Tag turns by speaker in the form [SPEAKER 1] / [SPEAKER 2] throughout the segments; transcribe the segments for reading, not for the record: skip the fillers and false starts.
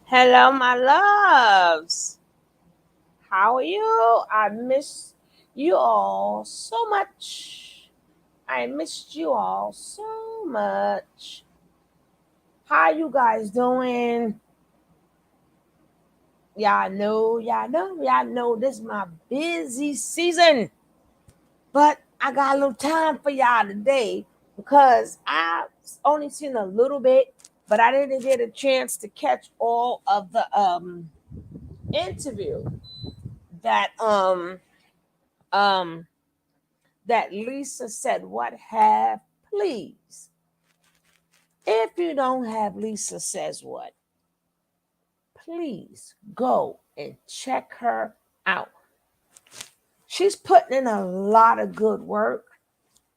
[SPEAKER 1] Hello, my loves. How are you? I miss you all so much. I missed you all so much. How you guys doing? Y'all know this is my busy season. But I got a little time for y'all today because I've only seen a little bit, but I didn't get a chance to catch all of the interview that um that Lisa said. What have please, if you don't have Lisa Says What, please go and check her out. She's putting in a lot of good work,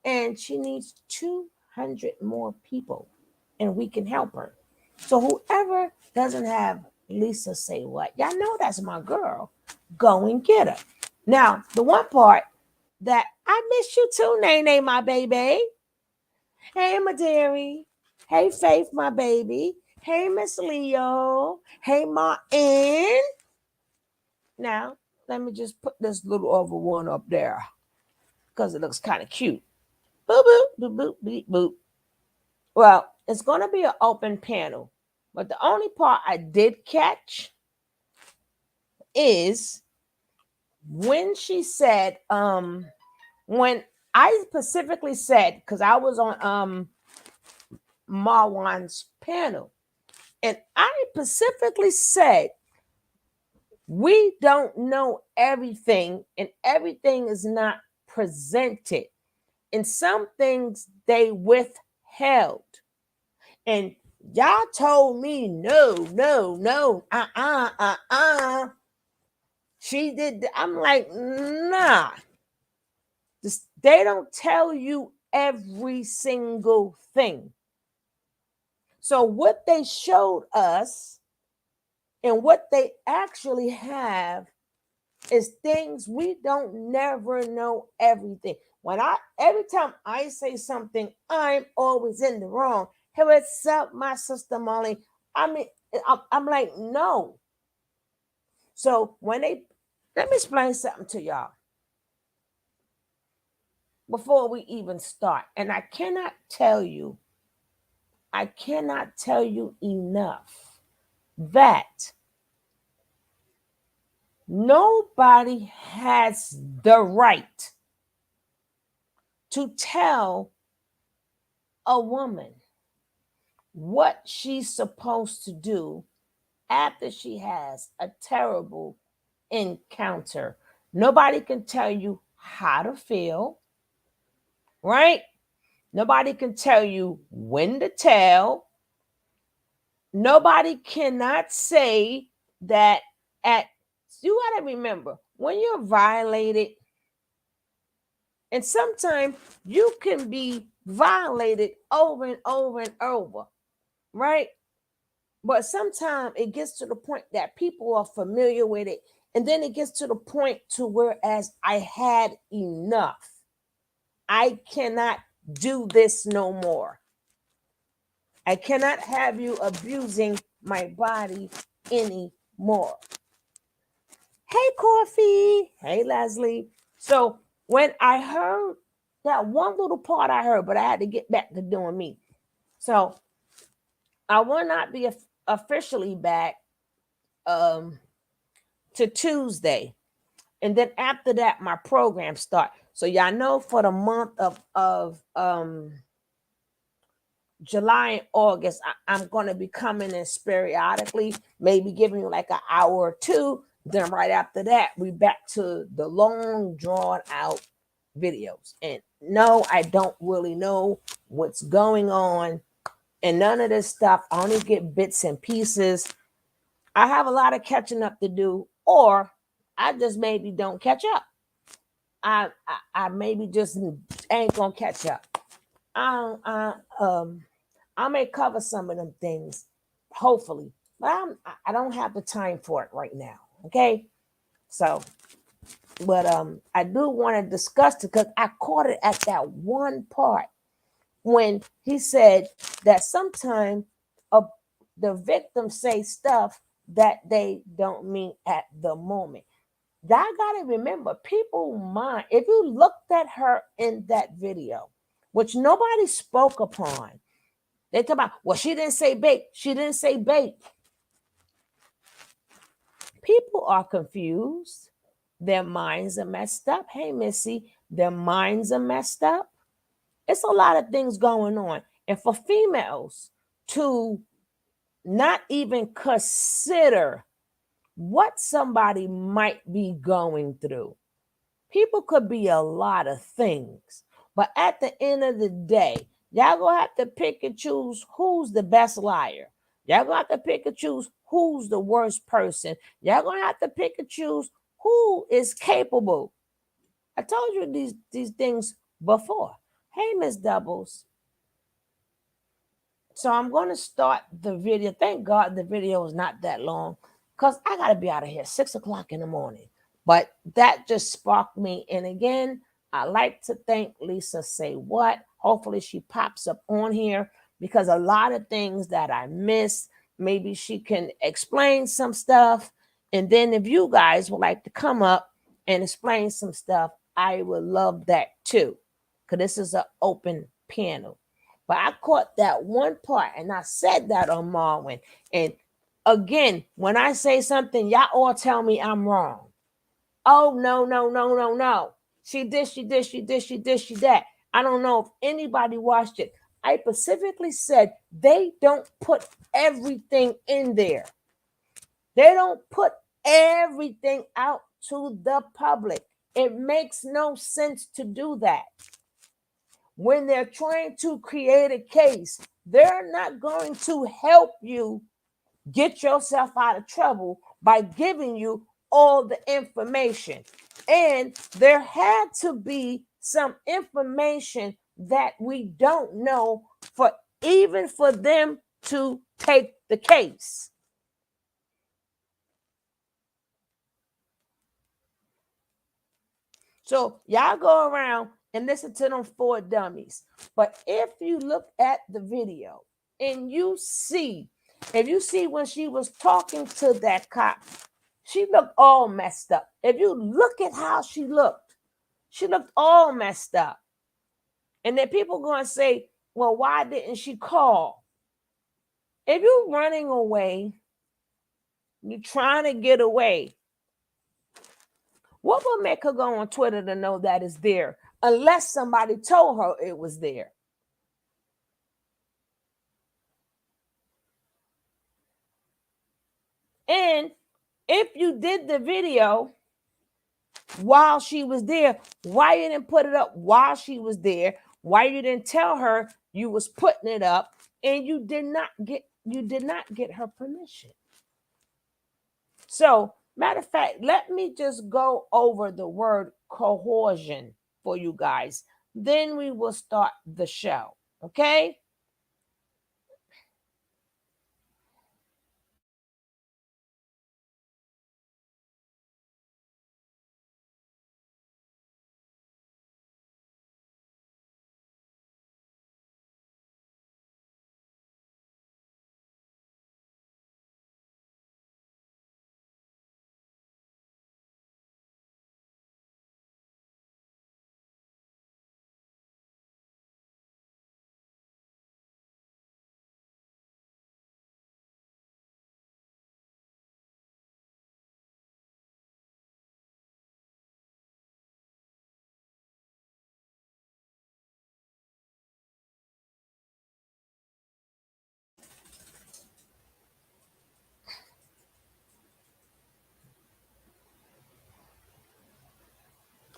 [SPEAKER 1] and she needs 200 more people, and we can help her. So whoever doesn't have Lisa Say What, y'all know that's my girl. Go and get her. Now, the one part that I miss you too, Nene, my baby. Hey, my dearie. Hey, Faith, my baby. Hey, Miss Leo. Hey, Martin. Now, let me just put this little other one up there because it looks kind of cute. Boop, boop, boop, boop, beep, boop. Well, it's going to be an open panel, but the only part I did catch is when she said, when I specifically said, because I was on Marwan's panel, and I specifically said, we don't know everything, and everything is not presented. And some things they withheld. And y'all told me, no, She did. I'm like, nah. They don't tell you every single thing. So what they showed us and what they actually have is things we don't never know everything. Every time I say something, I'm always in the wrong. Hey, what's up, my sister Molly? I mean, I'm like, no. So let me explain something to y'all before we even start. And I cannot tell you enough that nobody has the right to tell a woman what she's supposed to do after she has a terrible encounter. Nobody can tell you how to feel, right? Nobody can tell you when to tell. Nobody cannot say that you got to remember when you're violated, and sometimes you can be violated over and over and over, right? But sometimes it gets to the point that people are familiar with it. And then it gets to the point to whereas I had enough. I cannot do this no more. I cannot have you abusing my body anymore. Hey, Coffee. Hey, Leslie. So when I heard that one little part I heard, but I had to get back to doing me. So I will not be officially back to Tuesday. And then after that, my program start. So y'all know for the month of July and August, I'm going to be coming in periodically, maybe giving you like an hour or two. Then right after that, we back to the long drawn out videos. And no, I don't really know what's going on and none of this stuff. I only get bits and pieces. I have a lot of catching up to do, or I just maybe don't catch up. I maybe just ain't gonna catch up. I may cover some of them things, hopefully, but I don't have the time for it right now. Okay, so but I do want to discuss it because I caught it at that one part when he said that sometimes the victims say stuff that they don't mean at the moment. I gotta remember, people mind. If you looked at her in that video, which nobody spoke upon, they talk about, well, she didn't say bait. She didn't say bait. People are confused. Their minds are messed up. Hey, Missy, their minds are messed up. It's a lot of things going on. And for females to not even consider what somebody might be going through. People could be a lot of things. But at the end of the day, Y'all gonna have to pick and choose who's the best liar. Y'all gonna have to pick and choose who's the worst person. Y'all gonna have to pick and choose who is capable. I told you these things before. Hey, Miss Doubles. So I'm going to start the video. Thank God the video is not that long because I got to be out of here 6 o'clock in the morning. But that just sparked me. And again, I like to thank Lisa Say What. Hopefully she pops up on here because a lot of things that I missed, maybe she can explain some stuff. And then if you guys would like to come up and explain some stuff, I would love that too. Because this is an open panel. But I caught that one part and I said that on Marwin. And again, when I say something, y'all all tell me I'm wrong. Oh, no, no, no, no, no. She this, she this, she this, she this, she that. I don't know if anybody watched it. I specifically said they don't put everything in there. They don't put everything out to the public. It makes no sense to do that. When they're trying to create a case, they're not going to help you get yourself out of trouble by giving you all the information. And there had to be some information that we don't know for even for them to take the case. So y'all go around and listen to them 4 dummies. But if you look at the video and you see, if you see when she was talking to that cop, she looked all messed up. If you look at how she looked all messed up. And then people going to say, well, why didn't she call? If you're running away, you're trying to get away, what will make her go on Twitter to know that it's there? Unless somebody told her it was there. And if you did the video while she was there, why you didn't put it up while she was there? Why you didn't tell her you was putting it up and you did not get her permission? So, matter of fact, let me just go over the word coercion for you guys. Then we will start the show. Okay?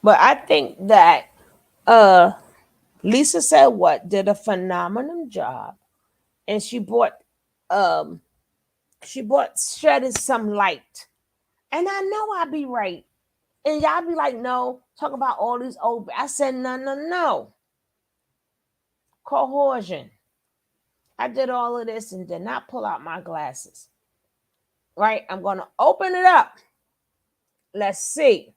[SPEAKER 1] But I think that Lisa Said What did a phenomenal job, and um shedded some light. And I know I be right, and y'all be like, no, talk about all these old. I said no, no, no. Coercion. I did all of this and did not pull out my glasses. Right? I'm gonna open it up. Let's see.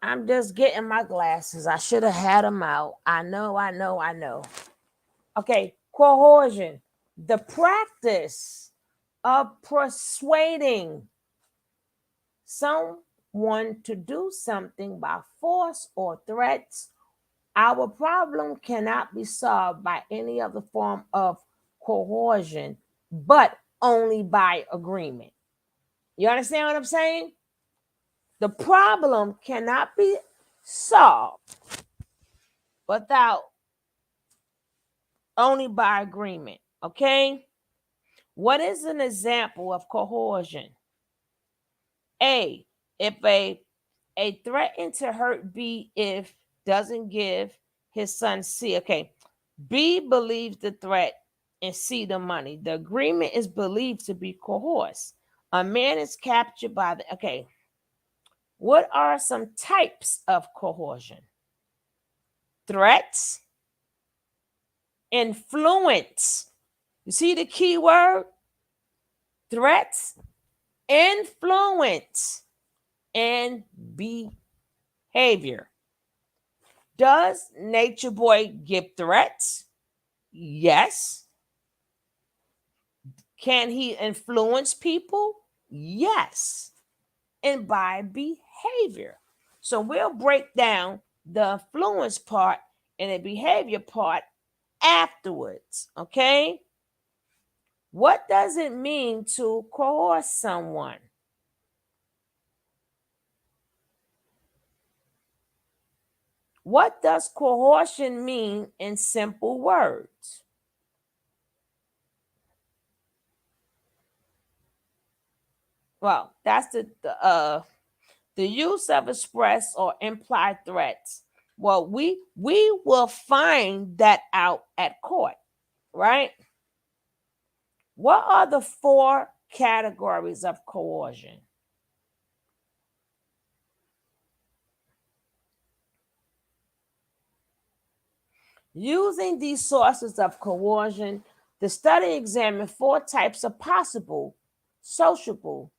[SPEAKER 1] I'm just getting my glasses. I should have had them out. I know, I know, I know. Okay, coercion, the practice of persuading someone to do something by force or threats. Our problem cannot be solved by any other form of coercion, but only by agreement. You understand what I'm saying? The problem cannot be solved without only by agreement. Okay? What is an example of coercion? A, if a threaten to hurt B if doesn't give his son C. Okay. B believes the threat and C the money. The agreement is believed to be coerced. A man is captured by the okay. What are some types of coercion? Threats, influence. You see the key word? Threats, influence, and behavior. Does Nature Boy give threats? Yes. Can he influence people? Yes. And by behavior. So we'll break down the influence part and the behavior part afterwards. Okay? What does it mean to coerce someone? What does coercion mean in simple words? Well, that's the use of express or implied threats. Well, we will find that out at court, right? What are the four categories of coercion? Using these sources of coercion, the study examined four types of possible sociable,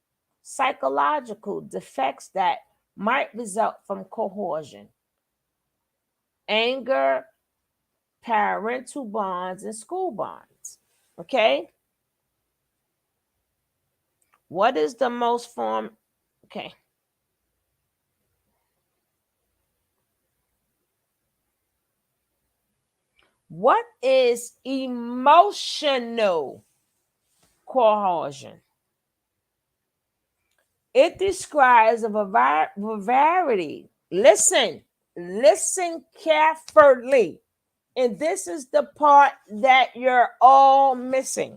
[SPEAKER 1] psychological defects that might result from coercion: anger, parental bonds, and school bonds. Okay? What is the most form? Okay. What is emotional coercion? It describes a variety. Listen carefully. And this is the part that you're all missing.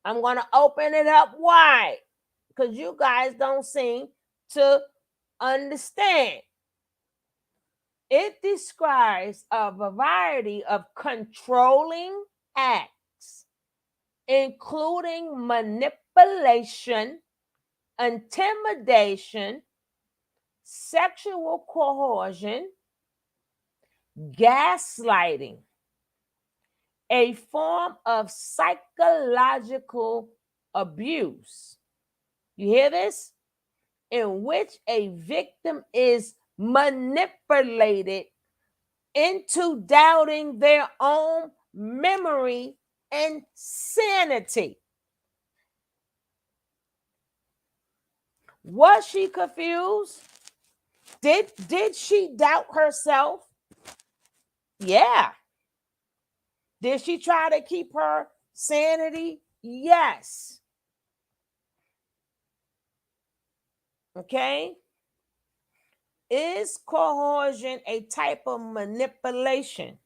[SPEAKER 1] I'm going to open it up wide because you guys don't seem to understand. It describes a variety of controlling acts, including manipulation, intimidation, sexual coercion, gaslighting, a form of psychological abuse. You hear this? In which a victim is manipulated into doubting their own memory and sanity. Was she confused? Did she doubt herself? Yeah. Did she try to keep her sanity? Yes. Okay. Is coercion a type of manipulation?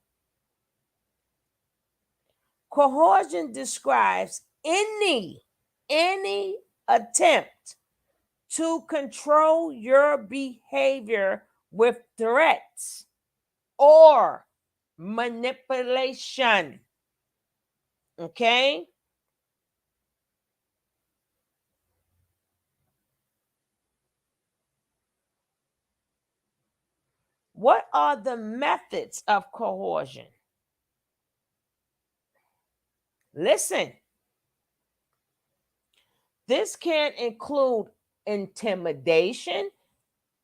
[SPEAKER 1] Coercion describes any attempt to control your behavior with threats or manipulation. Okay? What are the methods of coercion? Listen, this can include intimidation.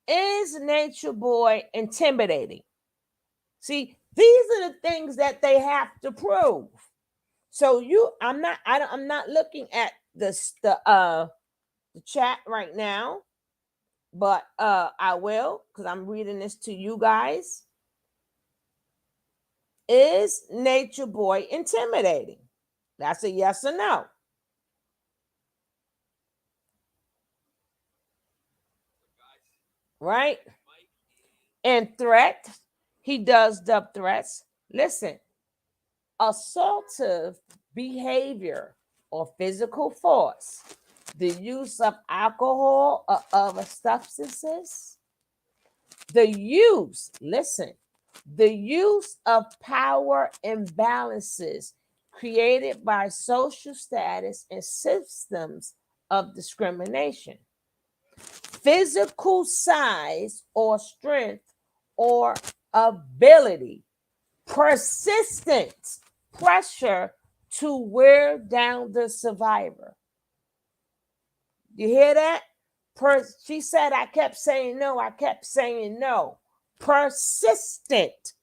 [SPEAKER 1] Is Nature Boy intimidating? See, these are the things that they have to prove. So I'm not looking at the chat right now, but I will because I'm reading this to you guys. Is Nature Boy intimidating? That's a yes or no. Right? And threat, he does dub threats. Listen, assaultive behavior or physical force, the use of alcohol or other substances, the use, listen, the use of power imbalances created by social status and systems of discrimination, physical size or strength or ability, persistent pressure to wear down the survivor. You hear that? She said, I kept saying no. I kept saying no. Persistent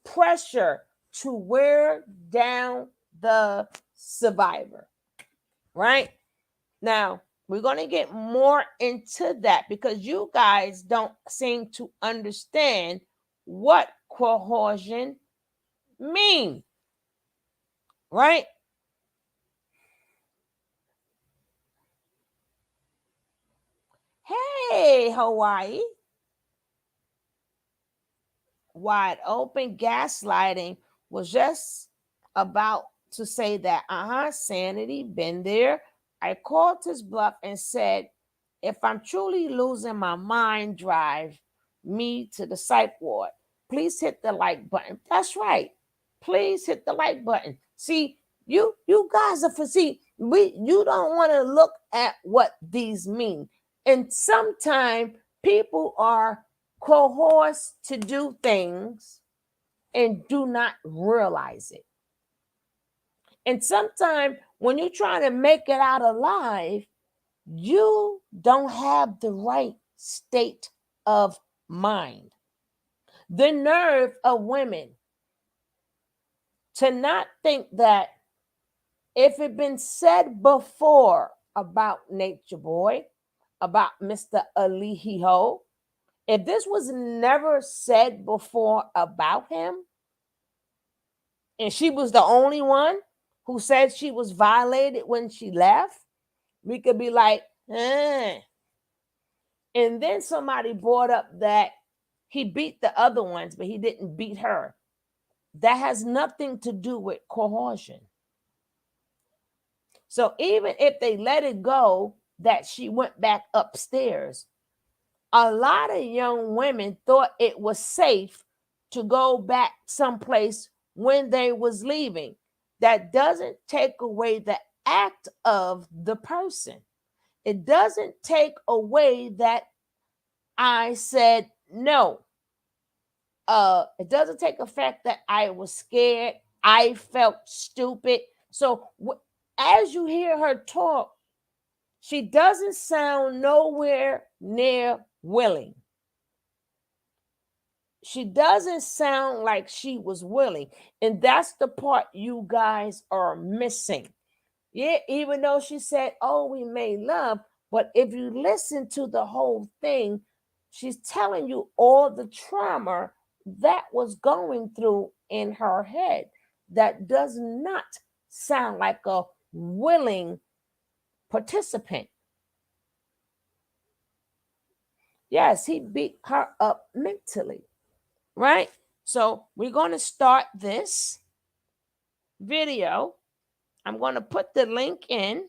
[SPEAKER 1] pressure to wear down the survivor. Right? Now, we're going to get more into that because you guys don't seem to understand what coercion means. Right? Hey, Hawaii. Wide open gaslighting was just about to say that, sanity, been there. I called his bluff and said, if I'm truly losing my mind, drive me to the psych ward. Please hit the like button. That's right. Please hit the like button. See, you guys are for see, you don't want to look at what these mean. And sometimes people are coerced to do things and do not realize it. And sometimes when you're trying to make it out alive, you don't have the right state of mind. The nerve of women to not think that if it been said before about Natureboy, about Mr. Alihiho, if this was never said before about him, and she was the only one who said she was violated when she left, we could be like, eh. And then somebody brought up that he beat the other ones, but he didn't beat her. That has nothing to do with coercion. So even if they let it go that she went back upstairs, a lot of young women thought it was safe to go back someplace when they was leaving. That doesn't take away the act of the person. It doesn't take away that I said no. It doesn't take effect that I was scared. I felt stupid. So as you hear her talk, she doesn't sound nowhere near willing. She doesn't sound like she was willing. And that's the part you guys are missing. Yeah, even though she said, oh, we made love. But if you listen to the whole thing, she's telling you all the trauma that was going through in her head. That does not sound like a willing participant. Yes, he beat her up mentally, right? So we're going to start this video. I'm going to put the link in.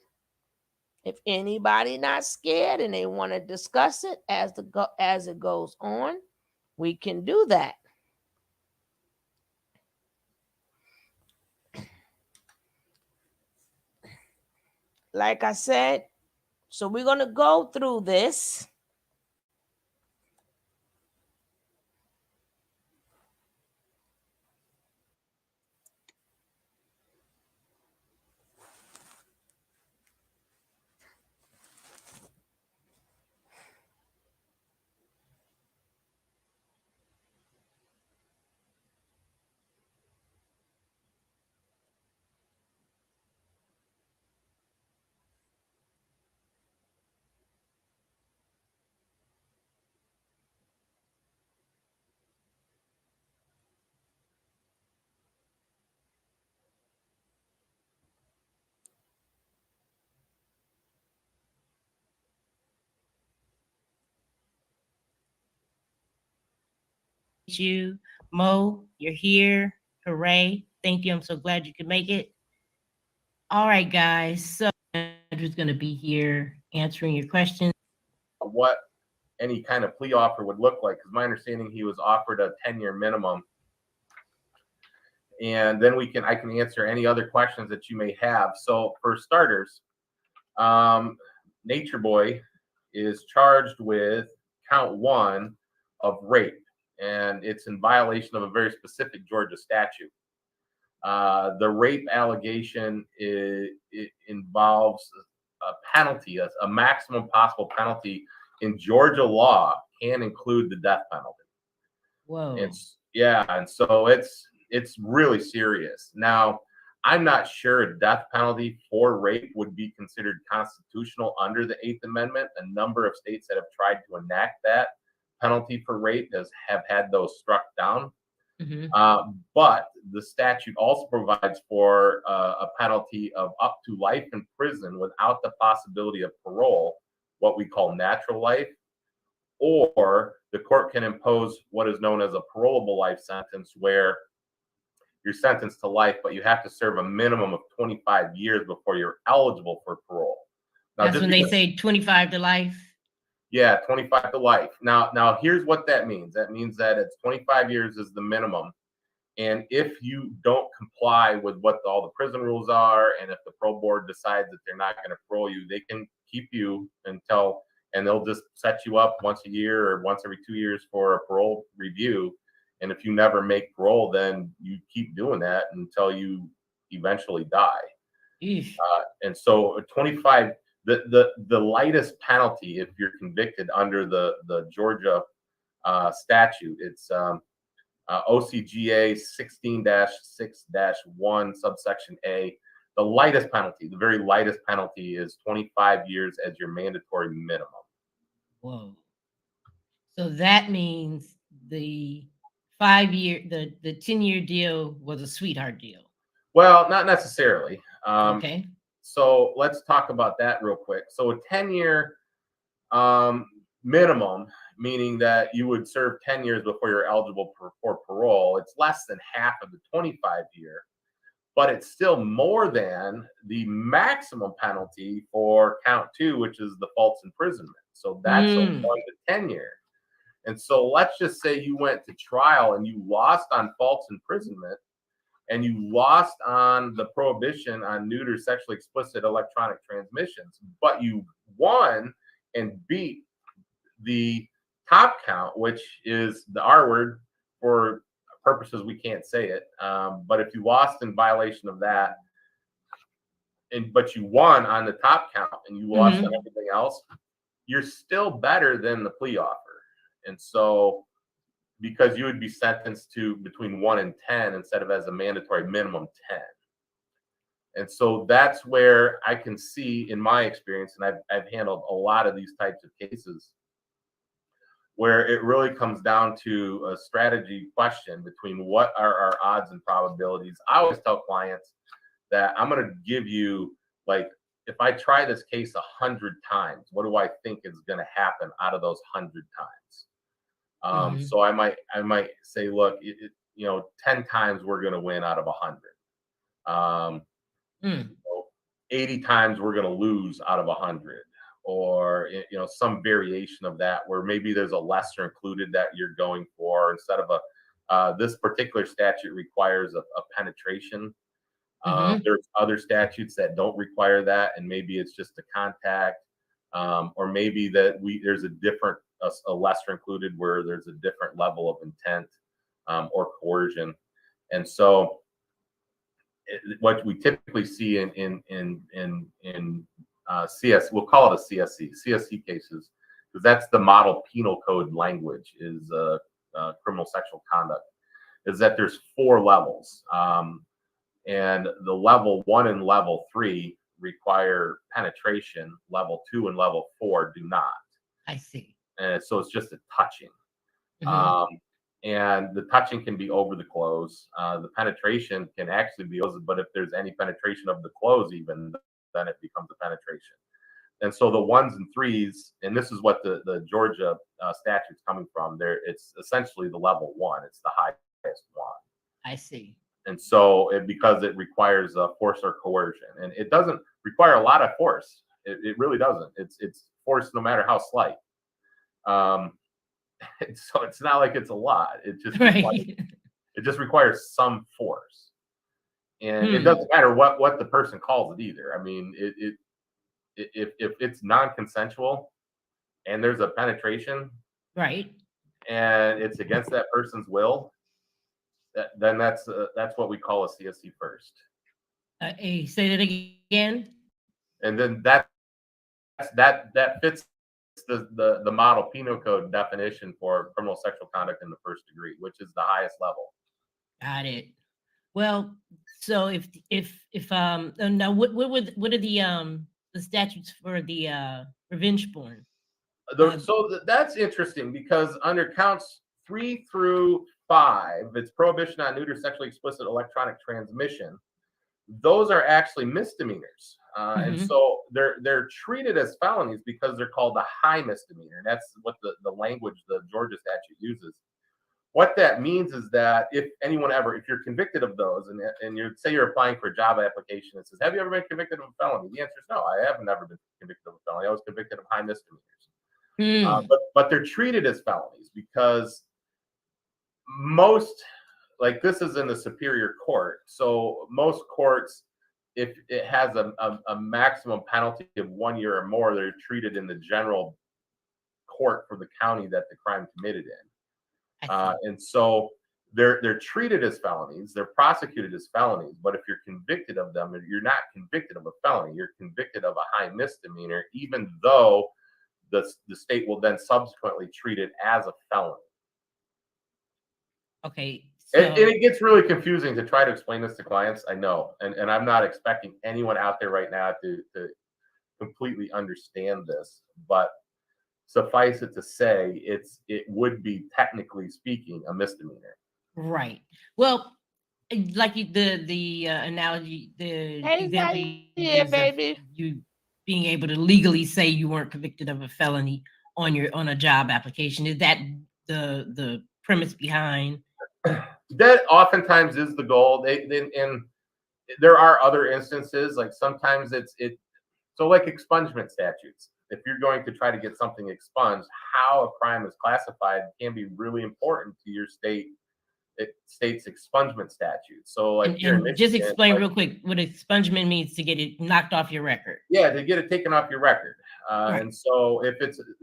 [SPEAKER 1] If anybody not scared and they want to discuss it as it goes on, we can do that. Like I said, so we're going to go through this.
[SPEAKER 2] You, Mo, you're here. Hooray. Thank you. I'm so glad you could make it. All right, guys. So Andrew's going to be here answering your questions.
[SPEAKER 3] What any kind of plea offer would look like. Because my understanding, he was offered a 10-year minimum, and then I can answer any other questions that you may have. So for starters, Natureboy is charged with count one of rape, and it's in violation of a very specific Georgia statute. The rape allegation it involves a penalty, a maximum possible penalty in Georgia law can include the death penalty.
[SPEAKER 2] Whoa.
[SPEAKER 3] And so it's really serious. Now, I'm not sure a death penalty for rape would be considered constitutional under the Eighth Amendment. A number of states that have tried to enact that penalty for rape have had those struck down.
[SPEAKER 2] Mm-hmm.
[SPEAKER 3] But the statute also provides for a penalty of up to life in prison without the possibility of parole, what we call natural life, or the court can impose what is known as a parolable life sentence, where you're sentenced to life, but you have to serve a minimum of 25 years before you're eligible for parole.
[SPEAKER 2] Now, that's when they say 25 to life.
[SPEAKER 3] Yeah, 25 to life. Now, here's what that means. That means that it's 25 years is the minimum. And if you don't comply with what all the prison rules are, and if the parole board decides that they're not going to parole you, they can keep you and they'll just set you up once a year or once every 2 years for a parole review. And if you never make parole, then you keep doing that until you eventually die. And so 25, the lightest penalty if you're convicted under the Georgia statute, it's OCGA 16-6-1 subsection A. The lightest penalty, the very lightest penalty, is 25 years as your mandatory minimum.
[SPEAKER 2] Whoa. So that means the 5-year, the 10-year deal was a sweetheart deal.
[SPEAKER 3] Well, not necessarily.
[SPEAKER 2] Okay.
[SPEAKER 3] So let's talk about that real quick. So a 10-year minimum, meaning that you would serve 10 years before you're eligible for parole. It's less than half of the 25-year, but it's still more than the maximum penalty for count two, which is the false imprisonment. So that's a 1 to 10 year. And so let's just say you went to trial and you lost on false imprisonment, and you lost on the prohibition on nude or sexually explicit electronic transmissions, but you won and beat the top count, which is the R word. For purposes we can't say it, but if you lost in violation of that, but you won on the top count and you lost on everything else, you're still better than the plea offer. And so, because you would be sentenced to between 1 and 10 instead of as a mandatory minimum 10. And so that's where I can see, in my experience, and I've handled a lot of these types of cases, where it really comes down to a strategy question between what are our odds and probabilities. I always tell clients that I'm going to give you, like, if I try this case 100 times, what do I think is going to happen out of those 100 times? So I might say, look, 10 times we're going to win out of 100. 80 times we're going to lose out of 100, or some variation of that, where maybe there's a lesser included that you're going for instead of this particular statute requires a penetration. There's other statutes that don't require that, and maybe it's just a contact, or maybe that there's a lesser included where there's a different level of intent or coercion. And so what we typically see in CS, we'll call it a CSC cases, because that's the model penal code language, is criminal sexual conduct, is that there's 4 levels. And the level 1 and level 3 require penetration. Level 2 and level 4 do not.
[SPEAKER 2] I see.
[SPEAKER 3] And so it's just a touching. And the touching can be over the clothes. The penetration can actually be, but if there's any penetration of the clothes, even then it becomes a penetration. And so the 1s and 3s, and this is what the Georgia statute's coming from. There, it's essentially the level 1. It's the highest one.
[SPEAKER 2] I see.
[SPEAKER 3] And so because it requires force or coercion, and it doesn't require a lot of force. It really doesn't. It's force no matter how slight. Um, so it's not like it's a lot.
[SPEAKER 2] Right.
[SPEAKER 3] It just requires some force, and it
[SPEAKER 2] Hmm.
[SPEAKER 3] doesn't matter what the person calls it either. I mean, if it's non-consensual and there's a penetration
[SPEAKER 2] Right.
[SPEAKER 3] and it's against that person's will, then that's what we call a CSC first,
[SPEAKER 2] Hey, say that again.
[SPEAKER 3] and then that fits the model penal code definition for criminal sexual conduct in the first degree, which is the highest level.
[SPEAKER 2] Got it. Well, so if now what are the statutes for the revenge porn?
[SPEAKER 3] That's interesting because under counts 3 through 5, it's prohibition on nude or sexually explicit electronic transmission. Those are actually misdemeanors, and
[SPEAKER 2] Hmm.
[SPEAKER 3] so they're treated as felonies because they're called a high misdemeanor. That's what the language the Georgia statute uses. What that means is that if you're convicted of those, and you say you're applying for a job application, it says, "Have you ever been convicted of a felony?" The answer is no. I have never been convicted of a felony. I was convicted of high misdemeanors.
[SPEAKER 2] Mm.
[SPEAKER 3] But they're treated as felonies because most, like, this is in the superior court, so most courts, if it has a maximum penalty of 1 year or more, they're treated in the general court for the county that the crime committed
[SPEAKER 2] I
[SPEAKER 3] in,
[SPEAKER 2] see.
[SPEAKER 3] and so they're treated as felonies, they're prosecuted as felonies, but if you're convicted of them, you're not convicted of a felony, you're convicted of a high misdemeanor, even though the state will then subsequently treat it as a felony.
[SPEAKER 2] Okay.
[SPEAKER 3] And
[SPEAKER 2] So
[SPEAKER 3] it gets really confusing to try to explain this to clients. I know, and I'm not expecting anyone out there right now to completely understand this, but suffice it to say, it would be technically speaking a misdemeanor.
[SPEAKER 2] right. Well, like the analogy, the
[SPEAKER 1] Hey,
[SPEAKER 2] example you
[SPEAKER 1] yeah,
[SPEAKER 2] used of
[SPEAKER 1] baby.
[SPEAKER 2] you being able to legally say you weren't convicted of a felony on a job application. Is that the premise behind?
[SPEAKER 3] That oftentimes is the goal. And there are other instances, like sometimes so like expungement statutes. If you're going to try to get something expunged, how a crime is classified can be really important to your state's expungement statute. So like here in
[SPEAKER 2] And just
[SPEAKER 3] Michigan,
[SPEAKER 2] explain
[SPEAKER 3] like,
[SPEAKER 2] real quick what expungement means to get it knocked off your record.
[SPEAKER 3] yeah, to get it taken off your record.
[SPEAKER 2] Right.
[SPEAKER 3] And so if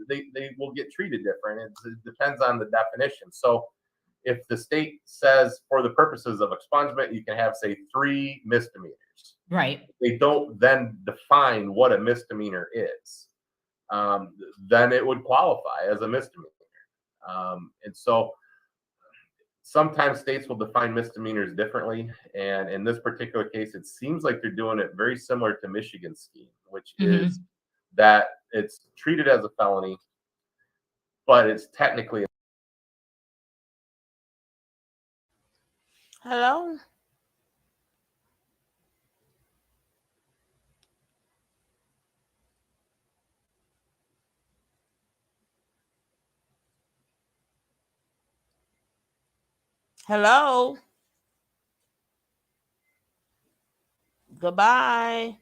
[SPEAKER 3] they will get treated different. It depends on the definition. So if the state says for the purposes of expungement, you can have, say, 3 misdemeanors,
[SPEAKER 2] Right.
[SPEAKER 3] they don't then define what a misdemeanor is, then it would qualify as a misdemeanor. And so sometimes states will define misdemeanors differently. And in this particular case, it seems like they're doing it very similar to Michigan's scheme, which is
[SPEAKER 2] Hmm.
[SPEAKER 3] that it's treated as a felony, but it's technically
[SPEAKER 1] Hello? Hello? Goodbye.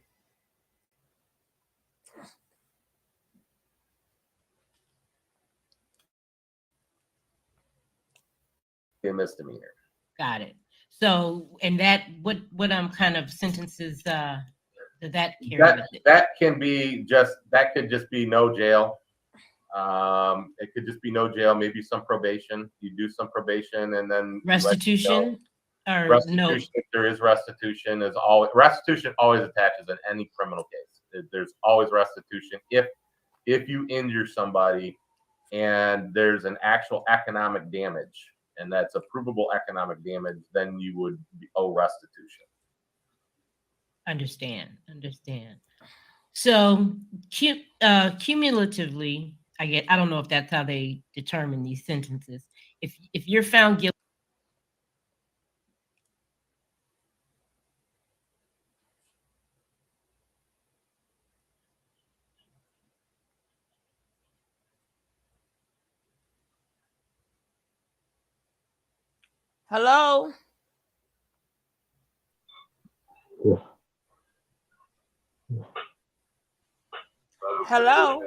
[SPEAKER 3] a misdemeanor.
[SPEAKER 2] Got it. So, and that what kind of sentences does that carry
[SPEAKER 3] That
[SPEAKER 2] with it?
[SPEAKER 3] that could just be no jail. It could just be no jail, maybe some probation. You do some probation and then we let you go.
[SPEAKER 2] Restitution or no?
[SPEAKER 3] Restitution, if there is restitution, is always restitution always attaches in any criminal case. There's always restitution if you injure somebody and there's an actual economic damage, and that's a provable economic damage, then you would owe restitution.
[SPEAKER 2] Understand. So, cumulatively, I don't know if that's how they determine these sentences. If you're found guilty,
[SPEAKER 1] Hello? Hello?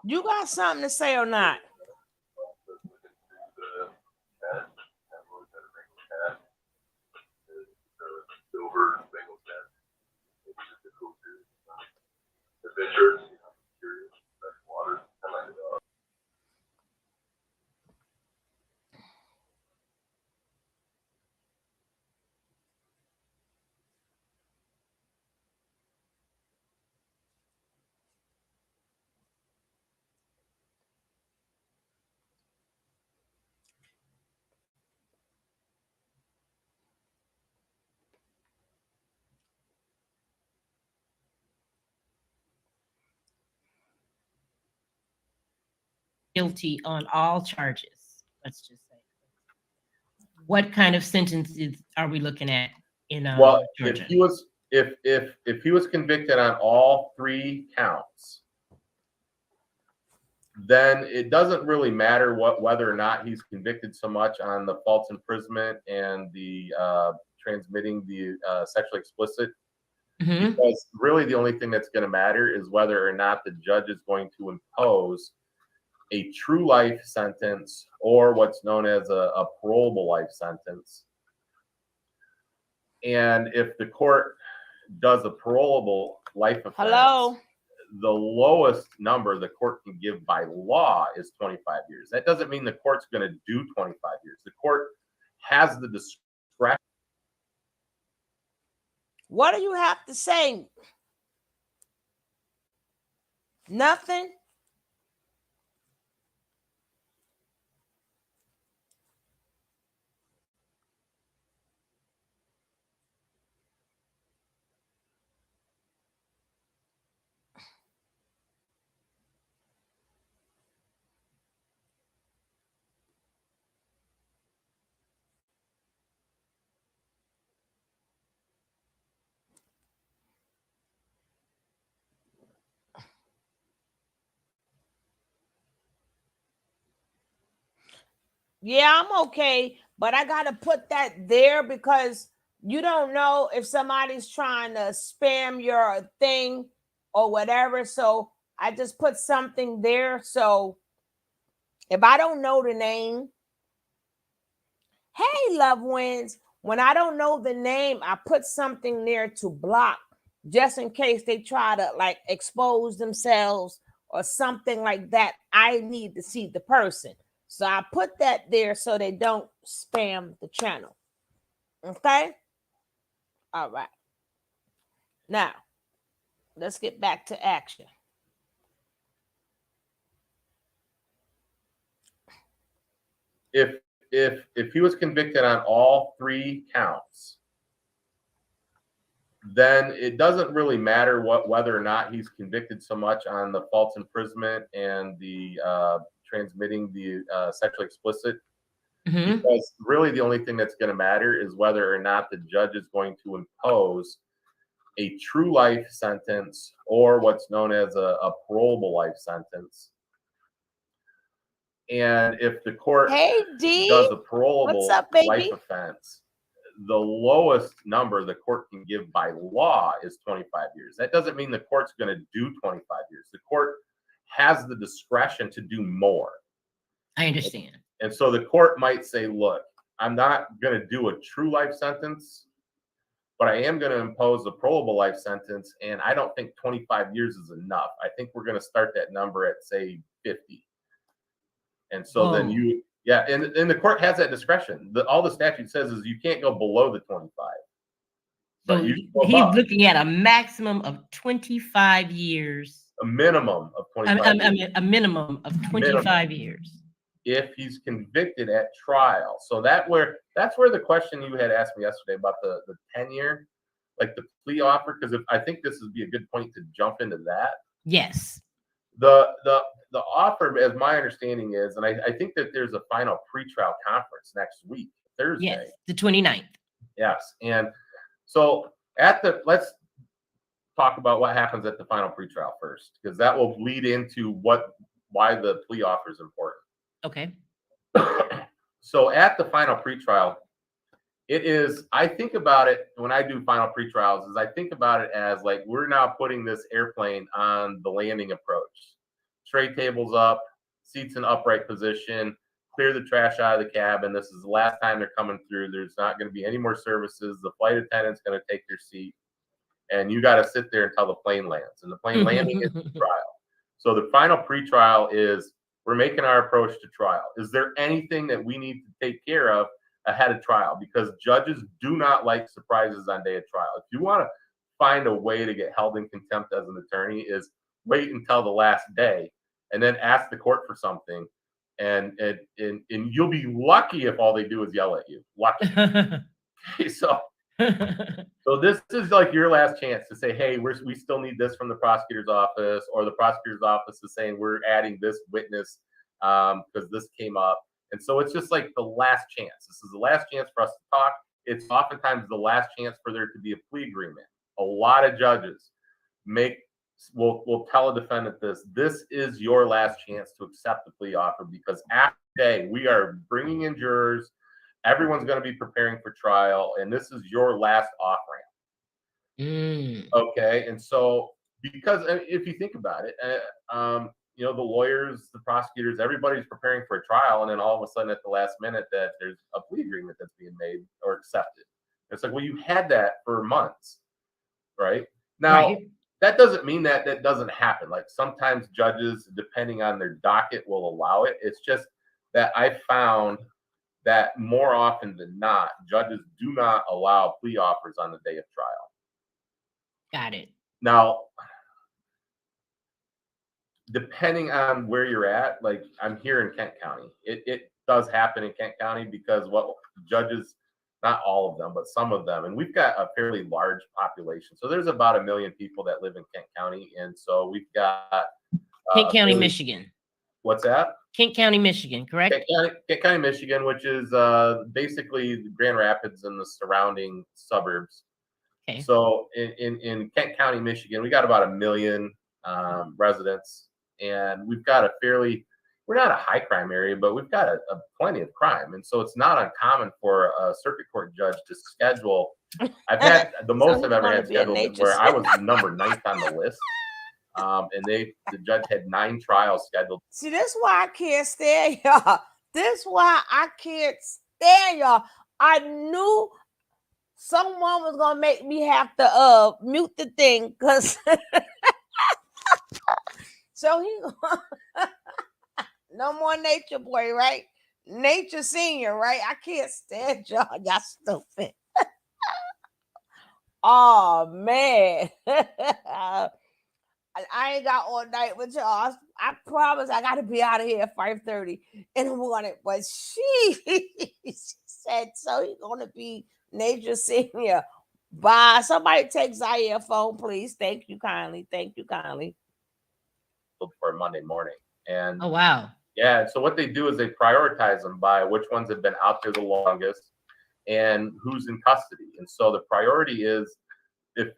[SPEAKER 1] You got something to say or not?
[SPEAKER 2] Guilty on all charges. Let's just say. What kind of sentences are we looking at in
[SPEAKER 3] Well,
[SPEAKER 2] Georgia?
[SPEAKER 3] if he was convicted on all 3 counts, then it doesn't really matter whether or not he's convicted so much on the false imprisonment and the transmitting the sexually explicit,
[SPEAKER 2] Mhm.
[SPEAKER 3] because really the only thing that's going to matter is whether or not the judge is going to impose a true life sentence or what's known as a parolable life sentence. And if the court does a parolable life offense,
[SPEAKER 1] Hello?
[SPEAKER 3] the lowest number the court can give by law is 25 years. That doesn't mean the court's going to do 25 years. The court has the discretion.
[SPEAKER 1] What do you have to say? Nothing? Yeah, I'm okay, but I got to put that there because you don't know if somebody's trying to spam your thing or whatever. So I just put something there. So if I don't know the name, hey, loved ones, when I don't know the name, I put something there to block just in case they try to like expose themselves or something like that. I need to see the person. So I put that there so they don't spam the channel. Okay? All right. Now, let's get back to action.
[SPEAKER 3] If he was convicted on all 3 counts, then it doesn't really matter whether or not he's convicted so much on the false imprisonment and the transmitting the sexually explicit,
[SPEAKER 2] Mhm.
[SPEAKER 3] because really the only thing that's going to matter is whether or not the judge is going to impose a true life sentence or what's known as a parolable life sentence. And if the court
[SPEAKER 1] Hey, D.
[SPEAKER 3] does a parolable
[SPEAKER 1] What's up,
[SPEAKER 3] life
[SPEAKER 1] baby?
[SPEAKER 3] offense, the lowest number the court can give by law is 25 years. That doesn't mean the court's going to do 25 years. The court has the discretion to do more.
[SPEAKER 2] I understand.
[SPEAKER 3] And so the court might say, look, I'm not going to do a true life sentence, but I am going to impose a parolable life sentence. And I don't think 25 years is enough. I think we're going to start that number at, say, 50. And so then you, yeah, and the court has that discretion. All the statute says is you can't go below the 25.
[SPEAKER 2] So
[SPEAKER 3] But you can go
[SPEAKER 2] he's
[SPEAKER 3] above.
[SPEAKER 2] looking at a maximum of 25 years.
[SPEAKER 3] A minimum of 25 years.
[SPEAKER 2] A minimum of 25 years.
[SPEAKER 3] If he's convicted at trial. So that's where the question you had asked me yesterday about the 10-year, like the plea offer, because I think this would be a good point to jump into that.
[SPEAKER 2] Yes.
[SPEAKER 3] The offer, as my understanding is, and I think that there's a final pretrial conference next week, Thursday.
[SPEAKER 2] Yes, the 29th.
[SPEAKER 3] Yes. And so let's talk about what happens at the final pretrial first, because that will lead into what why the plea offer is important.
[SPEAKER 2] Okay.
[SPEAKER 3] So at the final pretrial, it is, I think about it when I do final pretrials, is I think about it as like we're now putting this airplane on the landing approach. Tray tables up, seats in upright position, clear the trash out of the cabin. This is the last time they're coming through. There's not going to be any more services. The flight attendant's going to take your seat, and you got to sit there until the plane lands. And the plane landing is the trial. So the final pretrial is we're making our approach to trial. Is there anything that we need to take care of ahead of trial? Because judges do not like surprises on day of trial. If you want to find a way to get held in contempt as an attorney, is wait until the last day and then ask the court for something. And you'll be lucky if all they do is yell at you. Lucky. Okay, so this is like your last chance to say, hey, we still need this from the prosecutor's office, or the prosecutor's office is saying we're adding this witness because this came up. And so it's just like the last chance. This is the last chance for us to talk. It's oftentimes the last chance for there to be a plea agreement. A lot of judges will tell a defendant this is your last chance to accept the plea offer, because after today we are bringing in jurors. Everyone's going to be preparing for trial, and this is your last off ramp. Okay, and so because if you think about it, you know, the lawyers, the prosecutors, everybody's preparing for a trial, and then all of a sudden at the last minute that there's a plea agreement that's being made or accepted. It's like, well, you had that for months, right? Now, that doesn't mean that doesn't happen. Like sometimes judges, depending on their docket, will allow it. It's just that I found that more often than not, judges do not allow plea offers on the day of trial.
[SPEAKER 2] Got it.
[SPEAKER 3] Now, depending on where you're at, like I'm here in Kent County, it does happen in Kent County because what judges, not all of them, but some of them, and we've got a fairly large population. So there's about 1 million people that live in Kent County, and so we've got
[SPEAKER 2] Kent County, Michigan.
[SPEAKER 3] What's that?
[SPEAKER 2] Kent County, Michigan, correct?
[SPEAKER 3] Kent County, Michigan, which is basically Grand Rapids and the surrounding suburbs. Okay. So in Kent County, Michigan, we got about 1 million residents, and we've got we're not a high crime area, but we've got a plenty of crime. And so it's not uncommon for a circuit court judge to schedule. I've had the most I've ever had scheduled where I was number 9th on the list. And the judge had 9 trials scheduled.
[SPEAKER 1] See, this is why I can't stand y'all. This is why I can't stand y'all. I knew someone was gonna make me have to mute the thing, because so he no more Nature Boy, right? Nature Senior, right? I can't stand y'all. Y'all stupid. Oh man. I ain't got all night with y'all. I promise I gotta be out of here at 5:30 in the morning. But she said, so he's gonna be Nature Senior. Bye. Somebody take Zaire phone, please. Thank you kindly. Thank you kindly.
[SPEAKER 3] For Monday morning. And
[SPEAKER 2] oh wow.
[SPEAKER 3] Yeah. So what they do is they prioritize them by which ones have been out there the longest and who's in custody. And so the priority is if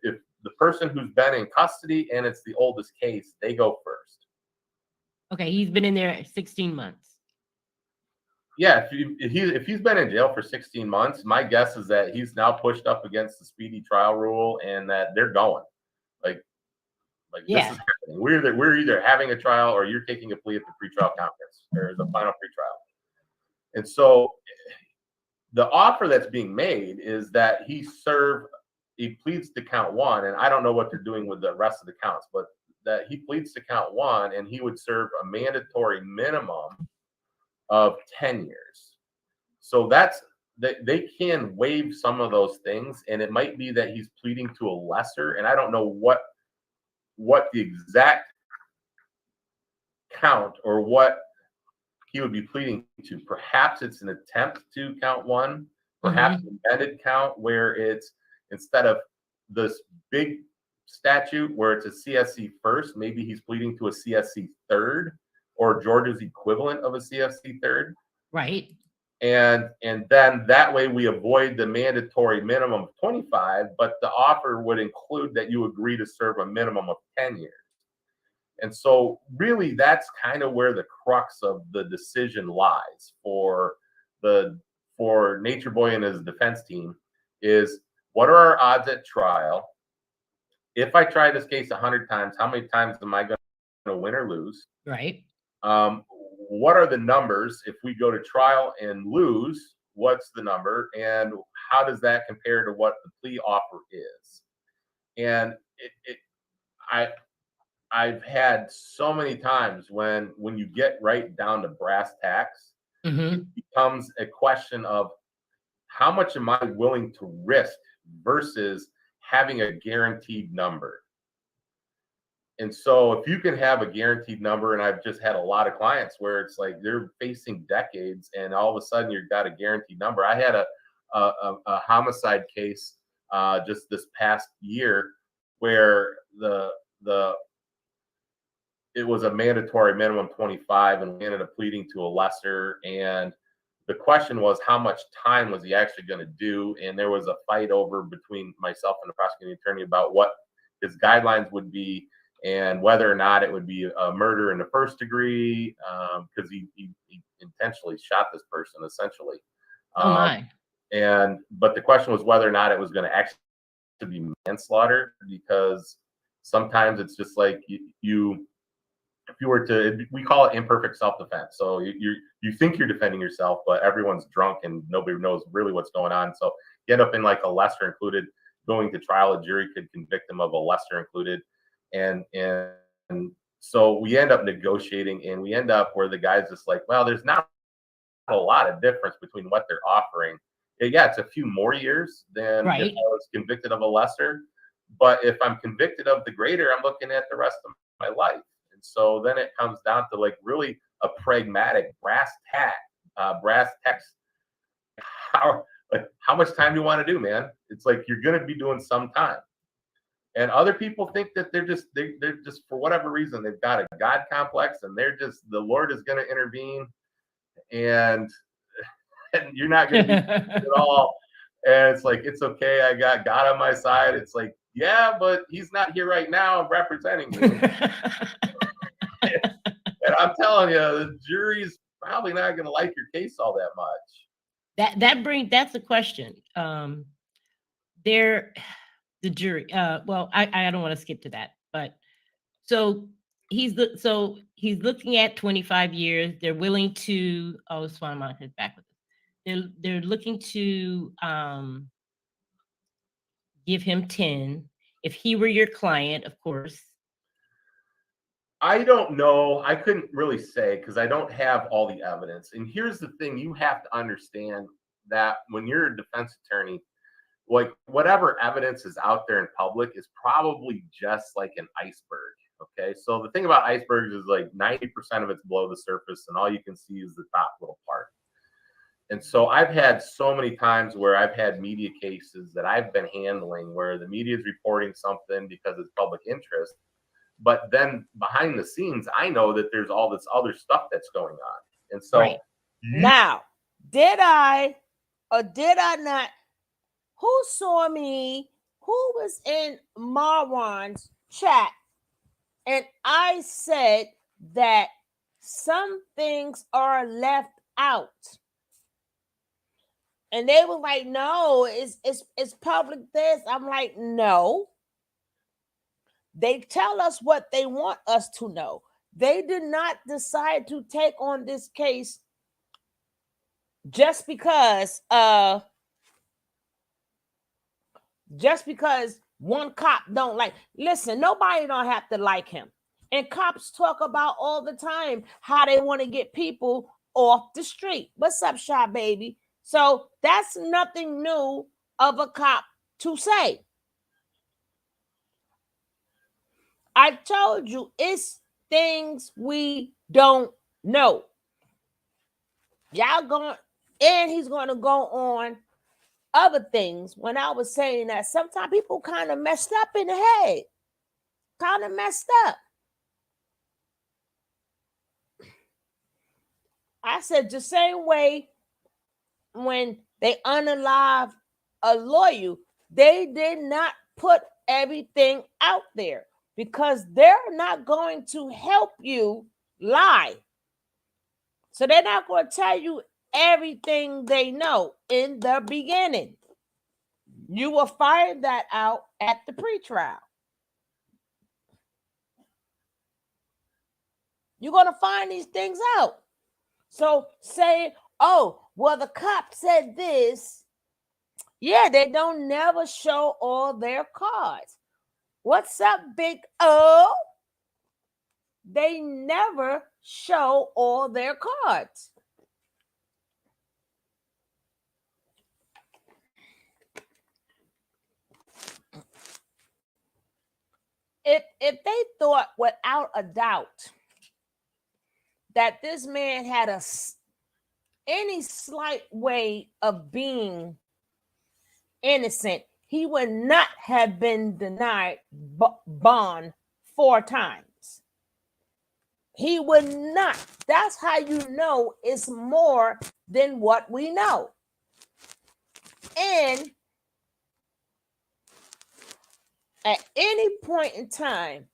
[SPEAKER 3] the person who's been in custody and it's the oldest case, they go first.
[SPEAKER 2] Okay, he's been in there 16 months.
[SPEAKER 3] Yeah, if he's been in jail for 16 months, my guess is that he's now pushed up against the speedy trial rule and that they're going. Like yeah. This is happening. We're either having a trial or you're taking a plea at the pretrial conference or the final pretrial. And so the offer that's being made is that he pleads to count 1, and I don't know what they're doing with the rest of the counts, but that he pleads to count 1 and he would serve a mandatory minimum of 10 years. So they can waive some of those things, and it might be that he's pleading to a lesser, and I don't know what the exact count or what he would be pleading to. Perhaps it's an attempt to count 1, perhaps an amended count where it's instead of this big statute where it's a CSC first, maybe he's pleading to a CSC third or Georgia's equivalent of a CSC third.
[SPEAKER 2] Right.
[SPEAKER 3] And then that way we avoid the mandatory minimum of 25, but the offer would include that you agree to serve a minimum of 10 years. And so really that's kind of where the crux of the decision lies for Natureboy and his defense team is, what are our odds at trial? If I try this case 100 times, how many times am I going to win or lose?
[SPEAKER 2] Right.
[SPEAKER 3] What are the numbers? If we go to trial and lose, what's the number? And how does that compare to what the plea offer is? And I've had so many times when you get right down to brass tacks, it becomes a question of how much am I willing to risk versus having a guaranteed number. And so if you can have a guaranteed number, and I've just had a lot of clients where it's like they're facing decades and all of a sudden you've got a guaranteed number. I had a homicide case just this past year where it was a mandatory minimum 25 and we ended up pleading to a lesser. And the question was, how much time was he actually going to do? And there was a fight over between myself and the prosecuting attorney about what his guidelines would be and whether or not it would be a murder in the first degree, because he intentionally shot this person essentially.
[SPEAKER 2] Oh my.
[SPEAKER 3] But the question was whether or not it was going to actually be manslaughter, because sometimes it's just like if you were to, we call it imperfect self-defense. So you think you're defending yourself, but everyone's drunk and nobody knows really what's going on. So you end up in like a lesser included. Going to trial, a jury could convict them of a lesser included. And so we end up negotiating, and we end up where the guy's just like, well, there's not a lot of difference between what they're offering. Yeah, it's a few more years than if I was convicted of a lesser. But if I'm convicted of the greater, I'm looking at the rest of my life. And so then it comes down to like really a pragmatic brass tacks. How much time do you want to do, man? It's like you're going to be doing some time. And other people think that they're just for whatever reason they've got a God complex and they're just, the Lord is going to intervene and you're not going to be at all. And it's like, it's okay, I got God on my side. It's like, yeah, but he's not here right now representing you. And I'm telling you, the jury's probably not going to like your case all that much.
[SPEAKER 2] That's a question. The jury. Well, I don't want to skip to that, but so he's looking at 25 years. They're willing to. Oh, it's fine. My head back with this. They're looking to give him 10. If he were your client, of course.
[SPEAKER 3] I don't know. I couldn't really say because I don't have all the evidence. And here's the thing: you have to understand that when you're a defense attorney, like whatever evidence is out there in public is probably just like an iceberg. Okay. So the thing about icebergs is like 90% of it's below the surface and all you can see is the top little part. And so I've had so many times where I've had media cases that I've been handling where the media is reporting something because it's public interest. But then behind the scenes, I know that there's all this other stuff that's going on. And so
[SPEAKER 1] now, did I or did I not? Who saw me? Who was in Marwan's chat? And I said that some things are left out. And they were like, no, it's public this. I'm like, no. They tell us what they want us to know. They did not decide to take on this case just because one cop don't like. Listen, nobody don't have to like him. And cops talk about all the time how they want to get people off the street. What's up, Shy Baby? So that's nothing new of a cop to say. I told you it's things we don't know. Y'all going, and he's going to go on other things. When I was saying that sometimes people kind of messed up in the head, kind of messed up. I said the same way when they unalive a lawyer, they did not put everything out there because they're not going to help you lie. So they're not going to tell you everything they know in the beginning. You will find that out at the pretrial. You're going to find these things out. So saying, oh, well, the cop said this. Yeah, they don't never show all their cards. What's up, Big O? They never show all their cards. If they thought without a doubt that this man had any slight way of being innocent, he would not have been denied bond 4 times. He would not. That's how you know it's more than what we know. And at any point in time,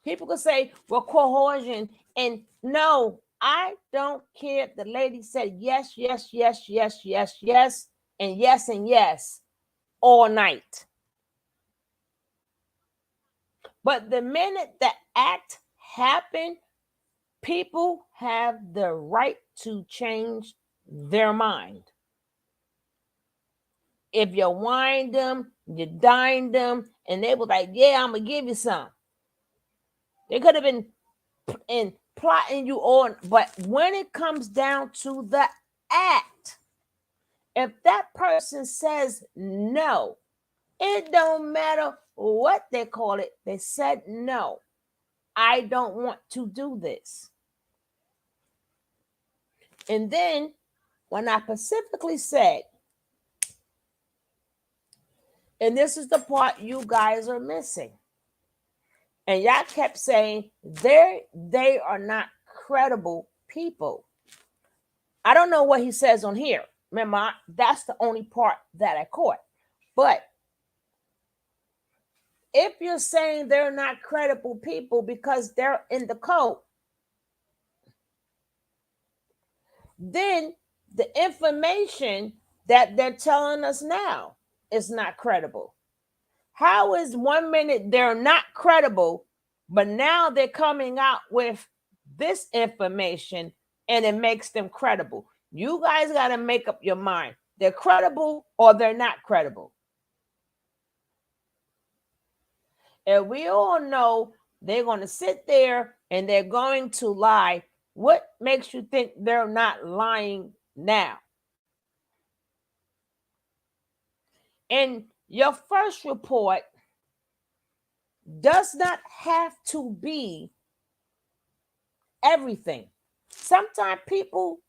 [SPEAKER 1] people could say, well, coercion. And no, I don't care if the lady said yes, yes, yes, yes, yes, yes, and yes all night. But the minute the act happened, people have the right to change their mind. If you wine them, you dine them, and they were like, yeah, I'm going to give you some. They could have been plotting you on. But when it comes down to the act, if that person says no, it don't matter what they call it. They said no. I don't want to do this. And then when I specifically said, and this is the part you guys are missing, and y'all kept saying they are not credible people. I don't know what he says on here. Remember, that's the only part that I caught. But if you're saying they're not credible people because they're in the code, then the information that they're telling us now is not credible. How is 1 minute they're not credible, but now they're coming out with this information and it makes them credible? You guys got to make up your mind. They're credible or they're not credible. And we all know they're going to sit there and they're going to lie. What makes you think they're not lying now? And your first report does not have to be everything. Sometimes people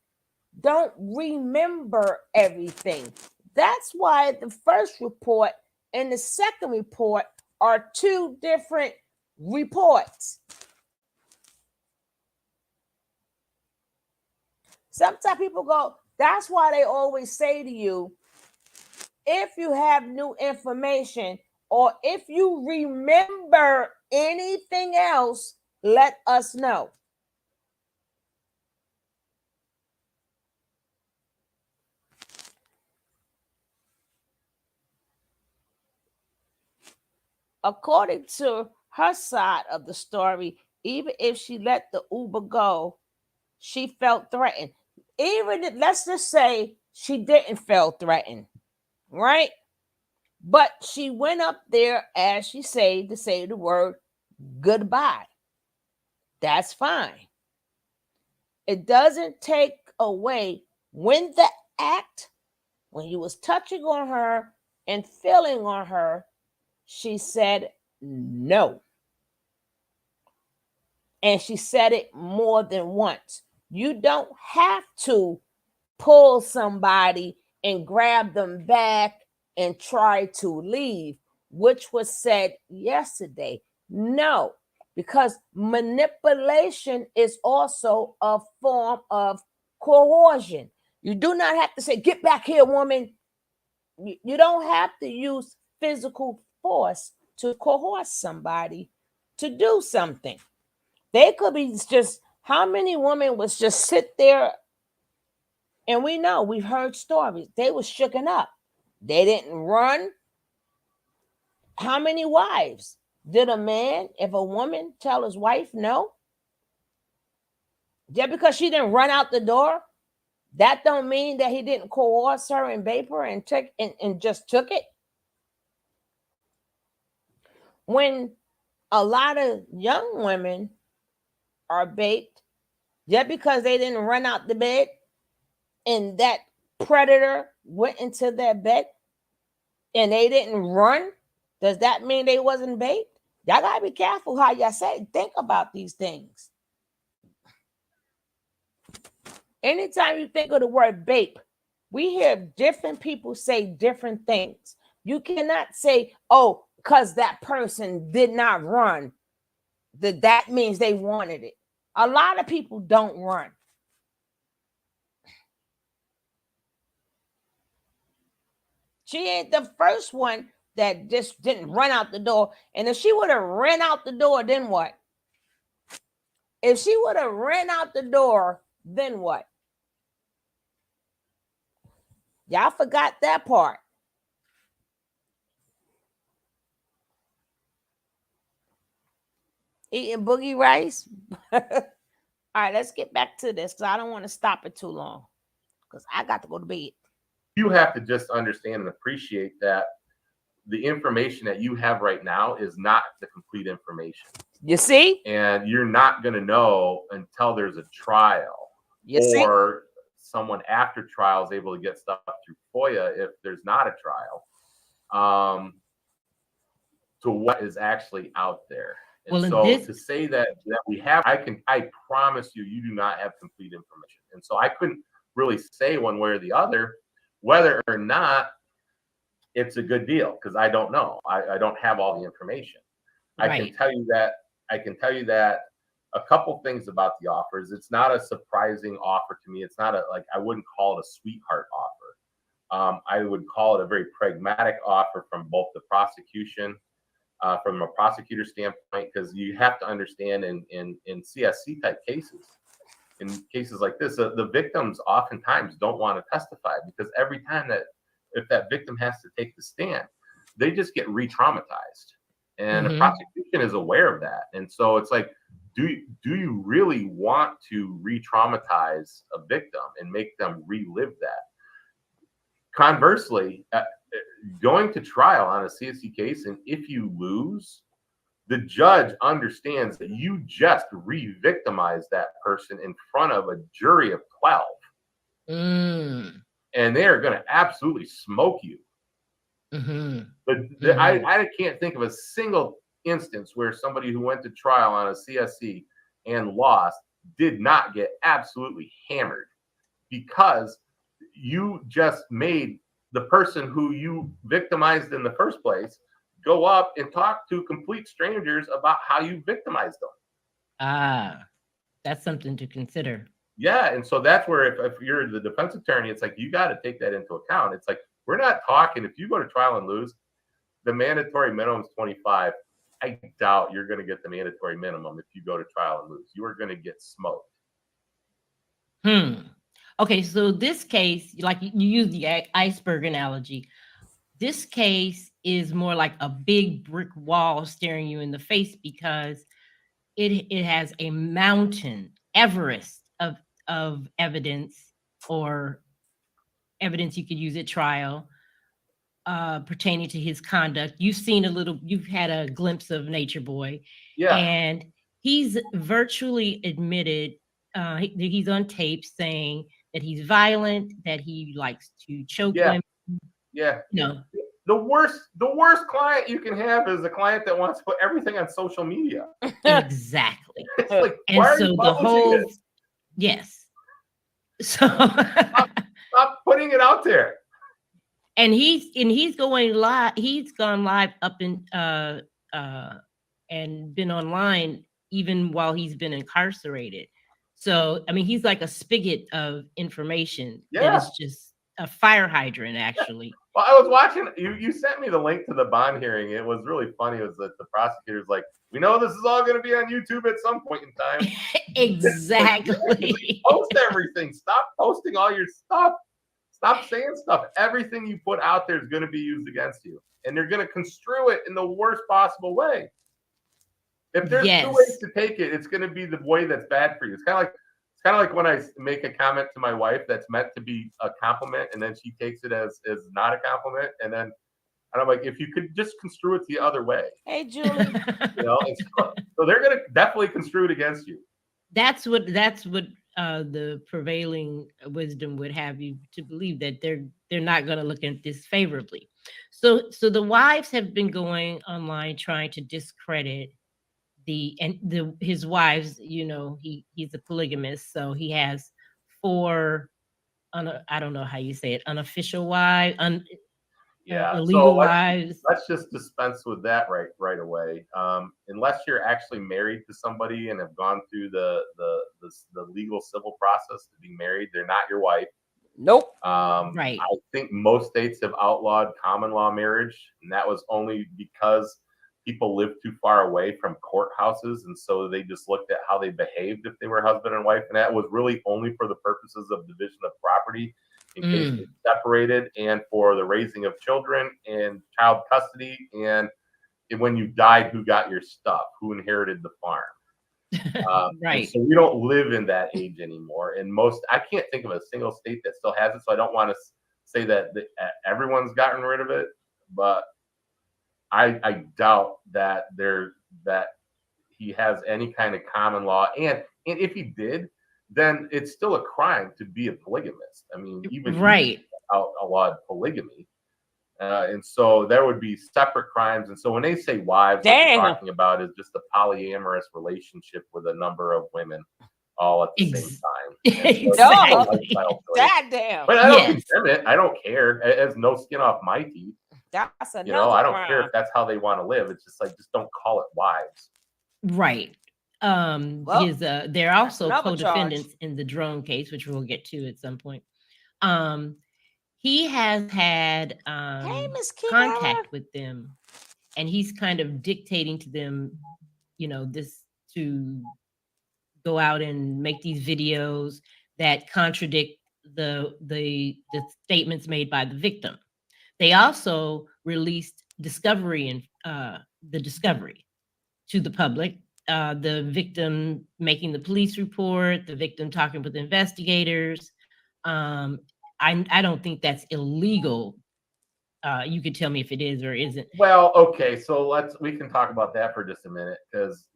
[SPEAKER 1] don't remember everything. That's why the first report and the second report are 2 different reports. Sometimes people go, that's why they always say to you, if you have new information or if you remember anything else, let us know. According to her side of the story, even if she let the Uber go, she felt threatened. Even if, let's just say she didn't feel threatened, right? But she went up there, as she said, to say the word goodbye. That's fine. It doesn't take away when the act, when he was touching on her and feeling on her, she said no. And she said it more than once. You don't have to pull somebody and grab them back and try to leave, which was said yesterday. No, because manipulation is also a form of coercion. You do not have to say, get back here, woman. You don't have to use physical force to coerce somebody to do something. They could be just, how many women was just sit there, and we know, we've heard stories, they was shooken up. They didn't run. How many wives did a man, if a woman tell his wife no, just because she didn't run out the door, that don't mean that he didn't coerce her and bape her and just took it. When a lot of young women are baped, just because they didn't run out the bed and that predator went into their bed and they didn't run, does that mean they wasn't baped? Y'all gotta be careful how y'all say, think about these things. Anytime you think of the word bape, we hear different people say different things. You cannot say, oh, because that person did not run, that means they wanted it. A lot of people don't run. She ain't the first one that just didn't run out the door. And if she would have ran out the door, then what? If she would have ran out the door, then what? Y'all forgot that part. Eating boogie rice. All right, let's get back to this because I don't want to stop it too long because I got to go to bed.
[SPEAKER 3] You have to just understand and appreciate that the information that you have right now is not the complete information.
[SPEAKER 1] You see?
[SPEAKER 3] And you're not going to know until there's a trial, or someone after trial is able to get stuff through FOIA if there's not a trial, to what is actually out there. And so to say that we have, I promise you, you do not have complete information. And so I couldn't really say one way or the other whether or not it's a good deal because I don't know. I don't have all the information. Right. I can tell you that a couple things about the offers. It's not a surprising offer to me. It's not I wouldn't call it a sweetheart offer. I would call it a very pragmatic offer from both the prosecution, from a prosecutor standpoint, because you have to understand in CSC type cases, in cases like this, the victims oftentimes don't want to testify because every time if that victim has to take the stand, they just get re-traumatized. And the prosecution is aware of that. And so it's like, do you really want to re-traumatize a victim and make them relive that? Conversely, going to trial on a CSC case, and if you lose, the judge understands that you just re-victimized that person in front of a jury of 12. And they are going to absolutely smoke you. But I can't think of a single instance where somebody who went to trial on a CSC and lost did not get absolutely hammered because you just made the person who you victimized in the first place go up and talk to complete strangers about how you victimized them.
[SPEAKER 2] That's something to consider.
[SPEAKER 3] Yeah, and so that's where if you're the defense attorney, it's like you got to take that into account. It's like we're not talking, if you go to trial and lose, the mandatory minimum is 25. I doubt you're going to get the mandatory minimum if you go to trial and lose. You are going to get smoked.
[SPEAKER 2] Okay, so this case, like you use the iceberg analogy, this case is more like a big brick wall staring you in the face because it has a mountain, Everest of evidence or evidence you could use at trial pertaining to his conduct. You've had a glimpse of Natureboy.
[SPEAKER 3] Yeah.
[SPEAKER 2] And he's virtually admitted, he's on tape saying that he's violent, that he likes to choke women.
[SPEAKER 3] Yeah.
[SPEAKER 2] No.
[SPEAKER 3] The worst client you can have is a client that wants to put everything on social media.
[SPEAKER 2] Exactly.
[SPEAKER 3] It's like,
[SPEAKER 2] and
[SPEAKER 3] why are
[SPEAKER 2] so
[SPEAKER 3] you
[SPEAKER 2] the whole
[SPEAKER 3] this?
[SPEAKER 2] Yes. So
[SPEAKER 3] stop putting it out there.
[SPEAKER 2] And he's going live. He's gone live up in and been online even while he's been incarcerated. So I mean, he's like a spigot of information that is just a fire hydrant, actually.
[SPEAKER 3] Well, I was watching. You sent me the link to the bond hearing. It was really funny. It was that the prosecutor's like, "We know this is all going to be on YouTube at some point in time."
[SPEAKER 2] Exactly.
[SPEAKER 3] Like, yeah, post everything. Stop posting all your stuff. Stop saying stuff. Everything you put out there is going to be used against you, and they're going to construe it in the worst possible way. If there's two ways
[SPEAKER 2] Yes.
[SPEAKER 3] to take it, it's going to be the way that's bad for you. It's kind of like when I make a comment to my wife that's meant to be a compliment, and then she takes it as not a compliment, and I'm like, if you could just construe it the other way,
[SPEAKER 1] Hey, Julie.
[SPEAKER 3] So they're going to definitely construe it against you.
[SPEAKER 2] That's what the prevailing wisdom would have you to believe, that they're not going to look at this favorably. So the wives have been going online trying to discredit his wives. He's a polygamist, so he has 4 I don't know how you say it, unofficial wives,
[SPEAKER 3] Yeah.
[SPEAKER 2] illegal
[SPEAKER 3] So
[SPEAKER 2] wives.
[SPEAKER 3] let's just dispense with that right away. Unless you're actually married to somebody and have gone through the legal civil process to be married, they're not your wife.
[SPEAKER 1] Nope.
[SPEAKER 2] Right.
[SPEAKER 3] I think most states have outlawed common law marriage, and that was only because people lived too far away from courthouses, and so they just looked at how they behaved if they were husband and wife, and that was really only for the purposes of division of property in case they separated, and for the raising of children and child custody, and when you died, who got your stuff, who inherited the farm.
[SPEAKER 2] Right.
[SPEAKER 3] So we don't live in that age anymore. And I can't think of a single state that still has it. So I don't want to say that everyone's gotten rid of it, but I doubt that he has any kind of common law. And if he did, then it's still a crime to be a polygamist. I mean, even
[SPEAKER 2] right.
[SPEAKER 3] outlawed polygamy. And so there would be separate crimes. And so when they say wives, what they're talking about is just a polyamorous relationship with a number of women all at the same time.
[SPEAKER 2] Exactly.
[SPEAKER 1] God damn.
[SPEAKER 3] But I don't condemn it. I don't care. It has no skin off my teeth.
[SPEAKER 1] That's
[SPEAKER 3] I don't care if that's how they want to live. It's just like, just don't call it wives.
[SPEAKER 2] Right. There are also co-defendants in the drone case, which we'll get to at some point. He has had contact with them, and he's kind of dictating to them, this to go out and make these videos that contradict the statements made by the victim. They also released the discovery to the public. The victim making the police report, the victim talking with investigators. I don't think that's illegal. You could tell me if it is or isn't.
[SPEAKER 3] Well, okay, so we can talk about that for just a minute, because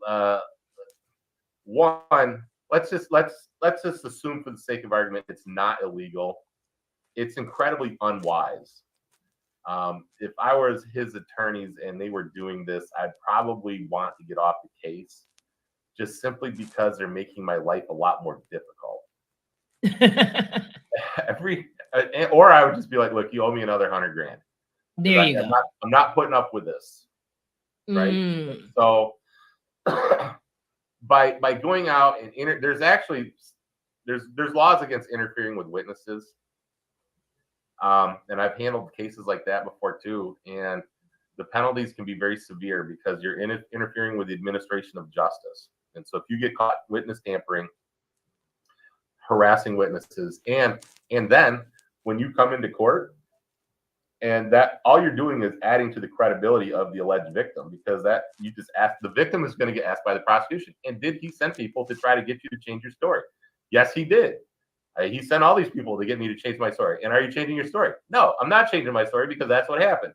[SPEAKER 3] one, let's just assume for the sake of argument it's not illegal. It's incredibly unwise. If I was his attorneys and they were doing this, I'd probably want to get off the case, just simply because they're making my life a lot more difficult. Or I would just be like, look, you owe me another $100,000.
[SPEAKER 2] There you go.
[SPEAKER 3] I'm not putting up with this, right? So by going out and there's laws against interfering with witnesses, and I've handled cases like that before too, and the penalties can be very severe because you're interfering with the administration of justice. And so if you get caught witness tampering, harassing witnesses, and then when you come into court, and that all you're doing is adding to the credibility of the alleged victim, because that you just ask, the victim is going to get asked by the prosecution, and did he send people to try to get you to change your story? Yes, he did. He sent all these people to get me to change my story. And are you changing your story? No, I'm not changing my story, because that's what happened.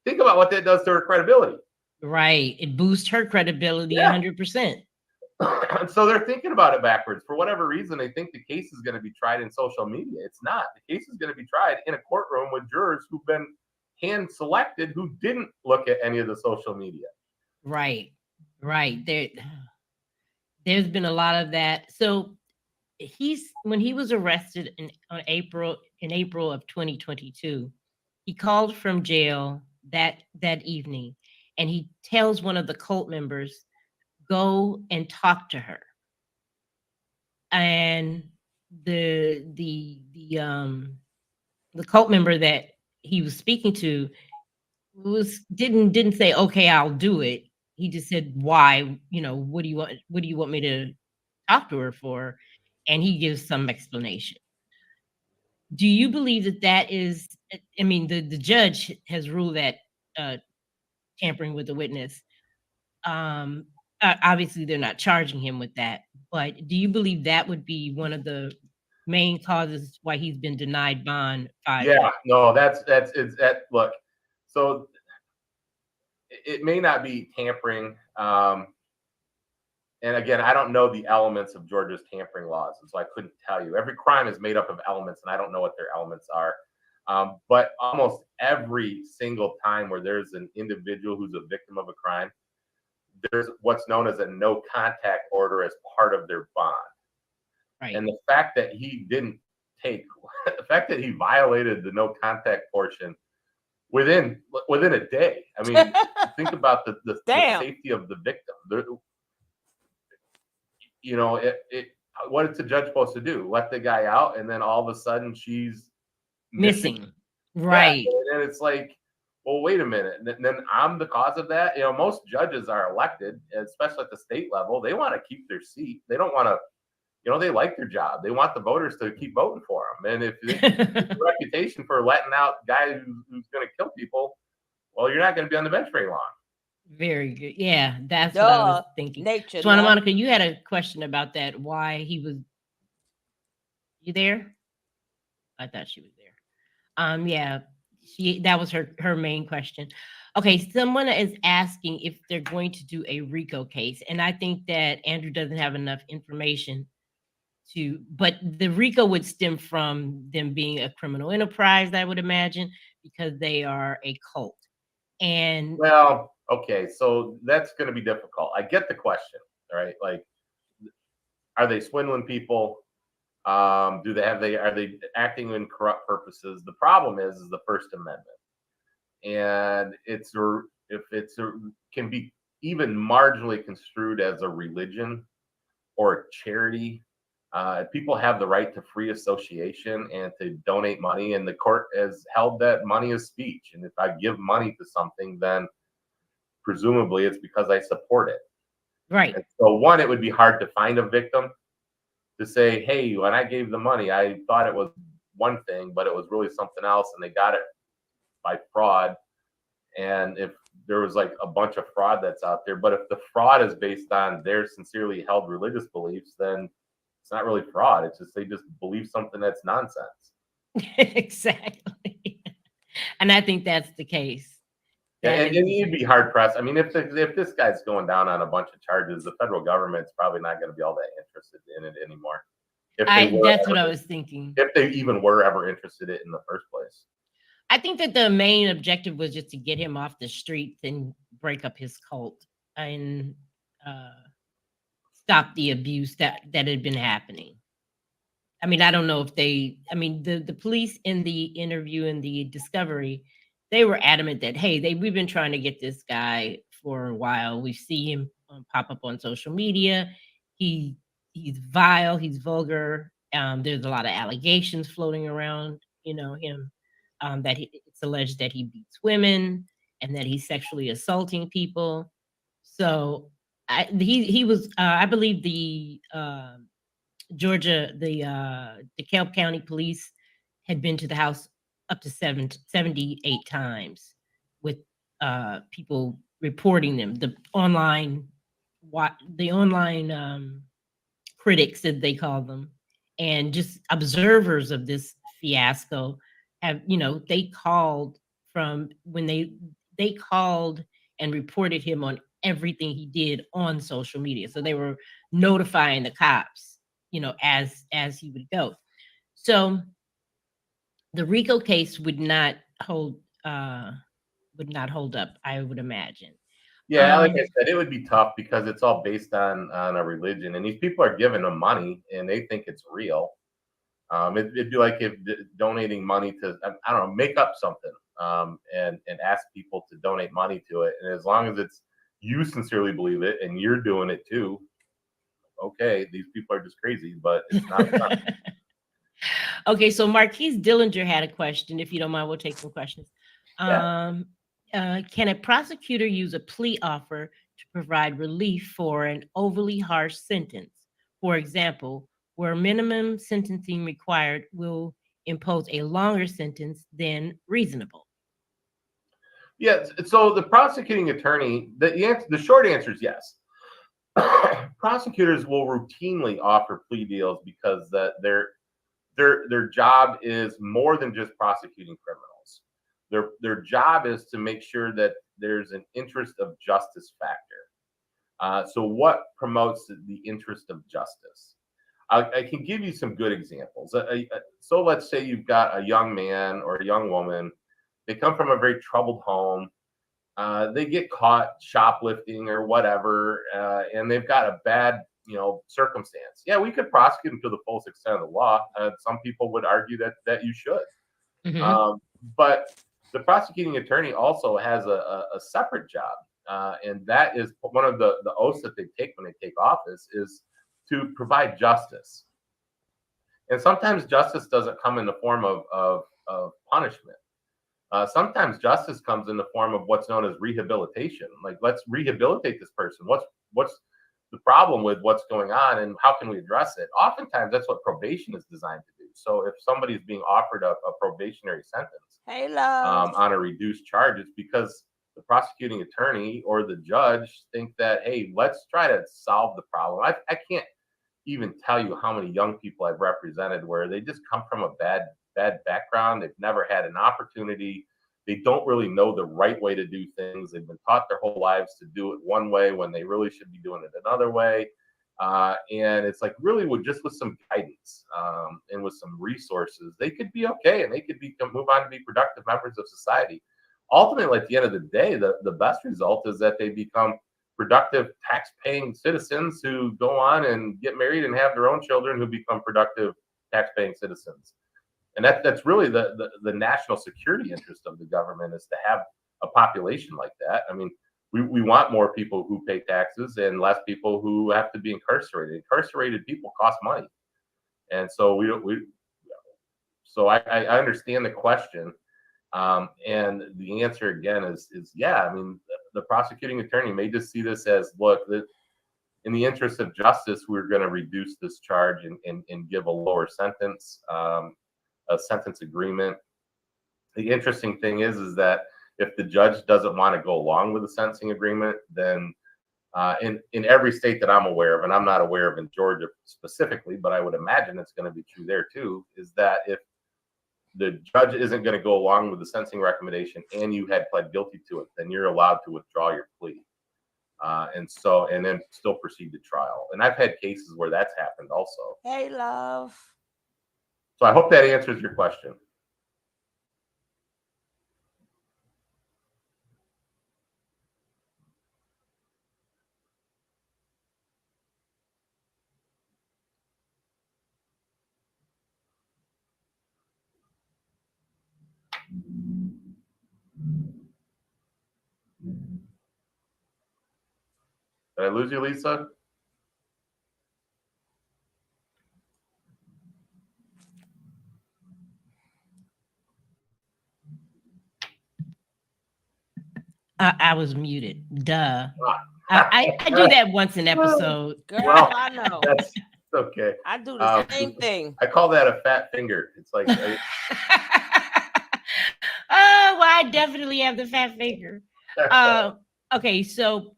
[SPEAKER 3] Think about what that does to her credibility.
[SPEAKER 2] Right. It boosts her credibility 100%.
[SPEAKER 3] And so they're thinking about it backwards. For whatever reason, they think the case is going to be tried in social media. It's not. The case is going to be tried in a courtroom with jurors who've been hand selected, who didn't look at any of the social media.
[SPEAKER 2] Right. There's been a lot of that. So when he was arrested in April of 2022, he called from jail that evening, and he tells one of the cult members, go and talk to her. And the cult member that he was speaking to didn't say, okay, I'll do it. He just said, why, what do you want me to talk to her for? And he gives some explanation. Do you believe that that is, I mean, the judge has ruled that uh, tampering with the witness, obviously they're not charging him with that, but do you believe that would be one of the main causes why he's been denied bond 5
[SPEAKER 3] Yeah,
[SPEAKER 2] years?
[SPEAKER 3] no, it's that look. So it may not be tampering. And again, I don't know the elements of Georgia's tampering laws, and so I couldn't tell you. Every crime is made up of elements, and I don't know what their elements are. But almost every single time where there's an individual who's a victim of a crime, there's what's known as a no contact order as part of their bond.
[SPEAKER 2] Right.
[SPEAKER 3] And the fact that he didn't take, the fact that he violated the no contact portion within a day. I mean, think about the safety of the victim. What is the judge supposed to do? Let the guy out, and then all of a sudden she's
[SPEAKER 2] Missing.
[SPEAKER 3] Yeah,
[SPEAKER 2] Right.
[SPEAKER 3] and it's like, well, wait a minute. And then I'm the cause of that. Most judges are elected, especially at the state level. They want to keep their seat. They don't want to. They like their job. They want the voters to keep voting for them. And if they have a reputation for letting out guys who's going to kill people, well, you're not going to be on the bench very long.
[SPEAKER 2] Very good. Yeah, that's what I was thinking.
[SPEAKER 1] Nature.
[SPEAKER 2] Swana Monica, you had a question about that. Why he was? You there? I thought she was there. Yeah, that was her main question. Okay, someone is asking if they're going to do a RICO case, and I think that Andrew doesn't have enough information but the RICO would stem from them being a criminal enterprise, I would imagine, because they are a cult. And
[SPEAKER 3] well, okay, so that's going to be difficult. I get the question, right? Like, are they swindling people? Are they acting in corrupt purposes? The problem is the First Amendment, and can be even marginally construed as a religion or a charity. People have the right to free association and to donate money, and the court has held that money is speech. And if I give money to something, then presumably it's because I support it.
[SPEAKER 2] Right.
[SPEAKER 3] And so, one, it would be hard to find a victim to say, hey, when I gave the money, I thought it was one thing, but it was really something else, and they got it by fraud. And if there was like a bunch of fraud that's out there, but if the fraud is based on their sincerely held religious beliefs, then it's not really fraud. It's just they just believe something that's nonsense.
[SPEAKER 2] Exactly. And I think that's the case.
[SPEAKER 3] And you'd be hard pressed. I mean, if this guy's going down on a bunch of charges, the federal government's probably not going to be all that interested in it anymore.
[SPEAKER 2] That's what I was thinking.
[SPEAKER 3] If they even were ever interested in it in the first place.
[SPEAKER 2] I think that the main objective was just to get him off the streets and break up his cult and stop the abuse that had been happening. I mean, I don't know if the police in the interview and the discovery, they were adamant that, hey, we've been trying to get this guy for a while. We see him pop up on social media. He's vile. He's vulgar. There's a lot of allegations floating around, him, that it's alleged that he beats women and that he's sexually assaulting people. So he was, I believe the Georgia, the DeKalb County Police had been to the house up to 78 times with people reporting them. The online critics, as they call them, and just observers of this fiasco have, they called from when they called and reported him on everything he did on social media. So they were notifying the cops, as he would go. So the RICO case would not hold up, I would imagine.
[SPEAKER 3] Yeah, like I said, it would be tough because it's all based on a religion, and these people are giving them money and they think it's real. It'd be like if donating money to, I don't know, make up something and ask people to donate money to it, and as long as it's you sincerely believe it and you're doing it too, okay, these people are just crazy, but it's not fun.
[SPEAKER 2] Okay, so Marquise Dillinger had a question. If you don't mind, we'll take some questions.
[SPEAKER 3] Yeah.
[SPEAKER 2] Can a prosecutor use a plea offer to provide relief for an overly harsh sentence? For example, where minimum sentencing required will impose a longer sentence than reasonable.
[SPEAKER 3] Yeah. So the prosecuting attorney, the short answer is yes. Prosecutors will routinely offer plea deals because their job is more than just prosecuting criminals. Their job is to make sure that there's an interest of justice factor. So what promotes the interest of justice? I can give you some good examples. So let's say you've got a young man or a young woman. They come from a very troubled home. They get caught shoplifting or whatever, and they've got a bad, circumstance. Yeah, we could prosecute them to the fullest extent of the law. Some people would argue that you should, but the prosecuting attorney also has a separate job, and that is one of the oaths that they take when they take office is to provide justice. And sometimes justice doesn't come in the form of punishment. Sometimes justice comes in the form of what's known as rehabilitation. Like, let's rehabilitate this person. What's the problem with what's going on, and how can we address it? Oftentimes, that's what probation is designed to do. So, if somebody's being offered a probationary sentence
[SPEAKER 1] Hey, love.
[SPEAKER 3] on a reduced charge, it's because the prosecuting attorney or the judge think that, hey, let's try to solve the problem. I can't even tell you how many young people I've represented where they just come from a bad background. They've never had an opportunity. They don't really know the right way to do things. They've been taught their whole lives to do it one way when they really should be doing it another way. And it's like really with some guidance and with some resources, they could be okay and they could move on to be productive members of society. Ultimately, at the end of the day, the best result is that they become productive tax-paying citizens who go on and get married and have their own children who become productive tax-paying citizens. And that's really the national security interest of the government is to have a population like that. I mean, we want more people who pay taxes and less people who have to be incarcerated. Incarcerated people cost money. And so I understand the question. And the answer again is yeah. I mean, the prosecuting attorney may just see this as, look, in the interest of justice, we're going to reduce this charge and give a lower sentence, a sentence agreement. The interesting thing is that if the judge doesn't want to go along with the sentencing agreement, then in every state that I'm aware of, and I'm not aware of in Georgia specifically, but I would imagine it's going to be true there too, is that if the judge isn't going to go along with the sentencing recommendation and you had pled guilty to it, then you're allowed to withdraw your plea. And then still proceed to trial. And I've had cases where that's happened also.
[SPEAKER 1] Hey, love.
[SPEAKER 3] So I hope that answers your question. Did I lose you, Lisa?
[SPEAKER 2] I was muted. Duh. I do that once an episode.
[SPEAKER 1] Girl,
[SPEAKER 3] Well,
[SPEAKER 1] I know.
[SPEAKER 3] That's okay.
[SPEAKER 1] I do the same thing.
[SPEAKER 3] I call that a fat finger. It's like
[SPEAKER 2] oh, well, I definitely have the fat finger. Okay, so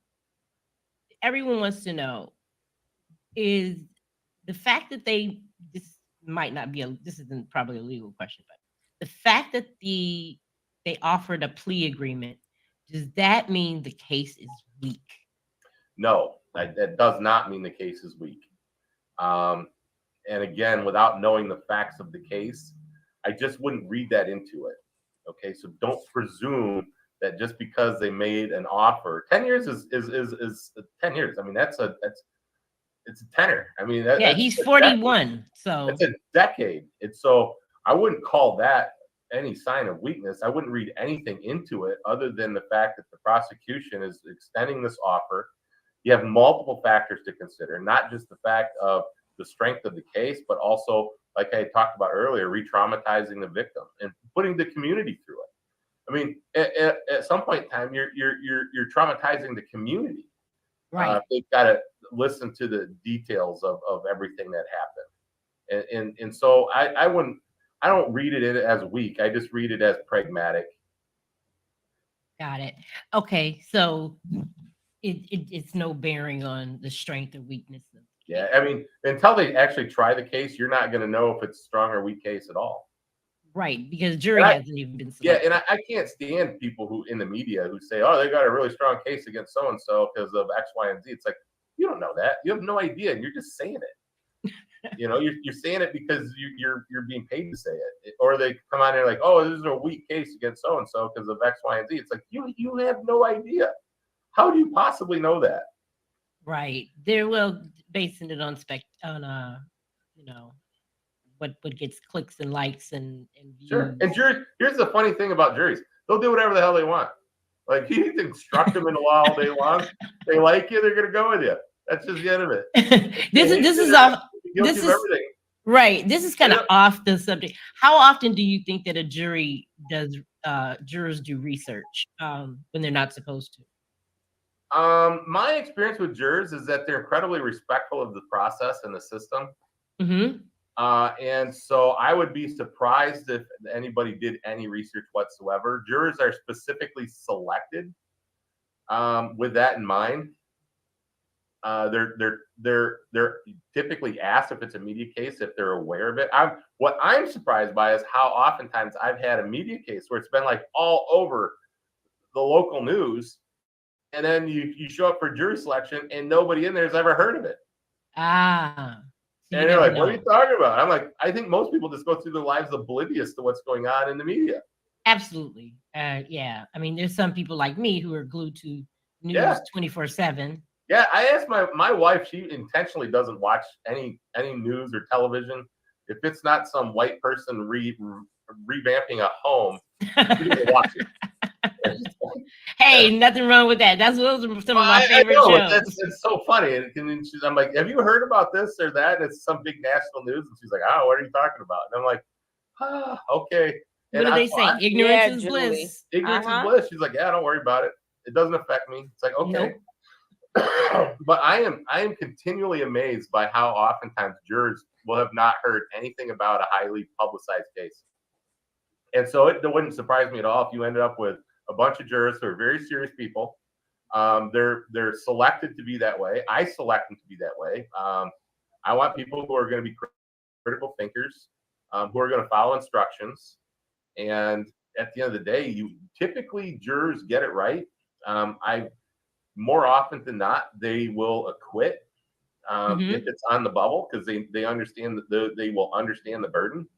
[SPEAKER 2] everyone wants to know is the fact that this might not be this isn't probably a legal question, but the fact that they offered a plea agreement, does that mean the case is weak?
[SPEAKER 3] No, that does not mean the case is weak. And again, without knowing the facts of the case, I just wouldn't read that into it. Okay, so don't presume that just because they made an offer, 10 years is 10 years. I mean, it's a tenor. I mean,
[SPEAKER 2] he's 41, so
[SPEAKER 3] it's a decade. It's so I wouldn't call that any sign of weakness. I wouldn't read anything into it other than the fact that the prosecution is extending this offer. You have multiple factors to consider, not just the fact of the strength of the case, but also like I talked about earlier, re-traumatizing the victim and putting the community through it. I mean, at some point in time, you're traumatizing the community.
[SPEAKER 2] Right.
[SPEAKER 3] They've got to listen to the details of everything that happened, and so I don't read it as weak. I just read it as pragmatic.
[SPEAKER 2] Got it. Okay, so it's no bearing on the strength or weakness of the
[SPEAKER 3] Yeah,
[SPEAKER 2] case.
[SPEAKER 3] I mean, until they actually try the case, you're not going to know if it's strong or weak case at all.
[SPEAKER 2] Right, because jury
[SPEAKER 3] And I,
[SPEAKER 2] hasn't even been
[SPEAKER 3] yeah,
[SPEAKER 2] selected.
[SPEAKER 3] and I can't stand people who in the media who say, "Oh, they got a really strong case against so and so because of X, Y, and Z." It's like you don't know that. You have no idea, and you're just saying it. You're saying it because you're being paid to say it, or they come on there like, "Oh, this is a weak case against so and so because of X, Y, and Z." It's like you have no idea. How do you possibly know that?
[SPEAKER 2] Right. They're well basing it on you know, what gets clicks and likes and
[SPEAKER 3] Sure.
[SPEAKER 2] views.
[SPEAKER 3] And juries, here's the funny thing about juries: they'll do whatever the hell they want. Like you can instruct them in the law all day long. They like you, they're gonna go with you. That's just the end of it. They hate
[SPEAKER 2] This
[SPEAKER 3] you,
[SPEAKER 2] is
[SPEAKER 3] they're gonna
[SPEAKER 2] off
[SPEAKER 3] be guilty
[SPEAKER 2] this
[SPEAKER 3] of
[SPEAKER 2] is
[SPEAKER 3] everything.
[SPEAKER 2] right. This is kind of
[SPEAKER 3] Yep.
[SPEAKER 2] off the subject. How often do you think that a jury does jurors do research when they're not supposed to?
[SPEAKER 3] My experience with jurors is that they're incredibly respectful of the process and the system.
[SPEAKER 2] Mm-hmm.
[SPEAKER 3] And so I would be surprised if anybody did any research whatsoever. Jurors are specifically selected with that in mind. They're typically asked if it's a media case if they're aware of it. What I'm surprised by is how oftentimes I've had a media case where it's been like all over the local news, and then you show up for jury selection and nobody in there has ever heard of it.
[SPEAKER 2] Ah, so you
[SPEAKER 3] And they're
[SPEAKER 2] never
[SPEAKER 3] like, "What are you
[SPEAKER 2] know.
[SPEAKER 3] talking about?" I'm like, I think most people just go through their lives oblivious to what's going on in the media.
[SPEAKER 2] Absolutely. Yeah. I mean, there's some people like me who are glued to
[SPEAKER 3] Yeah,
[SPEAKER 2] news 24/7.
[SPEAKER 3] yeah. I asked my wife; she intentionally doesn't watch any news or television. If it's not some white person revamping a home, she doesn't watch it.
[SPEAKER 2] Hey, nothing wrong with that. Those are some
[SPEAKER 3] Well,
[SPEAKER 2] of my
[SPEAKER 3] I
[SPEAKER 2] favorite
[SPEAKER 3] know, but
[SPEAKER 2] shows.
[SPEAKER 3] it's so funny. And I'm like, "Have you heard about this or that?" And it's some big national news, and she's like, "Oh, what are you talking about?" And I'm like, "Ah, okay."
[SPEAKER 2] What
[SPEAKER 3] And
[SPEAKER 2] do
[SPEAKER 3] I,
[SPEAKER 2] they say? Ignorance
[SPEAKER 1] Yeah,
[SPEAKER 2] is
[SPEAKER 1] Julie.
[SPEAKER 2] bliss.
[SPEAKER 3] ignorance is
[SPEAKER 1] Uh-huh.
[SPEAKER 3] bliss. She's like, "Yeah, don't worry about it. It doesn't affect me." It's like, okay.
[SPEAKER 2] Nope.
[SPEAKER 3] But I am continually amazed by how oftentimes jurors will have not heard anything about a highly publicized case. And so it wouldn't surprise me at all if you ended up with a bunch of jurors who are very serious people. They're selected to be that way. I select them to be that way. I want people who are going to be critical thinkers, who are going to follow instructions. And at the end of the day, you typically jurors get it right. I More often than not, they will acquit if
[SPEAKER 2] Hmm.
[SPEAKER 3] it's on the bubble because they understand that they will understand the burden.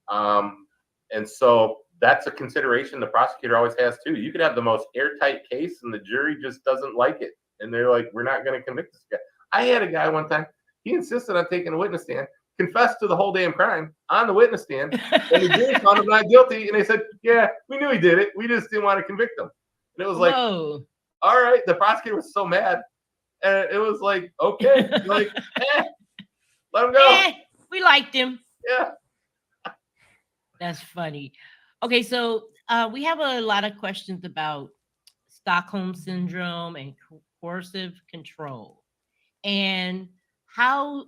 [SPEAKER 3] Um, and so that's a consideration the prosecutor always has too. You could have the most airtight case and the jury just doesn't like it. And they're like, we're not going to convict this guy. I had a guy one time, he insisted on taking a witness stand, confessed to the whole damn crime on the witness stand, and the jury found him not guilty. And they said, yeah, we knew he did it. We just didn't want to convict him. And it was like,
[SPEAKER 2] Whoa.
[SPEAKER 3] all right. The prosecutor was so mad. And it was like, okay. Like, let him go.
[SPEAKER 2] We liked him.
[SPEAKER 3] Yeah.
[SPEAKER 2] That's funny. Okay, so we have a lot of questions about Stockholm syndrome and coercive control. And how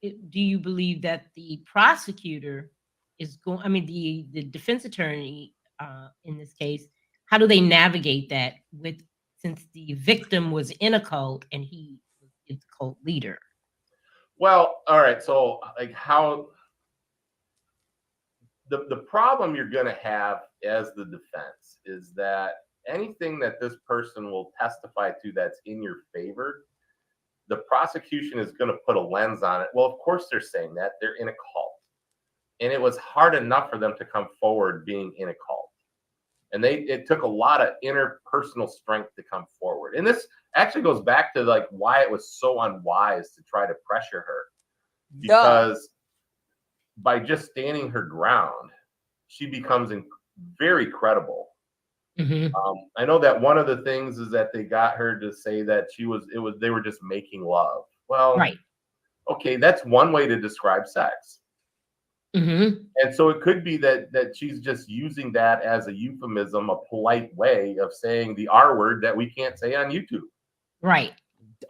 [SPEAKER 2] do you believe that the prosecutor is going, I mean, the defense attorney in this case, how do they navigate that with, since the victim was in a cult and he was the cult leader?
[SPEAKER 3] Well, all right. So, like, how the problem you're going to have as the defense is that anything that this person will testify to that's in your favor, the prosecution is going to put a lens on it. Well, of course they're saying that they're in a cult, and it was hard enough for them to come forward being in a cult, and it took a lot of interpersonal strength to come forward. And this actually goes back to like why it was so unwise to try to pressure her,
[SPEAKER 1] Duh.
[SPEAKER 3] because by just standing her ground, she becomes very credible.
[SPEAKER 2] Mhm.
[SPEAKER 3] I know that one of the things is that they got her to say that they were just making love. Well,
[SPEAKER 2] Right.
[SPEAKER 3] okay, that's one way to describe sex.
[SPEAKER 2] Mm-hmm.
[SPEAKER 3] And so it could be that she's just using that as a euphemism, a polite way of saying the R word that we can't say on YouTube.
[SPEAKER 2] Right.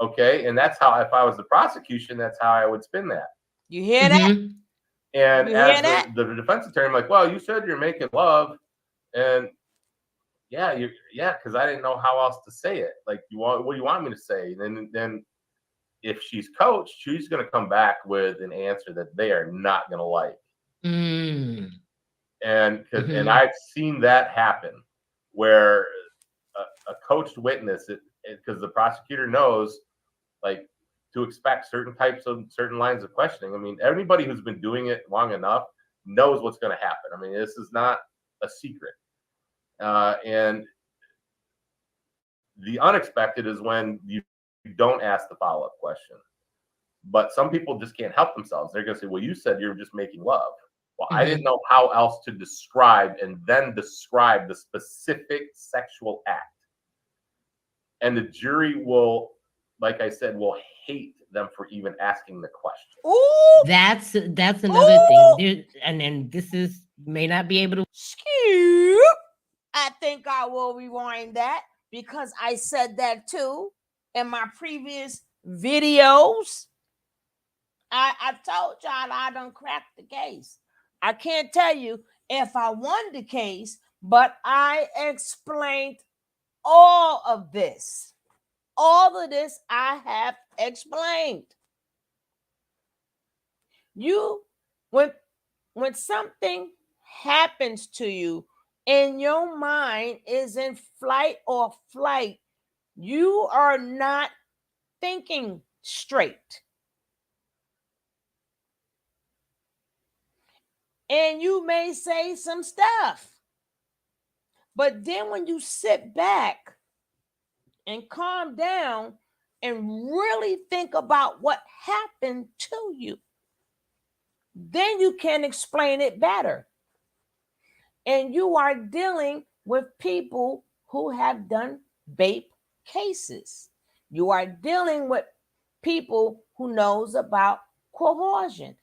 [SPEAKER 3] Okay. And that's how, if I was the prosecution, that's how I would spin that.
[SPEAKER 1] You hear that?
[SPEAKER 2] Mm-hmm.
[SPEAKER 3] And
[SPEAKER 1] You hear
[SPEAKER 3] as
[SPEAKER 1] that?
[SPEAKER 3] the defense attorney, I'm like, well, you said you're making love. And yeah, because I didn't know how else to say it. Like, what do you want me to say? And then if she's coached, she's going to come back with an answer that they are not going to like.
[SPEAKER 2] Mm.
[SPEAKER 3] And
[SPEAKER 2] Mm-hmm.
[SPEAKER 3] I've seen that happen where a coached witness, because the prosecutor knows, like, to expect certain lines of questioning. I mean, everybody who's been doing it long enough knows what's going to happen. I mean, this is not a secret. And the unexpected is when you don't ask the follow-up question. But some people just can't help themselves. They're going to say, well, you said you're just making love. Well, I didn't know how else to describe the specific sexual act. And the jury will, like I said, will hate them for even asking the question.
[SPEAKER 1] Ooh,
[SPEAKER 2] That's another thing. And then this may not be able to.
[SPEAKER 1] I think I will rewind that because I said that too in my previous videos. I told y'all I done cracked the case. I can't tell you if I won the case, but I explained all of this. All of this I have explained. When something happens to you and your mind is in flight or flight, you are not thinking straight. And you may say some stuff. But then when you sit back and calm down and really think about what happened to you, then you can explain it better. And you are dealing with people who have done BAPE cases. You are dealing with people who knows about coercion.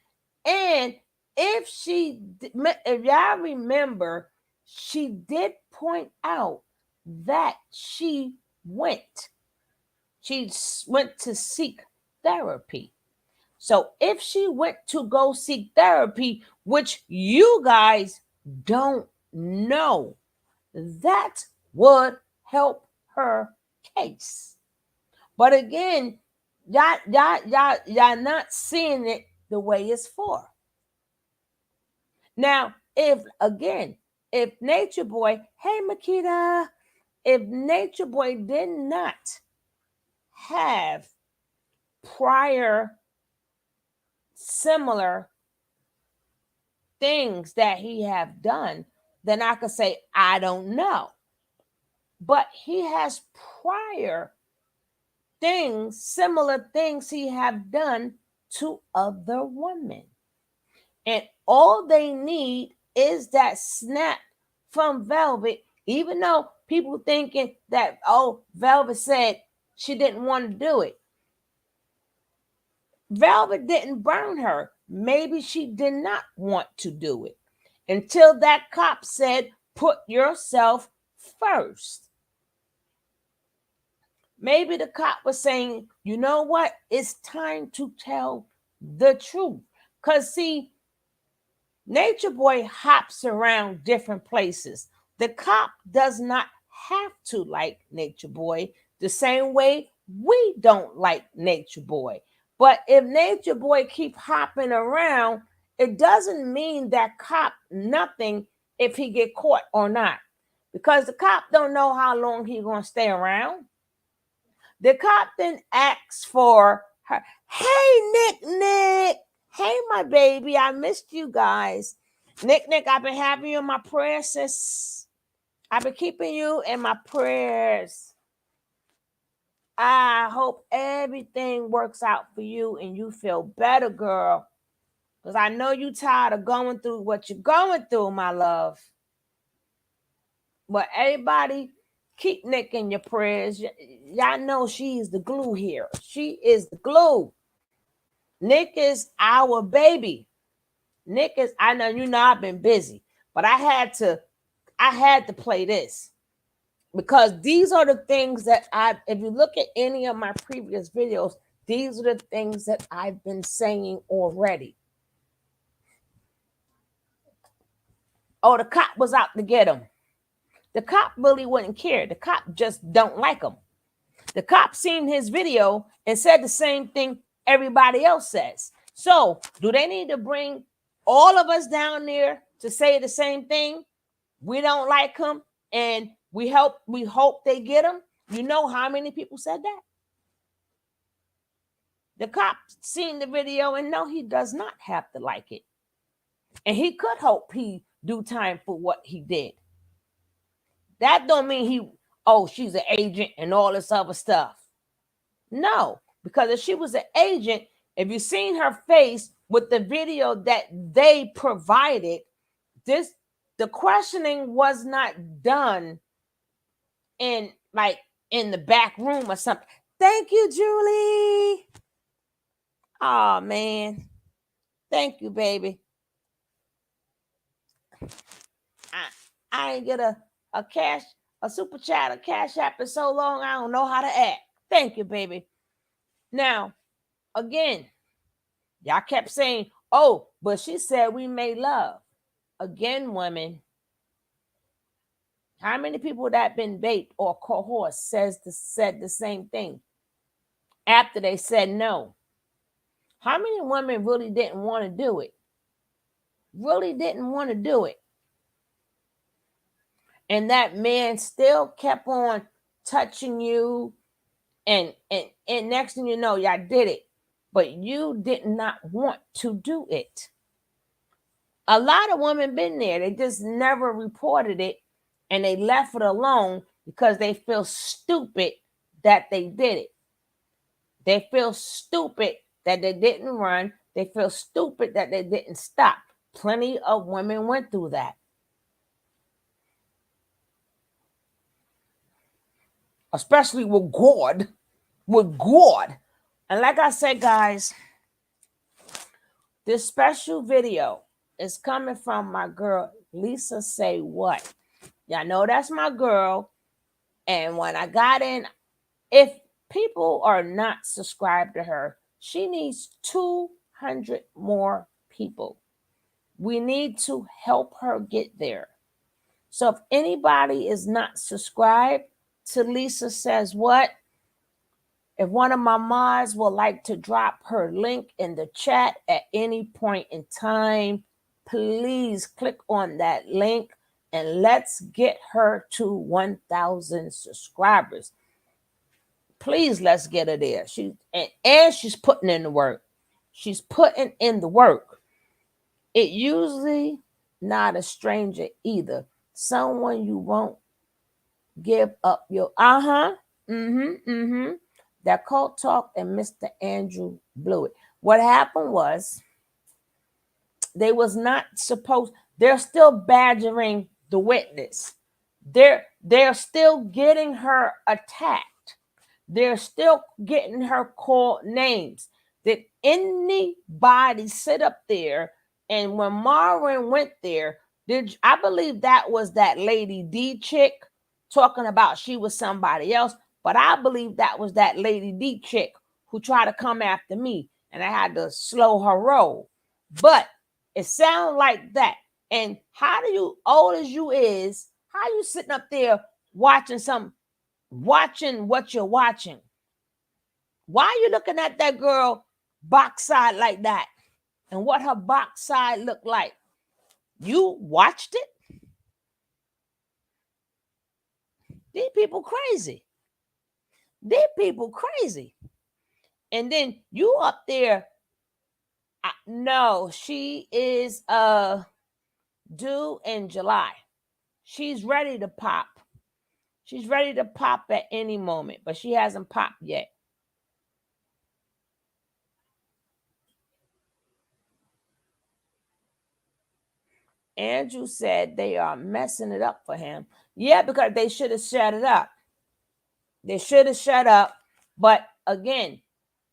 [SPEAKER 1] And if y'all remember, she did point out that she went to seek therapy. So if she went to go seek therapy, which you guys don't know, that would help her case. But again, y'all not seeing it the way it's for. Now, if Natureboy, hey Makita, if Natureboy did not have prior similar things that he have done, then I could say I don't know. But he has prior things, similar things he have done to other women. And all they need is that snap from Velvet, even though people thinking that, oh, Velvet said she didn't want to do it. Velvet didn't burn her. Maybe she did not want to do it until that cop said, put yourself first. Maybe the cop was saying, you know what? It's time to tell the truth. Because, see, Natureboy hops around different places. The cop does not have to like Natureboy the same way we don't like Natureboy. But if Natureboy keep hopping around, it doesn't mean that cop nothing if he get caught or not. Because the cop don't know how long he gonna stay around. The cop then asks for her. Hey, Nick. Hey, my baby. I missed you guys. Nick, I've been having you in my prayers, sis. I've been keeping you in my prayers. I hope everything works out for you and you feel better, girl. Because I know you're tired of going through what you're going through, my love. But everybody, keep Nick in your prayers. Y'all know she's the glue here. She is the glue. Nick is our baby. Nick is, I know I've been busy, but I had to play this because these are the things that if you look at any of my previous videos, these are the things that I've been saying already. Oh, the cop was out to get him. The cop really wouldn't care. The cop just don't like him. The cop seen his video and said the same thing everybody else says. So, do they need to bring all of us down there to say the same thing? We don't like him, and we hope they get him. You know how many people said that? The cop seen the video and no, he does not have to like it. And he could hope he do time for what he did. That don't mean she's an agent and all this other stuff. No, because if she was an agent, if you seen her face with the video that they provided, the questioning was not done in the back room or something. Thank you, Julie. Oh man. Thank you, baby. I ain't get a super chat, a cash app in so long I don't know how to act. Thank you, baby. Now, again, y'all kept saying, oh, but she said we made love. Again, women, how many people that been bait or coerced said the same thing after they said no? How many women really didn't want to do it? Really didn't want to do it. And that man still kept on touching you, and next thing you know, y'all did it, but you did not want to do it. A lot of women been there. They just never reported it, and they left it alone because they feel stupid that they did it. They feel stupid that they didn't run. They feel stupid that they didn't stop. Plenty of women went through that. Especially with God. With God. And like I said, guys, this special video is coming from my girl, Lisa Say What. Y'all know that's my girl. And when I got in, if people are not subscribed to her, she needs 200 more people. We need to help her get there. So if anybody is not subscribed to Lisa Says What, if one of my mods would like to drop her link in the chat at any point in time, please click on that link and let's get her to 1,000 subscribers. Please, let's get her there. And she's putting in the work. She's putting in the work. It usually not a stranger either. Someone you won't give up your that cult talk, and Mr. Andrew blew it. What happened was they was not supposed, they're still badgering the witness. They're still getting her attacked. They're still getting her called names. Did anybody sit up there? And when Marvin went there, I believe that was that Lady D chick talking about she was somebody else. But I believe that was that Lady D chick who tried to come after me, and I had to slow her roll. But it sounds like that. And how do you, old as you is, how you sitting up there watching what you're watching? Why are you looking at that girl box side like that? And what her box side looked like? You watched it? These people crazy. These people crazy. And then you up there. No, she is due in July. She's ready to pop. She's ready to pop at any moment, but she hasn't popped yet. Andrew said they are messing it up for him. Yeah, because they should have shut it up. They should have shut up. But again,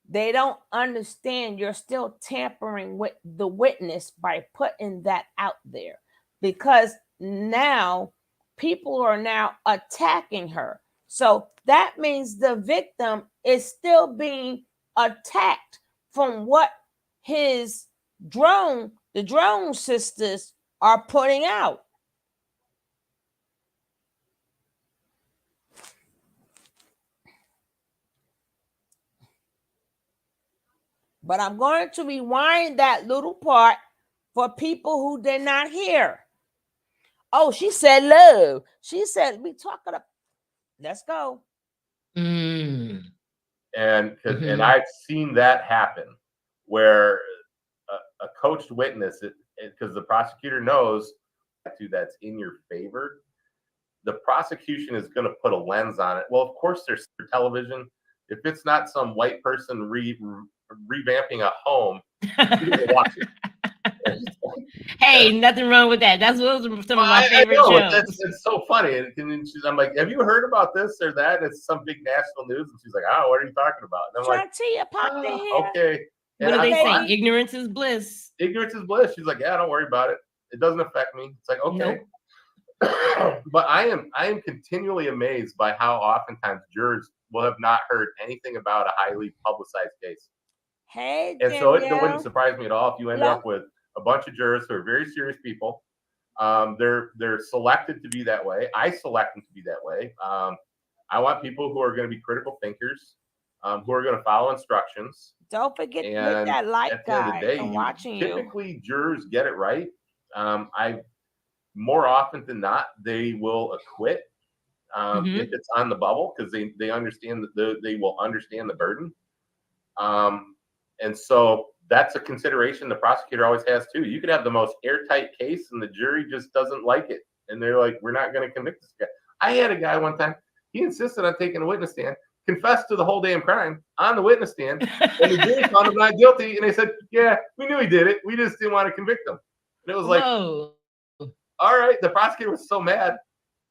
[SPEAKER 1] They don't understand you're still tampering with the witness by putting that out there, because now people are now attacking her. So that means the victim is still being attacked from what the drone sisters are putting out. But I'm going to rewind that little part for people who did not hear. Oh, she said love. She said we talking about. Let's go.
[SPEAKER 2] Mm.
[SPEAKER 3] And I've seen that happen where a coached witness, because the prosecutor knows that's in your favor, the prosecution is going to put a lens on it. Well, of course, there's television. If it's not some white person revamping a home, you don't watch it.
[SPEAKER 2] Hey, nothing wrong with that. Those are some of my favorite shows.
[SPEAKER 3] It's so funny. I'm like, have you heard about this or that? And it's some big national news. And she's like, oh, what are you talking about? And I'm like, okay.
[SPEAKER 2] What do they say? Ignorance is bliss.
[SPEAKER 3] Ignorance is bliss. She's like, yeah, don't worry about it. It doesn't affect me. It's like, okay. Nope. But I am continually amazed by how oftentimes jurors will have not heard anything about a highly publicized case.
[SPEAKER 1] Hey,
[SPEAKER 3] and so it wouldn't surprise me at all if you end up with a bunch of jurors who are very serious people. They're selected to be that way. I select them to be that way. I want people who are going to be critical thinkers, who are going to follow instructions.
[SPEAKER 1] Don't forget to hit that like, guys. I'm watching
[SPEAKER 3] typically jurors get it right. More often than not, they will acquit if it's on the bubble, because they understand that they will understand the burden. And so that's a consideration the prosecutor always has too. You could have the most airtight case and the jury just doesn't like it. And they're like, we're not going to convict this guy. I had a guy one time, he insisted on taking a witness stand, confessed to the whole damn crime on the witness stand, and the jury found him not guilty. And they said, yeah, we knew he did it. We just didn't want to convict him. And it was like, all right. The prosecutor was so mad.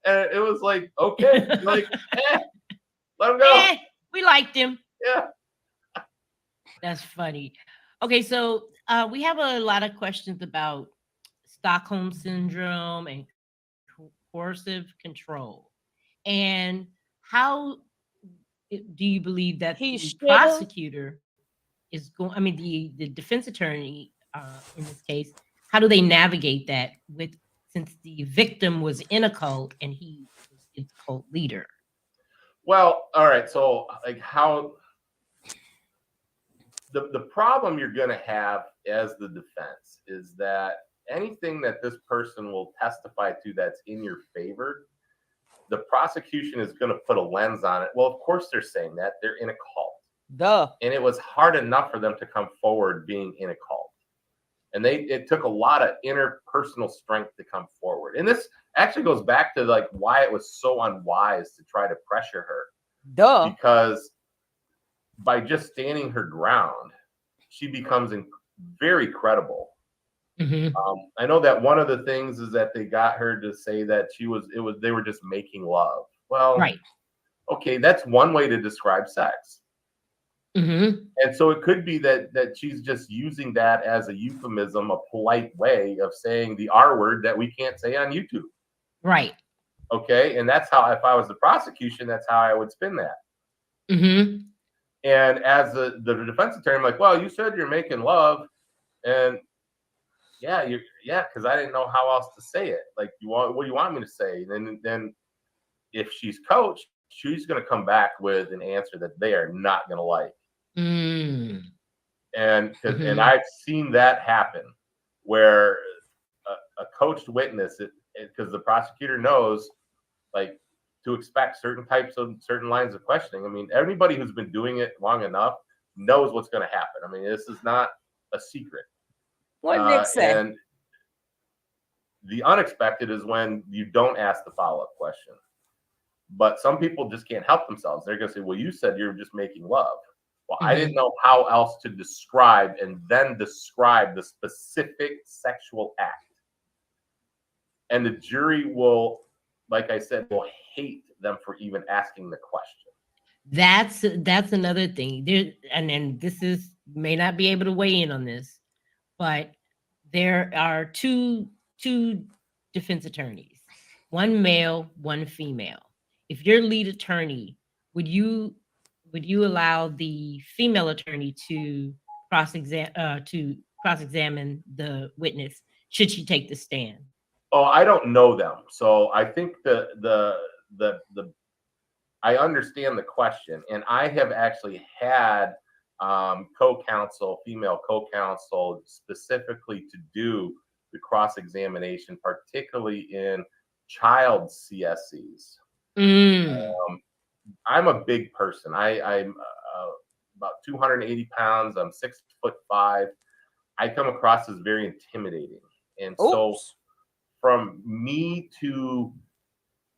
[SPEAKER 3] And it was like, okay, like, let him go.
[SPEAKER 2] We liked him.
[SPEAKER 3] Yeah.
[SPEAKER 2] That's funny. Okay, so we have a lot of questions about Stockholm syndrome and coercive control. And how do you believe that the prosecutor is going, I mean, the defense attorney in this case, how do they navigate that since the victim was in a cult and he was its cult leader?
[SPEAKER 3] Well, all right. So like how the problem you're going to have as the defense is that anything that this person will testify to that's in your favor, the prosecution is going to put a lens on it. Well, of course they're saying that. They're in a cult.
[SPEAKER 1] Duh.
[SPEAKER 3] And it was hard enough for them to come forward being in a cult. And it took a lot of interpersonal strength to come forward. And this actually goes back to like why it was so unwise to try to pressure her.
[SPEAKER 1] Duh.
[SPEAKER 3] Because by just standing her ground, she becomes very credible. I know that one of the things is that they got her to say that they were just making love. Well,
[SPEAKER 2] right.
[SPEAKER 3] Okay, that's one way to describe sex. And so it could be that she's just using that as a euphemism, a polite way of saying the R word that we can't say on YouTube.
[SPEAKER 2] Right.
[SPEAKER 3] Okay. And that's how, if I was the prosecution, that's how I would spin that. And as the defense attorney, I'm like, well, you said you're making love. And yeah, because I didn't know how else to say it. Like, what do you want me to say? And then if she's coached, she's going to come back with an answer that they are not going to like. And I've seen that happen where a coached witness, because the prosecutor knows like to expect certain lines of questioning. I mean, everybody who's been doing it long enough knows what's going to happen. I mean, this is not a secret.
[SPEAKER 1] What Nick said.
[SPEAKER 3] And the unexpected is when you don't ask the follow-up question. But some people just can't help themselves. They're going to say, well, you said you're just making love. Well, I didn't know how else to describe the specific sexual act. And the jury will, like I said, will hate them for even asking the question.
[SPEAKER 2] That's another thing. There, and this is may not be able to weigh in on this, but there are two defense attorneys, one male, one female. If you're lead attorney, would you would you allow the female attorney to cross examine the witness should she take the stand?
[SPEAKER 3] Oh, I don't know them, so I think the I understand the question, and I have actually had co-counsel, female co-counsel, specifically to do the cross-examination, particularly in child CSCs.
[SPEAKER 2] Mm.
[SPEAKER 3] I'm a big person. I'm about 280 pounds. I'm 6'5". I come across as very intimidating, and so
[SPEAKER 1] Oops.
[SPEAKER 3] from me to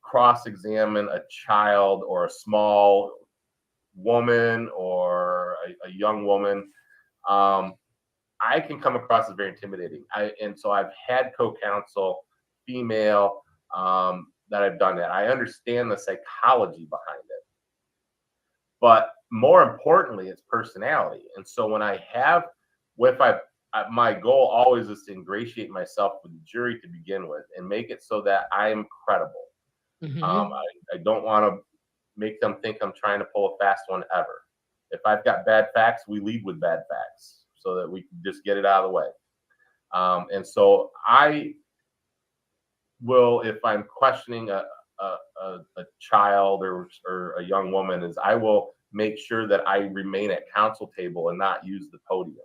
[SPEAKER 3] cross-examine a child or a small woman or a young woman, I can come across as very intimidating. And so I've had co-counsel, female, that I've done that. I understand the psychology behind it, but more importantly, it's personality. And so when I have, if my goal always is to ingratiate myself with the jury to begin with and make it so that I am credible.
[SPEAKER 2] Mm-hmm.
[SPEAKER 3] I don't want to make them think I'm trying to pull a fast one ever. If I've got bad facts, we lead with bad facts so that we can just get it out of the way. And so I will, if I'm questioning a child or a young woman, is I will make sure that I remain at counsel table and not use the podium.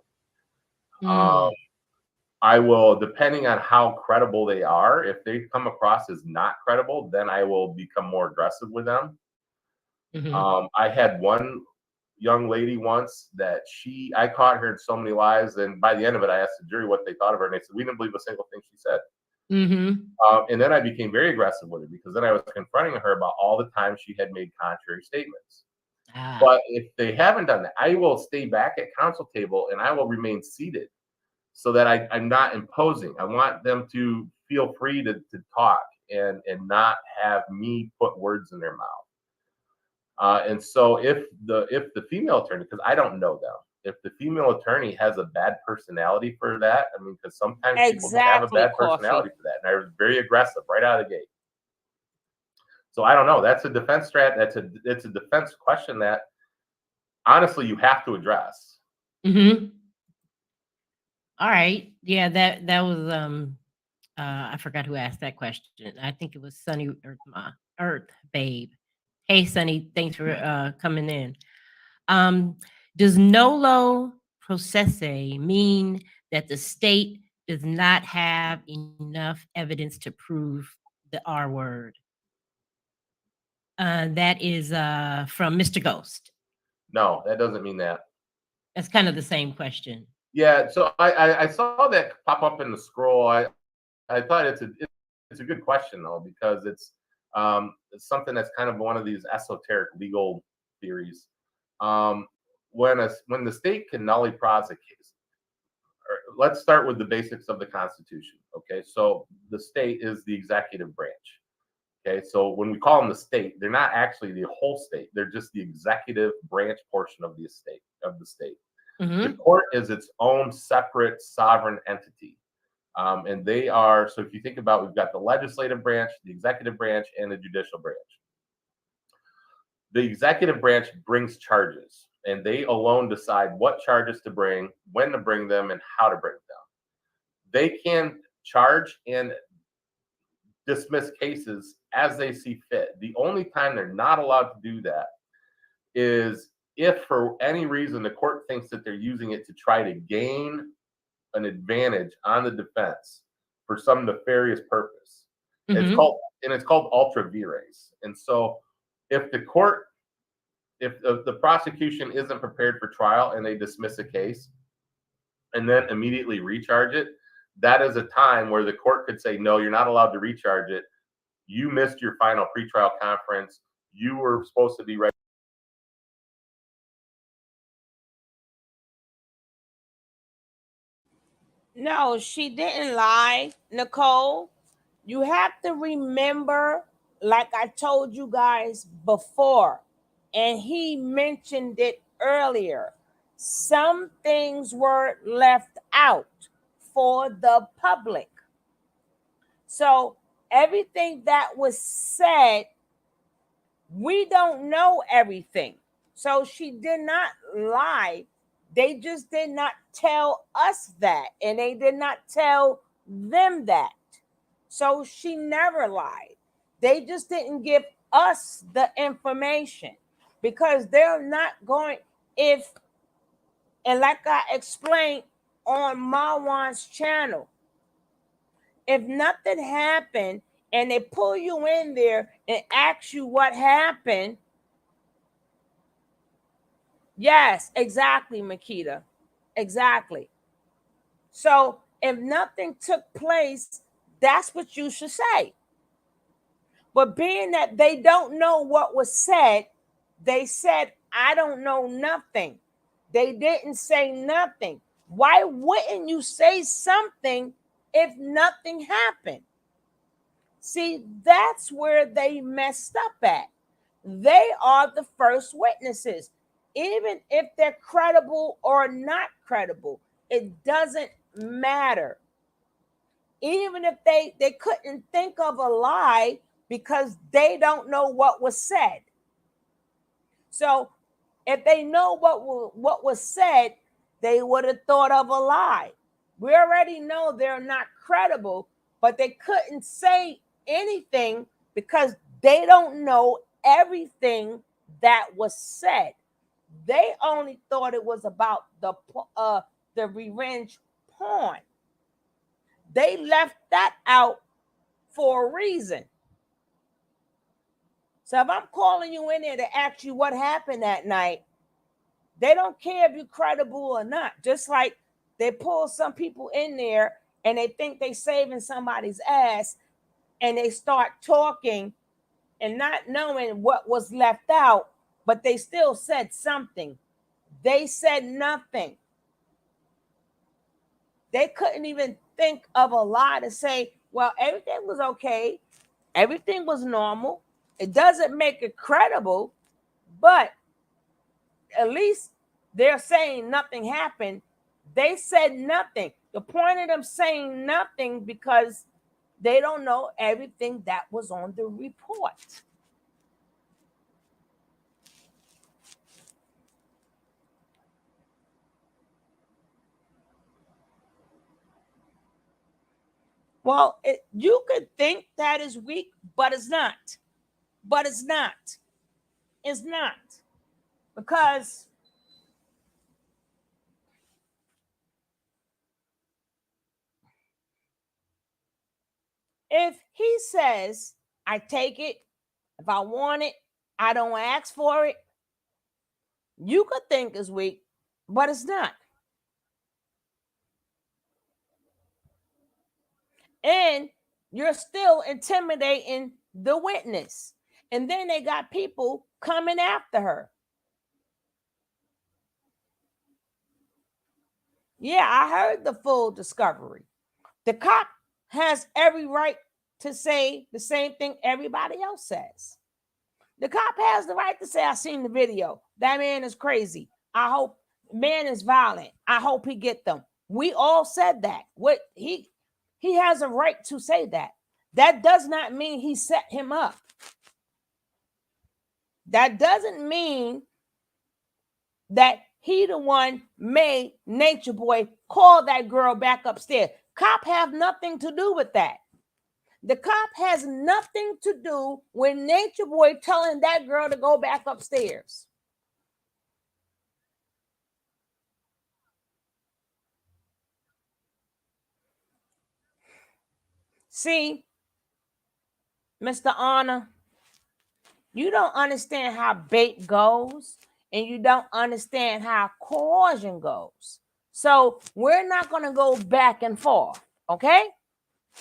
[SPEAKER 3] Um,
[SPEAKER 2] Mm.
[SPEAKER 3] I will, depending on how credible they are, if they come across as not credible, then I will become more aggressive with them.
[SPEAKER 2] Mm-hmm.
[SPEAKER 3] I had one young lady once that I caught her in so many lies, and by the end of it, I asked the jury what they thought of her, and they said we didn't believe a single thing she said.
[SPEAKER 2] Mm-hmm.
[SPEAKER 3] And then I became very aggressive with her because then I was confronting her about all the times she had made contrary statements.
[SPEAKER 2] Ah.
[SPEAKER 3] But if they haven't done that, I will stay back at counsel table and I will remain seated so that I'm not imposing. I want them to feel free to talk and not have me put words in their mouth. And so if the female attorney, because I don't know them, if the female attorney has a bad personality for that, I mean, because sometimes people just have a
[SPEAKER 1] Exactly,
[SPEAKER 3] bad
[SPEAKER 1] Coffee.
[SPEAKER 3] personality for that, and I was very aggressive right out of the gate. So I don't know. That's a defense strat. It's a defense question that honestly you have to address.
[SPEAKER 2] Mm-hmm. All right. Yeah, that was I forgot who asked that question. I think it was Sunny Earth Babe. Hey Sunny, thanks for coming in. Um, does nolo processe mean that the state does not have enough evidence to prove the R word? That is from Mr. Ghost.
[SPEAKER 3] No, that doesn't mean that.
[SPEAKER 2] That's kind of the same question.
[SPEAKER 3] Yeah. So I saw that pop up in the scroll. I thought it's a good question though because it's something that's kind of one of these esoteric legal theories. Um, when the state can nully prosecute, let's start with the basics of the Constitution. Okay, so the state is the executive branch. Okay, so when we call them the state, they're not actually the whole state; they're just the executive branch portion of the state. The
[SPEAKER 2] Mm-hmm.
[SPEAKER 3] court is its own separate sovereign entity. And they are, so if you think about, we've got the legislative branch, the executive branch, and the judicial branch. The executive branch brings charges, and they alone decide what charges to bring, when to bring them, and how to bring them. They can charge and dismiss cases as they see fit. The only time they're not allowed to do that is if, for any reason, the court thinks that they're using it to try to gain an advantage on the defense for some nefarious purpose.
[SPEAKER 2] Mm-hmm.
[SPEAKER 3] It's called ultra vires. And so if the prosecution isn't prepared for trial and they dismiss a case and then immediately recharge it, that is a time where the court could say, no, you're not allowed to recharge it. You missed your final pretrial conference. You were supposed to be ready.
[SPEAKER 1] No, she didn't lie, Nicole. You have to remember, like I told you guys before, and he mentioned it earlier. Some things were left out for the public. So everything that was said, we don't know everything. So she did not lie. They just did not tell us that, and they did not tell them that. So she never lied. They just didn't give us the information because they're not going, if, and like I explained on Marwan's channel, if nothing happened and they pull you in there and ask you what happened, yes, exactly, Makita. Exactly. So if nothing took place, that's what you should say. But being that they don't know what was said, they said, I don't know nothing. They didn't say nothing. Why wouldn't you say something if nothing happened? See, that's where they messed up at. They are the first witnesses. Even if they're credible or not credible, it doesn't matter. Even if they couldn't think of a lie because they don't know what was said. So if they know what was said, they would have thought of a lie. We already know they're not credible, but they couldn't say anything because they don't know everything that was said. They only thought it was about the revenge porn. They left that out for a reason. So if I'm calling you in there to ask you what happened that night, they don't care if you're credible or not. Just like they pull some people in there and they think they saving somebody's ass and they start talking and not knowing what was left out, but they still said something. They said nothing. They couldn't even think of a lie to say, well, everything was okay. Everything was normal. It doesn't make it credible, but at least they're saying nothing happened. They said nothing. The point of them saying nothing because they don't know everything that was on the report. Well, you could think that is weak, but it's not. But it's not. It's not. Because if he says, I take it, if I want it, I don't ask for it, you could think it's weak, but it's not. And you're still intimidating the witness. And then they got people coming after her. Yeah, I heard the full discovery. The cop has every right to say the same thing everybody else says. The cop has the right to say, I seen the video. That man is crazy. I hope man is violent. I hope he get them. We all said that. What he has a right to say that. That does not mean he set him up. That doesn't mean that he the one made Natureboy call that girl back upstairs. Cop have nothing to do with that. The cop has nothing to do with Natureboy telling that girl to go back upstairs. See, Mr. Honor, you don't understand how bait goes, and you don't understand how coercion goes. So we're not going to go back and forth, okay?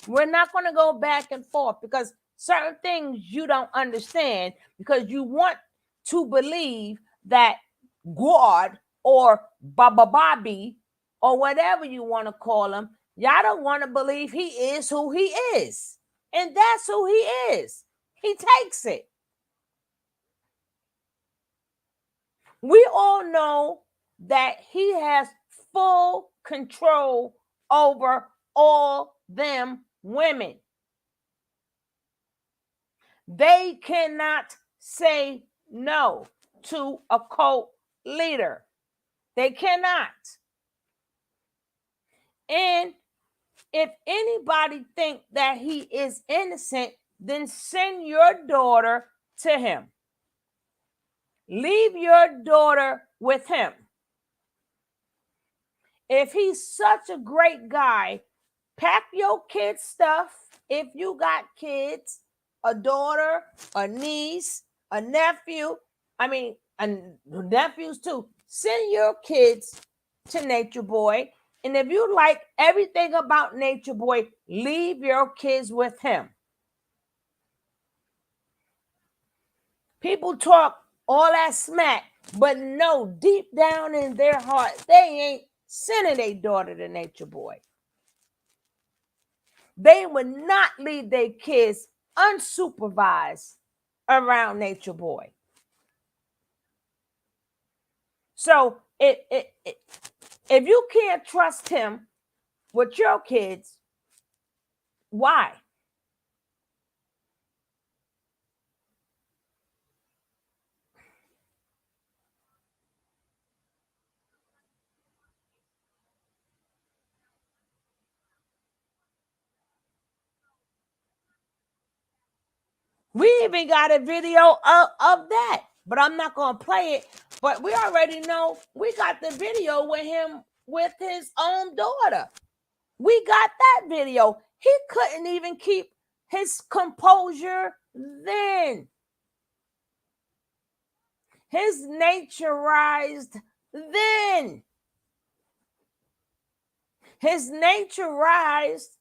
[SPEAKER 1] We're not going to go back and forth because certain things you don't understand because you want to believe that God or Baba Bobby or whatever you want to call him, y'all don't want to believe he is who he is. And that's who he is. He takes it. We all know that he has full control over all them women. They cannot say no to a cult leader. They cannot. And if anybody think that he is innocent, then send your daughter to him. Leave your daughter with him. If he's such a great guy, pack your kids' stuff. If you got kids, a daughter, a niece, a nephew, and nephews too, send your kids to Natureboy. And if you like everything about Natureboy, leave your kids with him. People talk all that smack, but no, deep down in their heart, they ain't sending their daughter to Natureboy. They would not leave their kids unsupervised around Natureboy. So if you can't trust him with your kids, why? We even got a video of that, but I'm not going to play it. But we already know we got the video with him with his own daughter. We got that video. He couldn't even keep his composure then. His naturized then. His naturized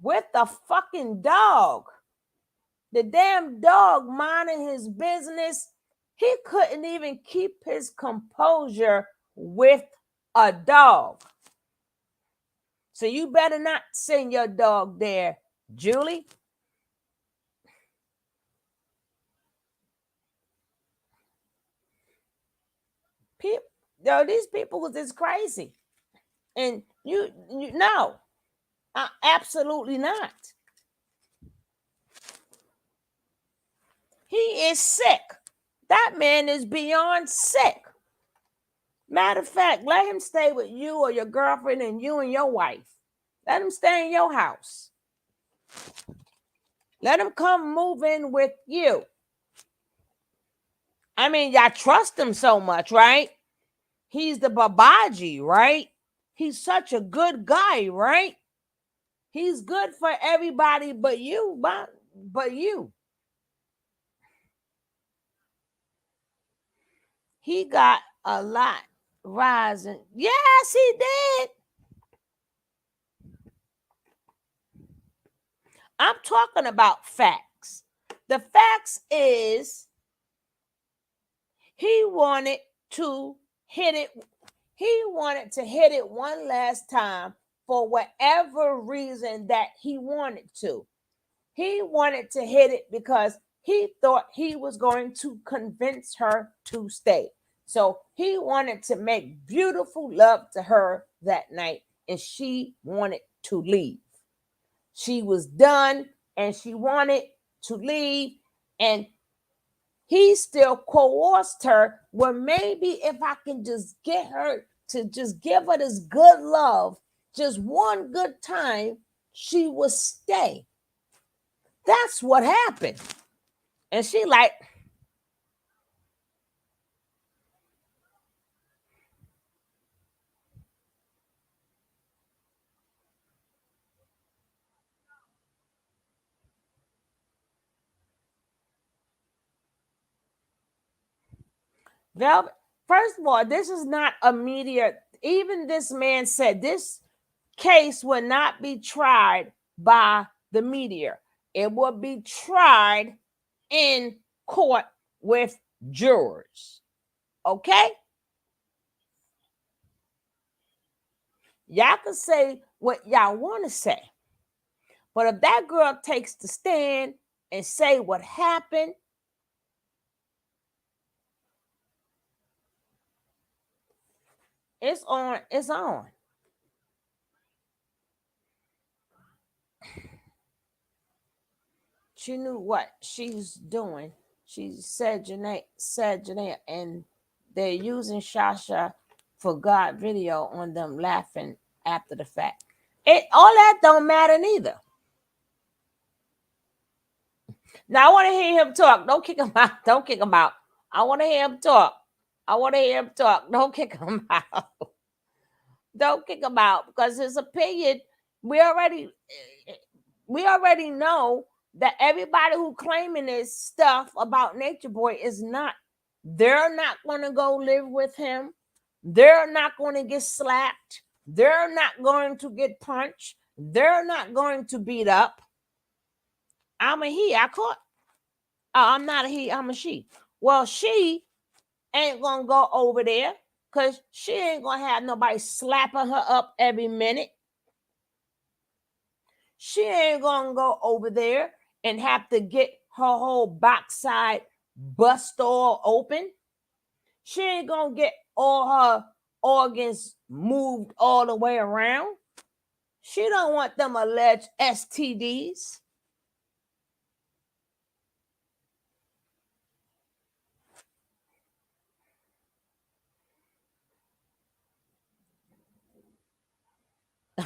[SPEAKER 1] with the fucking dog. The damn dog minding his business. He couldn't even keep his composure with a dog. So you better not send your dog there, Julie. These people was just crazy. And you no, absolutely not. He is sick. That man is beyond sick. Matter of fact, let him stay with you or your girlfriend and you and your wife. Let him stay in your house. Let him come move in with you. I mean, y'all trust him so much, right? He's the Babaji, right? He's such a good guy, right? He's good for everybody but you, but you. He got a lot rising. Yes, he did. I'm talking about facts. The facts is he wanted to hit it. He wanted to hit it one last time for whatever reason that he wanted to. He wanted to hit it because he thought he was going to convince her to stay. So he wanted to make beautiful love to her that night, and she wanted to leave. She was done and she wanted to leave, and he still coerced her. Well, maybe if I can just get her to just give her this good love, just one good time, she will stay. That's what happened. And she like, Velvet, first of all, this is not a media. Even this man said this case will not be tried by the media. It will be tried in court with jurors. Okay? Y'all can say what y'all want to say. But if that girl takes the stand and say what happened, It's on. It's on. She knew what she's doing. She said Janae, and they're using Shasha for God video on them laughing after the fact. It all that don't matter neither. Now I want to hear him talk. Don't kick him out. Don't kick him out. I want to hear him talk. I want to hear him talk. Don't kick him out. Don't kick him out because his opinion. We already know that everybody who claiming this stuff about Natureboy is not. They're not going to go live with him. They're not going to get slapped. They're not going to get punched. They're not going to beat up. I'm a he. I caught. I'm not a he. I'm a she. Well, she ain't gonna go over there because she ain't gonna have nobody slapping her up every minute. She ain't gonna go over there and have to get her whole backside bust all open. She ain't gonna get all her organs moved all the way around. She don't want them alleged STDs.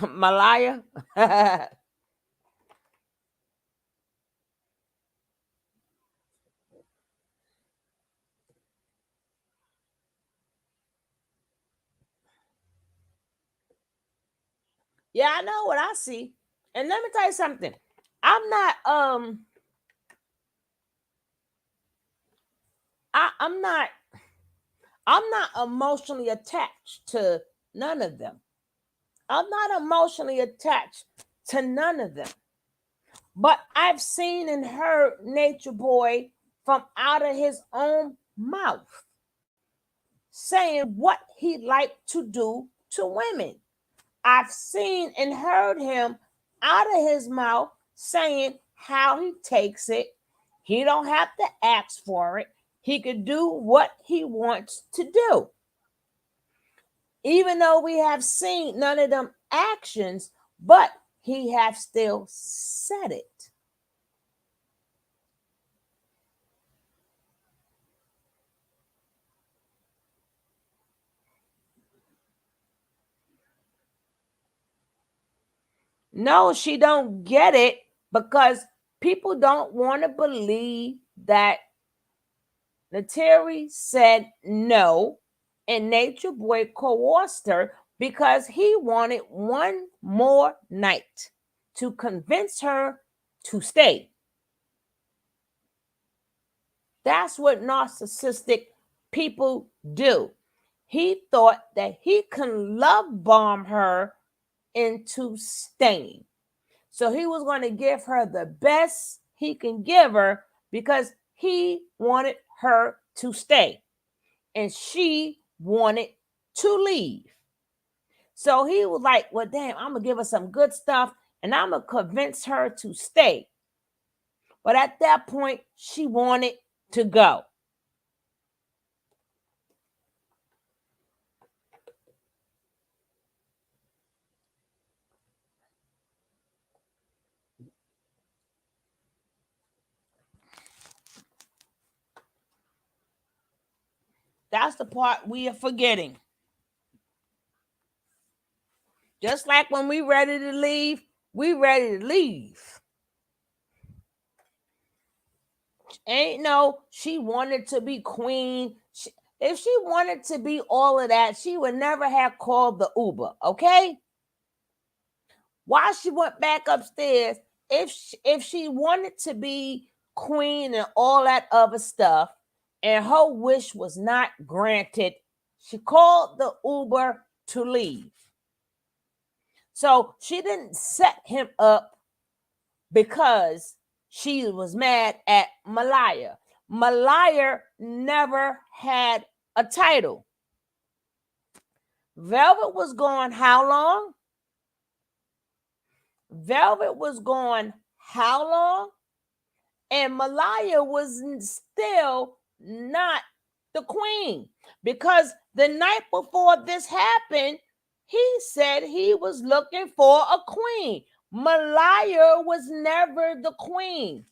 [SPEAKER 1] Malaya. Yeah, I know what I see. And let me tell you something. I'm not I'm not emotionally attached to none of them. I'm not emotionally attached to none of them. But I've seen and heard Natureboy from out of his own mouth saying what he liked to do to women. I've seen and heard him out of his mouth saying how he takes it. He don't have to ask for it. He could do what he wants to do. Even though we have seen none of them actions, but he have still said it. No, she don't get it because people don't want to believe that Nateri said no and Natureboy coerced her because he wanted one more night to convince her to stay. That's what narcissistic people do. He thought that he can love bomb her into staying. So he was going to give her the best he can give her because he wanted her to stay and she wanted to leave. So he was like, well, damn, I'm going to give her some good stuff and I'm going to convince her to stay. But at that point, she wanted to go. That's the part we are forgetting. Just like when we ready to leave, we ready to leave. Ain't no, she wanted to be queen. If she wanted to be all of that, she would never have called the Uber, okay? Why she went back upstairs, if she wanted to be queen and all that other stuff, and her wish was not granted, she called the Uber to leave. So she didn't set him up because she was mad at Malaya. Malaya never had a title. Velvet was gone how long? Velvet was gone how long? And Malaya was still not the queen, because the night before this happened, he said he was looking for a queen. Malaya was never the queen.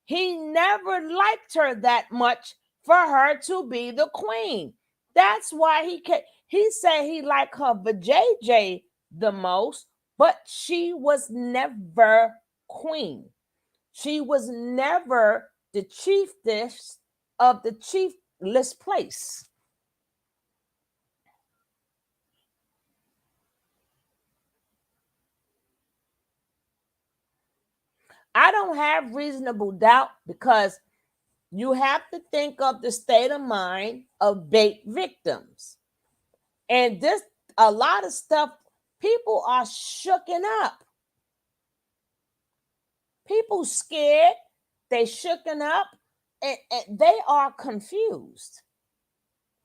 [SPEAKER 1] He never liked her that much for her to be the queen. That's why he said he liked her vajayjay the most, but she was never queen. She was never the chiefess of the chiefless place. I don't have reasonable doubt, because you have to think of the state of mind of bait victims. And this, a lot of stuff, people are shooken up. People scared, they shooken up, and they are confused.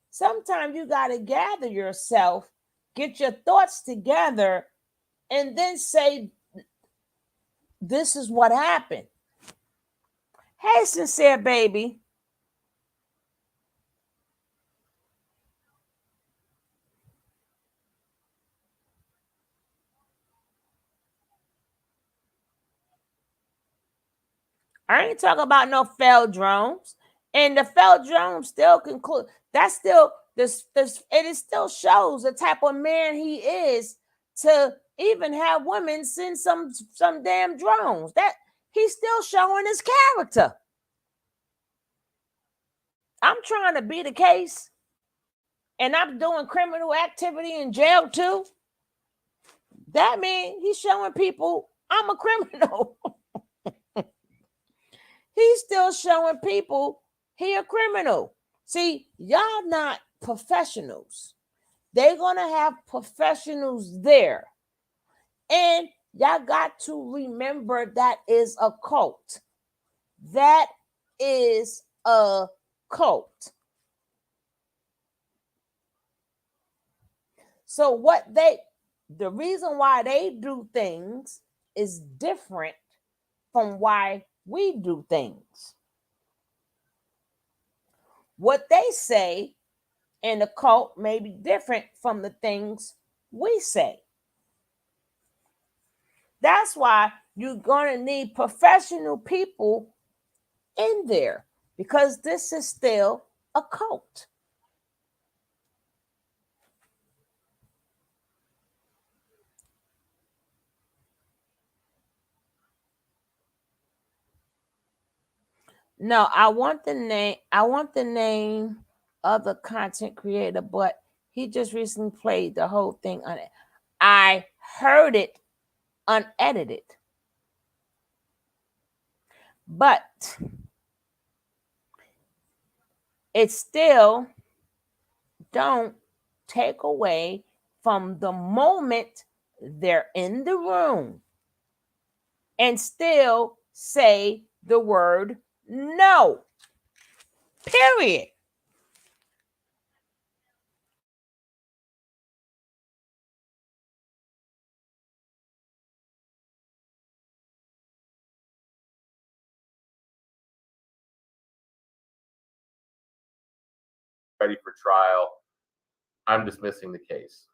[SPEAKER 1] Sometimes you got to gather yourself, get your thoughts together, and then say, this is what happened. Hey, sincere baby. I ain't talking about no failed drones. And the failed drones still conclude. That's still this it still shows the type of man he is to even have women send some damn drones. That he's still showing his character. I'm trying to be the case, and I'm doing criminal activity in jail too. That means he's showing people I'm a criminal. He's still showing people he a criminal. See, y'all not professionals. They're going to have professionals there. And y'all got to remember that is a cult. That is a cult. So the reason why they do things is different from why we do things. What they say in the cult may be different from the things we say. That's why you're going to need professional people in there, because this is still a cult. No, I want the name of the content creator, but he just recently played the whole thing on it. I heard it unedited. But it still don't take away from the moment they're in the room and still say the word no. Period.
[SPEAKER 3] Ready for trial. I'm dismissing the case.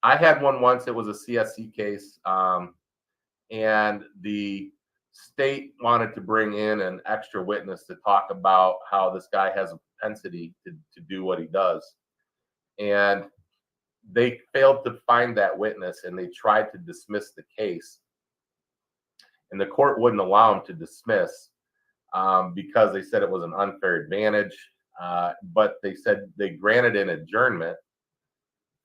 [SPEAKER 3] I had one once. It was a CSC case, and the state wanted to bring in an extra witness to talk about how this guy has a propensity to do what he does. And they failed to find that witness, and they tried to dismiss the case. And the court wouldn't allow them to dismiss because they said it was an unfair advantage. But they said they granted an adjournment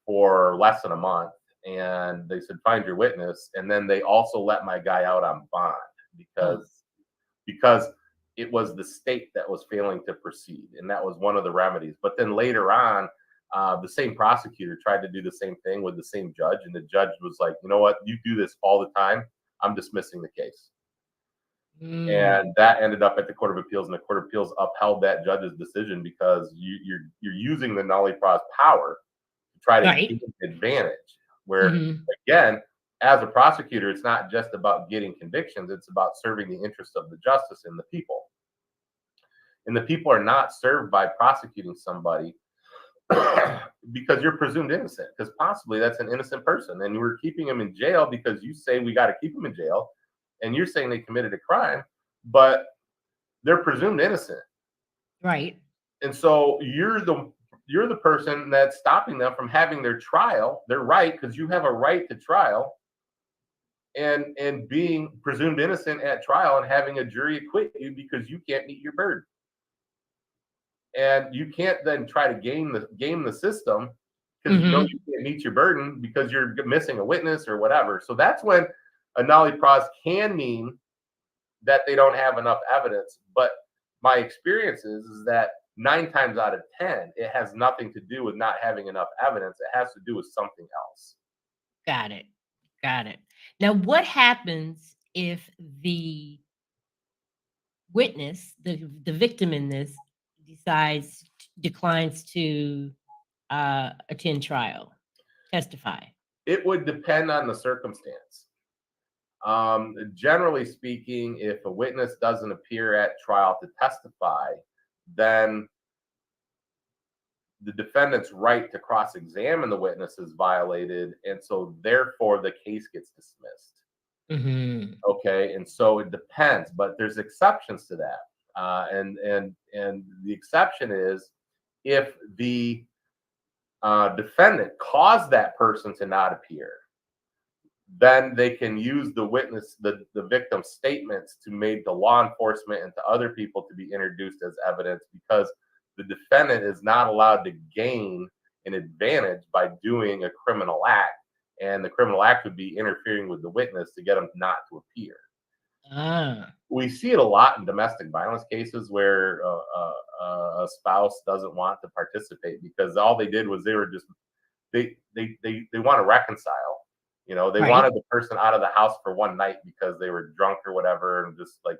[SPEAKER 3] for less than a month, and they said find your witness, and then they also let my guy out on bond because it was the state that was failing to proceed, and that was one of the remedies. But then later on, the same prosecutor tried to do the same thing with the same judge, and the judge was like, you know what, you do this all the time, I'm dismissing the case. And that ended up at the Court of Appeals, and the Court of Appeals upheld that judge's decision because you're using the nollie pros power to try to gain advantage. Where again, as a prosecutor, it's not just about getting convictions; it's about serving the interests of the justice and the people. and the people are not served by prosecuting somebody because you're presumed innocent, because possibly that's an innocent person and we're keeping them in jail because you say we got to keep them in jail, and you're saying they committed a crime, but they're presumed innocent.
[SPEAKER 2] Right.
[SPEAKER 3] And so you're the person that's stopping them from having their trial, their right, because you have a right to trial, and being presumed innocent at trial and having a jury acquit you because you can't meet your burden. And you can't then try to game the system because you know you can't meet your burden because you're missing a witness or whatever. So that's when a nollie pros can mean that they don't have enough evidence. But my experience is that 9 times out of 10, it has nothing to do with not having enough evidence. It has to do with something else.
[SPEAKER 2] Got it. Got it. Now, what happens if the witness, the victim in this, declines to attend trial, testify?
[SPEAKER 3] It would depend on the circumstance. Generally speaking, if a witness doesn't appear at trial to testify, then the defendant's right to cross-examine the witness is violated, and so therefore the case gets dismissed. Okay, and so it depends, but there's exceptions to that, and the exception is if the defendant caused that person to not appear, then they can use the victim's statements to make the law enforcement and to other people to be introduced as evidence, because the defendant is not allowed to gain an advantage by doing a criminal act, and the criminal act would be interfering with the witness to get them not to appear. We see it a lot in domestic violence cases where a spouse doesn't want to participate because all they did was they want to reconcile. You know, they wanted the person out of the house for one night because they were drunk or whatever and just like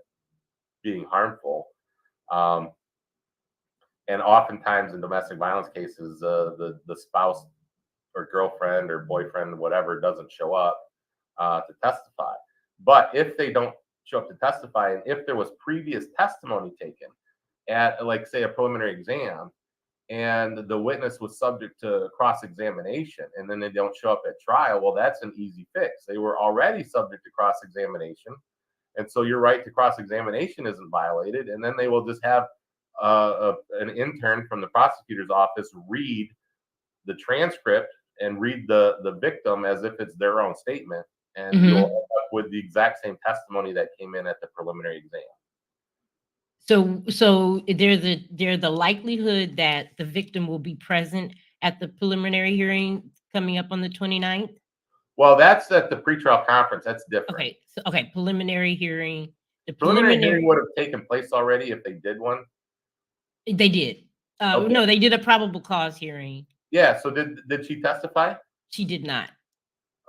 [SPEAKER 3] being harmful. And oftentimes in domestic violence cases, the spouse or girlfriend or boyfriend or whatever doesn't show up to testify. But if they don't show up to testify, and if there was previous testimony taken at, like, say, a preliminary exam, and the witness was subject to cross-examination, and then they don't show up at trial, well, that's an easy fix. They were already subject to cross-examination, and so your right to cross-examination isn't violated, and then they will just have an intern from the prosecutor's office read the transcript and read the victim as if it's their own statement, and you'll end up with the exact same testimony that came in at the preliminary exam.
[SPEAKER 2] So there's the likelihood that the victim will be present at the preliminary hearing coming up on the 29th?
[SPEAKER 3] Well, that's at the pretrial conference. That's different.
[SPEAKER 2] Okay, preliminary hearing. The
[SPEAKER 3] preliminary hearing would have taken place already if they did one.
[SPEAKER 2] They did.
[SPEAKER 3] Okay.
[SPEAKER 2] No, they did a probable cause hearing.
[SPEAKER 3] Yeah. So did she testify?
[SPEAKER 2] She did not.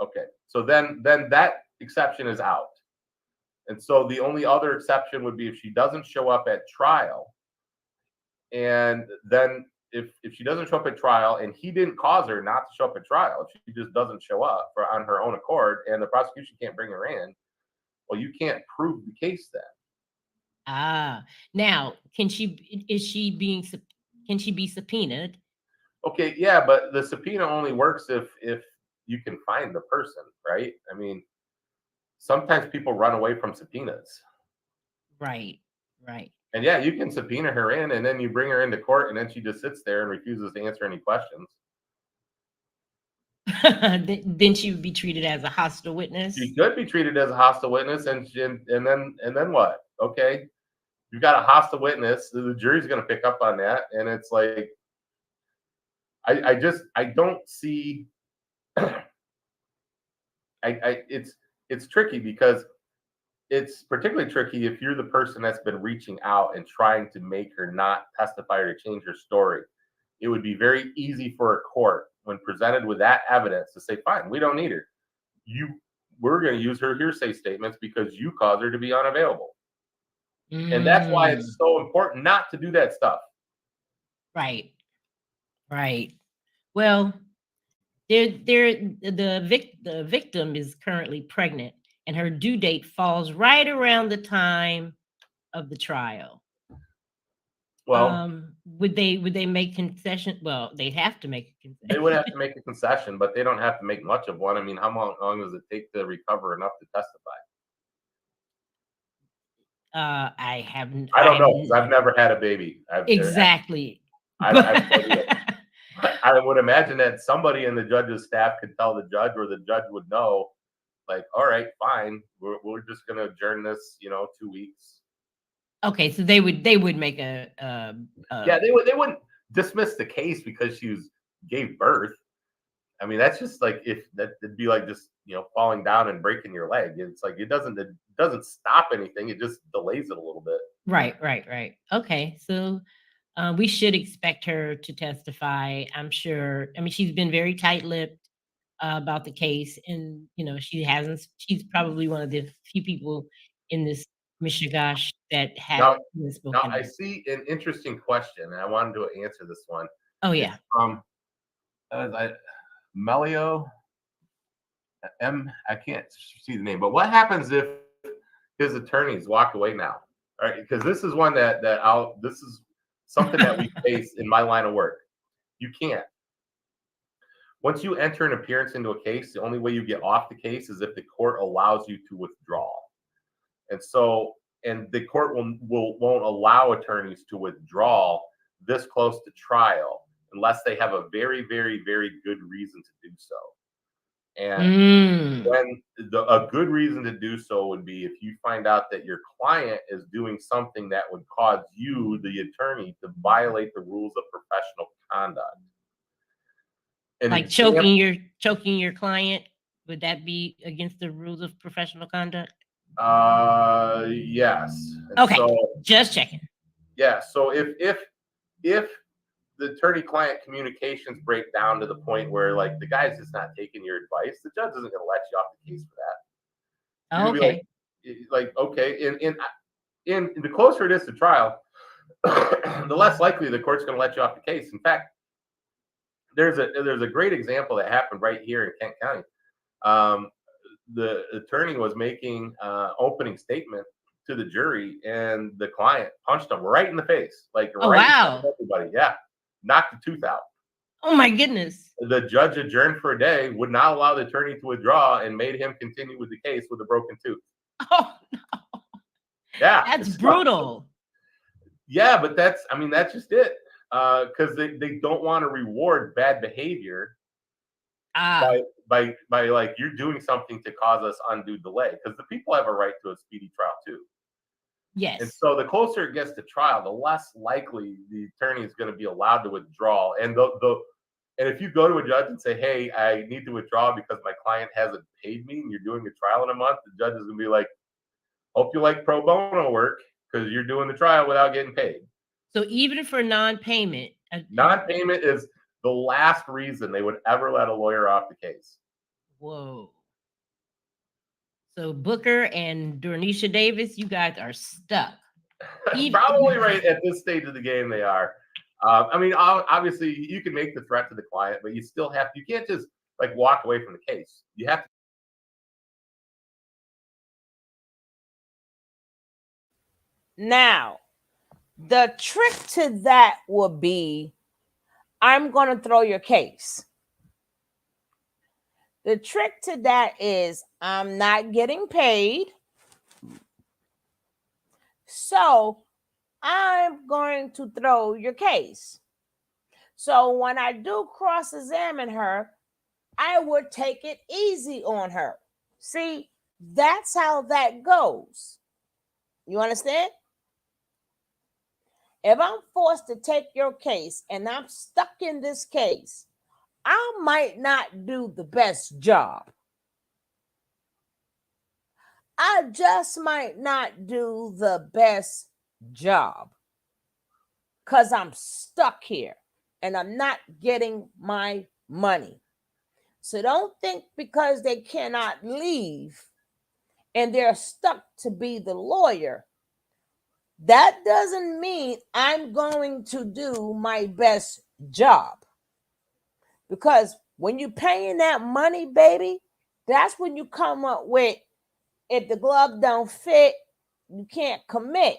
[SPEAKER 3] Okay. So then that exception is out. And so the only other exception would be if she doesn't show up at trial. And then if she doesn't show up at trial and he didn't cause her not to show up at trial, if she just doesn't show up on her own accord and the prosecution can't bring her in, well, you can't prove the case then.
[SPEAKER 2] Now, can she be subpoenaed?
[SPEAKER 3] Okay, yeah, but the subpoena only works if you can find the person, right? I mean, sometimes people run away from subpoenas.
[SPEAKER 2] Right.
[SPEAKER 3] And yeah, you can subpoena her in, and then you bring her into court, and then she just sits there and refuses to answer any questions.
[SPEAKER 2] Then she would be treated as a hostile witness.
[SPEAKER 3] She could be treated as a hostile witness, and then what? Okay, you've got a hostile witness. The jury's going to pick up on that, and it's like, I don't see. It's tricky because it's particularly tricky if you're the person that's been reaching out and trying to make her not testify or to change her story. It would be very easy for a court, when presented with that evidence, to say, fine, we don't need her. We're going to use her hearsay statements because you caused her to be unavailable. And that's why it's so important not to do that stuff.
[SPEAKER 2] Right. Well, the victim is currently pregnant, and her due date falls right around the time of the trial.
[SPEAKER 3] Well,
[SPEAKER 2] would they make concession? Well, they'd have to make a concession.
[SPEAKER 3] they would have to make a concession, but they don't have to make much of one. I mean, how long does it take to recover enough to testify?
[SPEAKER 2] I haven't.
[SPEAKER 3] I don't know because I've never had a baby.
[SPEAKER 2] Exactly.
[SPEAKER 3] I don't have no idea. I would imagine that somebody in the judge's staff could tell the judge, or the judge would know, like, all right, fine, we're just going to adjourn this, 2 weeks.
[SPEAKER 2] Okay, so they would make a
[SPEAKER 3] yeah, they wouldn't dismiss the case because she gave birth. I mean, that's just like it'd be like just falling down and breaking your leg. It's like it doesn't stop anything. It just delays it a little bit.
[SPEAKER 2] Right. Okay, so we should expect her to testify. I'm sure. I mean, she's been very tight-lipped about the case, and she hasn't. She's probably one of the few people in this Michigash that
[SPEAKER 3] Now,
[SPEAKER 2] hasn't
[SPEAKER 3] now
[SPEAKER 2] spoken
[SPEAKER 3] I
[SPEAKER 2] up.
[SPEAKER 3] see an interesting question, and I wanted to answer this one.
[SPEAKER 2] Oh
[SPEAKER 3] It's
[SPEAKER 2] yeah.
[SPEAKER 3] from Melio I can't see the name, but what happens if his attorneys walk away now? All right, because this is one this is something that we face in my line of work. You can't. Once you enter an appearance into a case, the only way you get off the case is if the court allows you to withdraw. And the court won't allow attorneys to withdraw this close to trial unless they have a very, very, very good reason to do so. And when a good reason to do so would be if you find out that your client is doing something that would cause you, the attorney, to violate the rules of professional conduct.
[SPEAKER 2] Like choking your client, would that be against the rules of professional conduct?
[SPEAKER 3] Yes.
[SPEAKER 2] Okay, so, just checking.
[SPEAKER 3] Yeah. So if the attorney-client communications break down to the point where like the guy's just not taking your advice, the judge isn't going to let you off the case for that.
[SPEAKER 2] Oh, okay.
[SPEAKER 3] Like okay, and the closer it is to trial, the less likely the court's going to let you off the case. In fact, there's a great example that happened right here in Kent County. The attorney was making opening statement to the jury, and the client punched him right in the face, like right in front of everybody. Yeah, knocked the tooth out.
[SPEAKER 2] Oh my goodness!
[SPEAKER 3] The judge adjourned for a day, would not allow the attorney to withdraw, and made him continue with the case with a broken tooth.
[SPEAKER 2] Oh no!
[SPEAKER 3] Yeah,
[SPEAKER 2] that's brutal.
[SPEAKER 3] Yeah, but that's just it. Because they don't want to reward bad behavior by like you're doing something to cause us undue delay, because the people have a right to a speedy trial too.
[SPEAKER 2] Yes.
[SPEAKER 3] And so the closer it gets to trial, the less likely the attorney is going to be allowed to withdraw. And and if you go to a judge and say, hey, I need to withdraw because my client hasn't paid me, and you're doing a trial in a month, the judge is going to be like, hope you like pro bono work because you're doing the trial without getting paid.
[SPEAKER 2] So even for non-payment
[SPEAKER 3] is the last reason they would ever let a lawyer off the case.
[SPEAKER 2] Whoa. So Booker and Dornisha Davis, you guys are stuck.
[SPEAKER 3] Probably right at this stage of the game they are. I mean, obviously you can make the threat to the client, but you can't just like walk away from the case. You have to.
[SPEAKER 1] Now, the trick to that would be, I'm going to throw your case. The trick to that is I'm not getting paid. So I'm going to throw your case. So when I do cross-examine her, I would take it easy on her. See, that's how that goes. You understand? If I'm forced to take your case and I'm stuck in this case, I might not do the best job. I just might not do the best job because I'm stuck here and I'm not getting my money. So don't think because they cannot leave and they're stuck to be the lawyer, that doesn't mean I'm going to do my best job. Because when you're paying that money, baby, that's when you come up with, if the glove don't fit, you can't commit.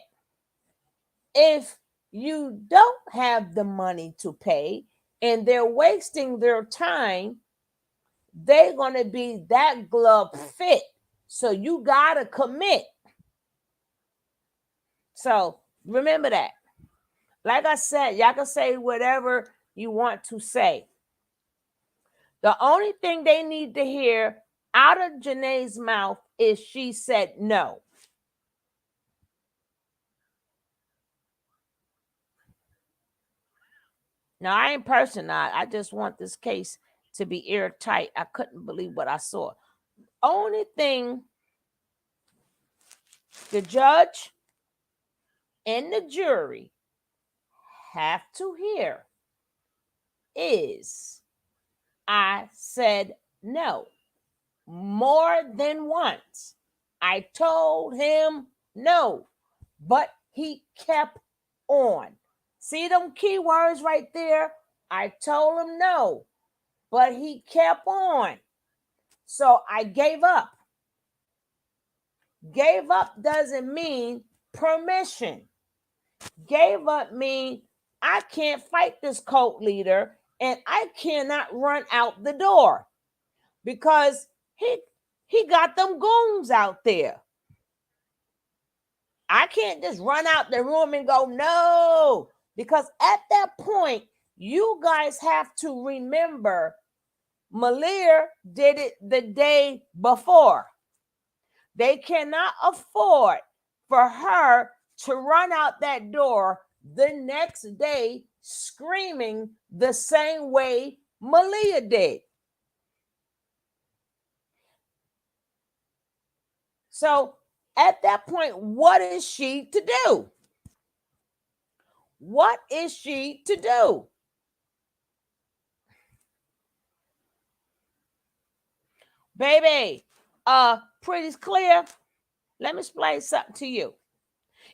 [SPEAKER 1] If you don't have the money to pay and they're wasting their time, they're going to be that glove fit. So you got to commit. So remember that. Like I said, y'all can say whatever you want to say. The only thing they need to hear out of Janae's mouth is she said no. Now, I ain't personal. I just want this case to be airtight. I couldn't believe what I saw. Only thing the judge and the jury have to hear is I said no more than once. I told him no, but he kept on. See them key words right there? I told him no, but he kept on. So I gave up. Gave up doesn't mean permission. Gave up mean I can't fight this cult leader and I cannot run out the door because he got them goons out there. I can't just run out the room and go, no, because at that point, you guys have to remember Malia did it the day before. They cannot afford for her to run out that door the next day screaming the same way Malia did. So at that point, what is she to do? What is she to do? Baby, pretty clear. Let me explain something to you.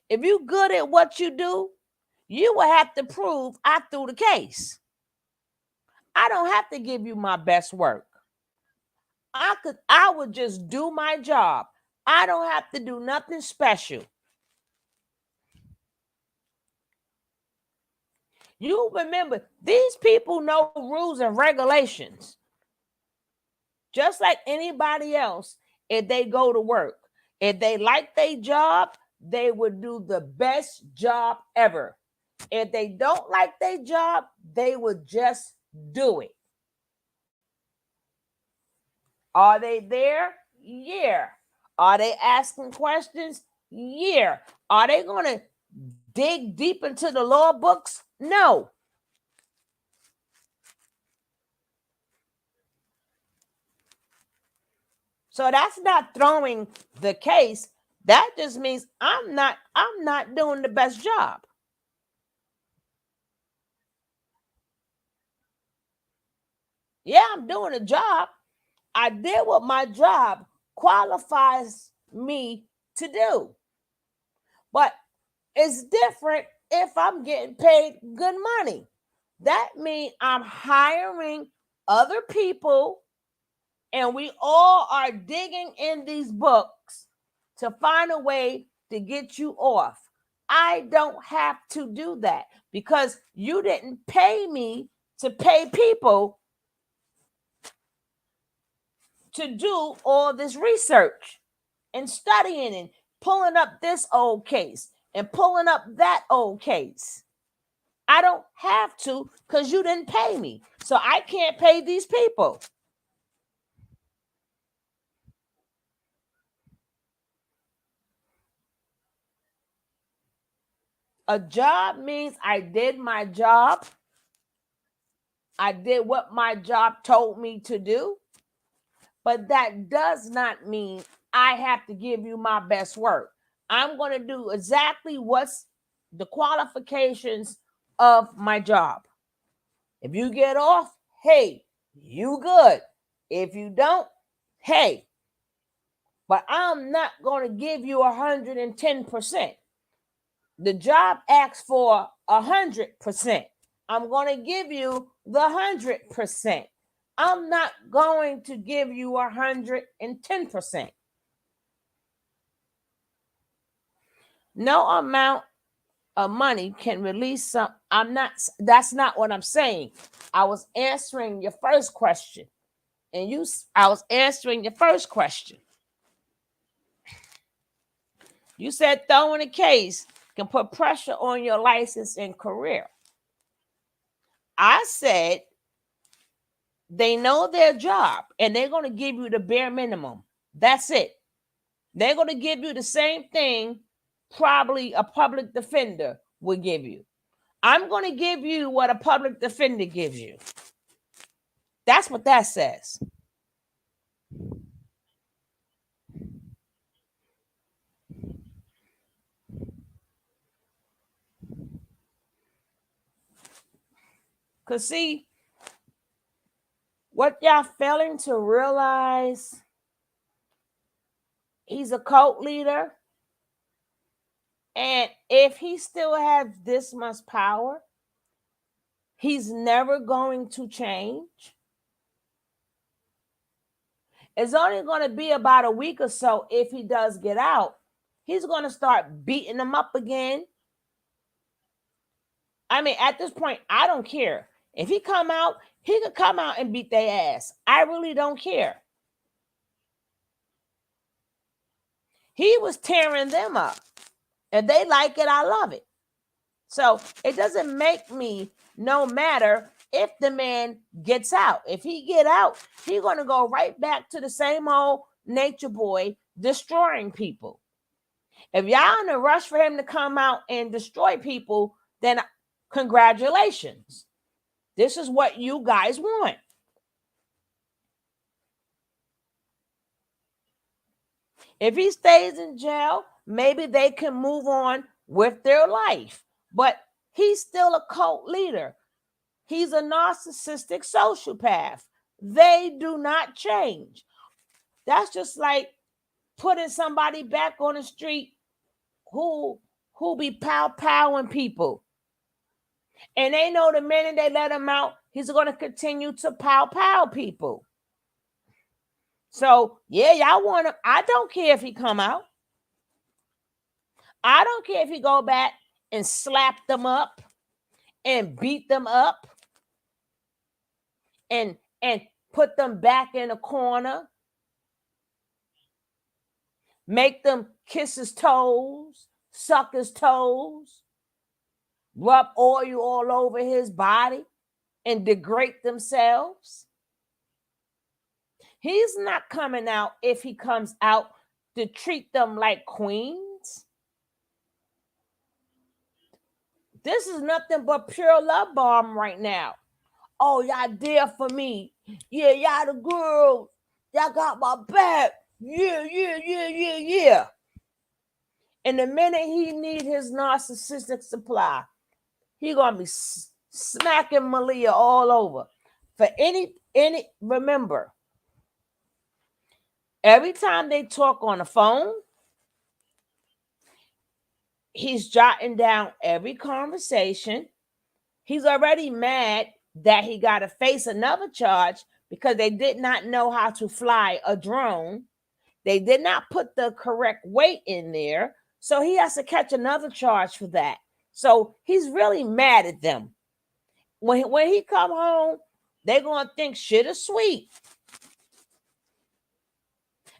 [SPEAKER 1] If you're good at what you do, you will have to prove I threw the case. I don't have to give you my best work. I would just do my job. I don't have to do nothing special. You remember, these people know rules and regulations. Just like anybody else, if they go to work, if they like their job, they would do the best job ever. If they don't like their job, they would just do it. Are they there? Yeah. Are they asking questions? Yeah. Are they going to dig deep into the law books? No. So that's not throwing the case. That just means I'm not doing the best job. Yeah, I'm doing a job. I did what my job qualifies me to do. But it's different if I'm getting paid good money. That means I'm hiring other people and we all are digging in these books to find a way to get you off. I don't have to do that because you didn't pay me to pay people to do all this research and studying and pulling up this old case and pulling up that old case. I don't have to because you didn't pay me. So I can't pay these people. A job means I did my job. I did what my job told me to do. But that does not mean I have to give you my best work. I'm going to do exactly what's the qualifications of my job. If you get off, hey, you good. If you don't, hey. But I'm not going to give you 110%. The job asks for 100%. I'm going to give you the 100%. I'm not going to give you 110%. No amount of money can release some. That's not what I'm saying. I was answering your first question. I was answering your first question. You said throwing a case can put pressure on your license and career. I said they know their job and they're going to give you the bare minimum. That's it. They're going to give you the same thing probably a public defender would give you. I'm going to give you what a public defender gives you. That's what that says. Because see, what y'all failing to realize, he's a cult leader. And if he still has this much power, he's never going to change. It's only going to be about a week or so if he does get out. He's going to start beating them up again. I mean, at this point, I don't care. If he come out, he could come out and beat their ass. I really don't care. He was tearing them up. If they like it, I love it. So it doesn't make me, no matter if the man gets out. If he get out, he's going to go right back to the same old nature boy destroying people. If y'all in a rush for him to come out and destroy people, then congratulations. This is what you guys want. If he stays in jail, maybe they can move on with their life. But he's still a cult leader. He's a narcissistic sociopath. They do not change. That's just like putting somebody back on the street who be pow-powing people. And they know the minute they let him out, he's going to continue to pow-pow people. So, yeah, y'all want him. I don't care if he come out. I don't care if he go back and slap them up and beat them up and put them back in a corner. Make them kiss his toes, suck his toes, rub oil all over his body, and degrade themselves. He's not coming out, if he comes out, to treat them like queens. This is nothing but pure love bomb right now. Oh, y'all there for me. Yeah, y'all the girls. Y'all got my back. Yeah. And the minute he need his narcissistic supply, he gonna be smacking Malia all over. For any remember, every time they talk on the phone, he's jotting down every conversation. He's already mad that he got to face another charge because they did not know how to fly a drone. They did not put the correct weight in there. So he has to catch another charge for that. So he's really mad at them. When he come home, they're going to think shit is sweet.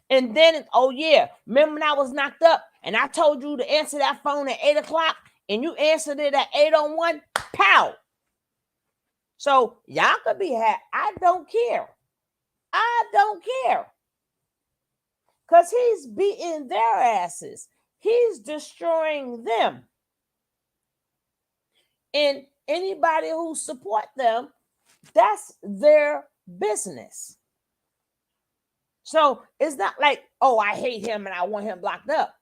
[SPEAKER 1] And then, oh yeah, remember when I was knocked up and I told you to answer that phone at 8 o'clock and you answered it at 8:01? Pow! So y'all could be happy. I don't care. Because he's beating their asses. He's destroying them. And anybody who support them, that's their business. So it's not like, oh, I hate him and I want him locked up.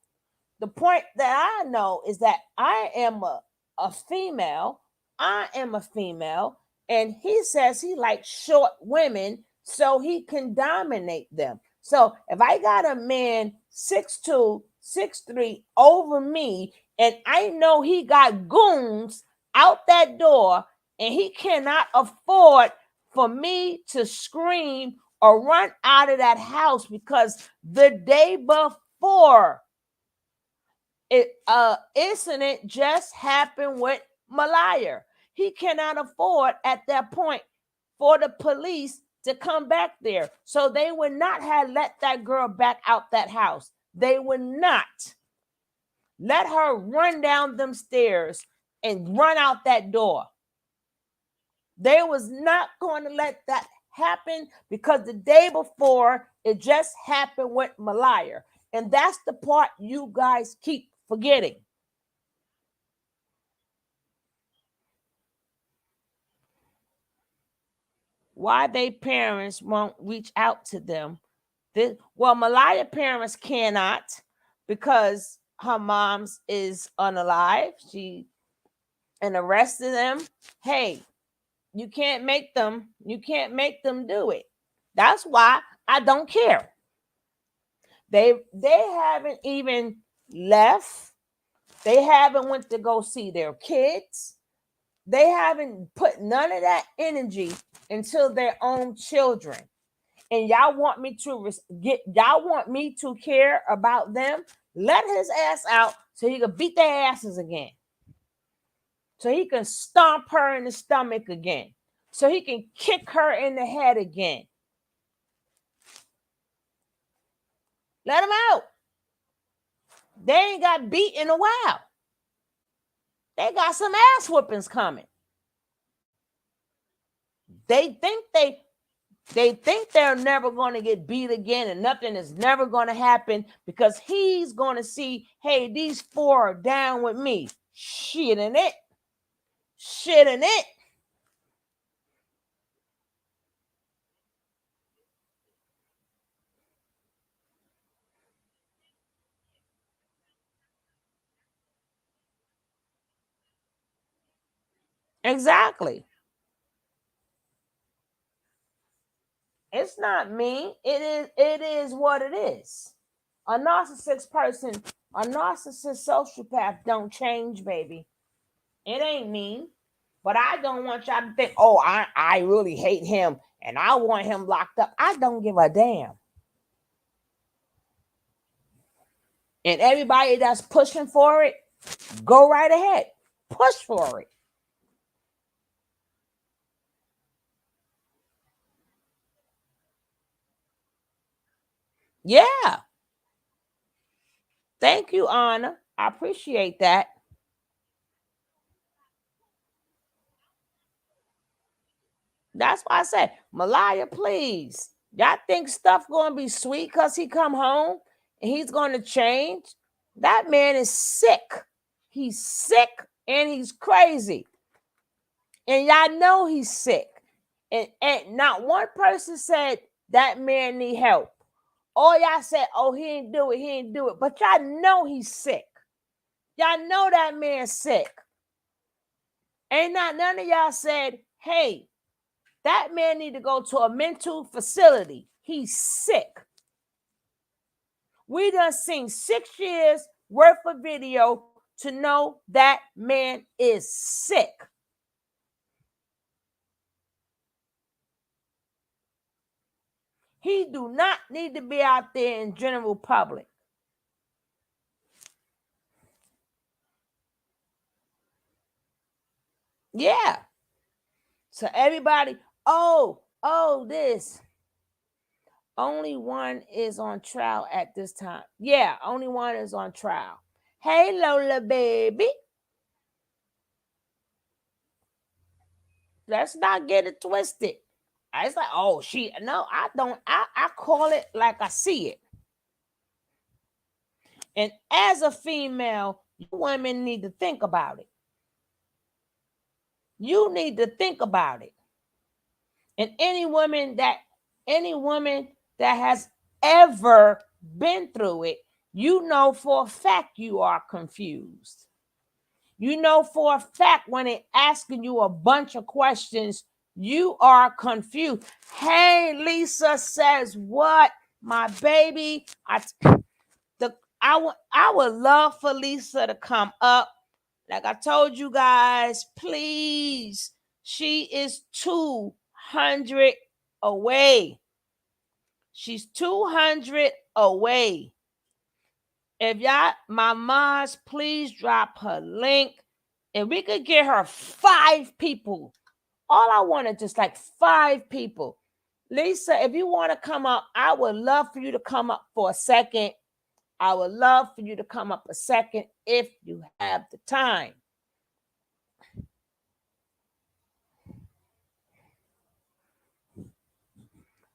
[SPEAKER 1] The point that I know is that I am a female. And he says he likes short women so he can dominate them. So if I got a man 6'2", 6'3" over me, and I know he got goons out that door, and he cannot afford for me to scream or run out of that house because the day before incident just happened with Malaya. He cannot afford at that point for the police to come back there. So they would not have let that girl back out that house. They would not let her run down them stairs and run out that door. They was not going to let that happen because the day before it just happened with Malaya. And that's the part you guys keep forgetting. Why they parents won't reach out to them. Well, Malaya parents cannot because her mom's is unalive. She and the rest of them, hey, you can't make them do it. That's why I don't care. They haven't even left. They haven't went to go see their kids. They haven't put none of that energy into their own children. And y'all want me to care about them? Let his ass out so he can beat their asses again. So he can stomp her in the stomach again. So he can kick her in the head again. Let him out. They ain't got beat in a while. They got some ass whoopings coming. They think they're never going to get beat again and nothing is never going to happen because he's going to see, hey, these four are down with me. Shit in it. Exactly. It's not me. It is what it is. A narcissist person, a narcissist sociopath don't change, baby. It ain't me. But I don't want y'all to think, oh, I really hate him and I want him locked up. I don't give a damn. And everybody that's pushing for it, go right ahead. Push for it. Yeah. Thank you, Anna. I appreciate that. That's why I said, Malaya, please. Y'all think stuff gonna be sweet because he come home and he's gonna change? That man is sick. He's sick and he's crazy. And y'all know he's sick. And not one person said that man need help. All y'all said, oh, he ain't do it. But y'all know he's sick. Y'all know that man's sick. Ain't not none of y'all said, hey, that man need to go to a mental facility. He's sick. We done seen 6 years worth of video to know that man is sick. He do not need to be out there in general public. Yeah. So everybody, this. Only one is on trial at this time. Yeah, only one is on trial. Hey, Lola, baby. Let's not get it twisted. It's like, oh, no, I don't. I call it like I see it. And as a female, you women need to think about it. You need to think about it. And any woman that has ever been through it, you know for a fact you are confused. You know for a fact when they're asking you a bunch of questions, you are confused. Hey, Lisa says what? My baby. I would love for Lisa to come up. Like I told you guys, please. She is 200 away. She's 200 away. If y'all, my moms, please drop her link. If we could get her 5 people, all I wanted just like 5 people. Lisa, if you want to come up, I would love for you to come up for a second. I would love for you to come up a second if you have the time.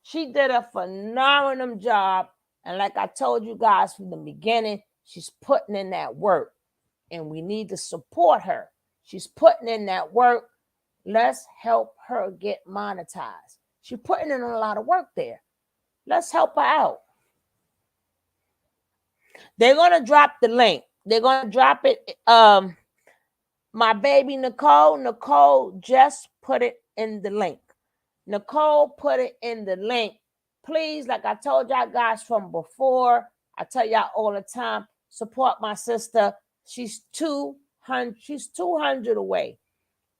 [SPEAKER 1] She did a phenomenal job. And like I told you guys from the beginning, she's putting in that work. And we need to support her. She's putting in that work. Let's help her get monetized. She's putting in a lot of work there. Let's help her out. They're going to drop the link. They're going to drop it. My baby Nicole just put it in the link. Nicole put it in the link. Please, like I told y'all guys from before, I tell y'all all the time, support my sister. She's 200 away.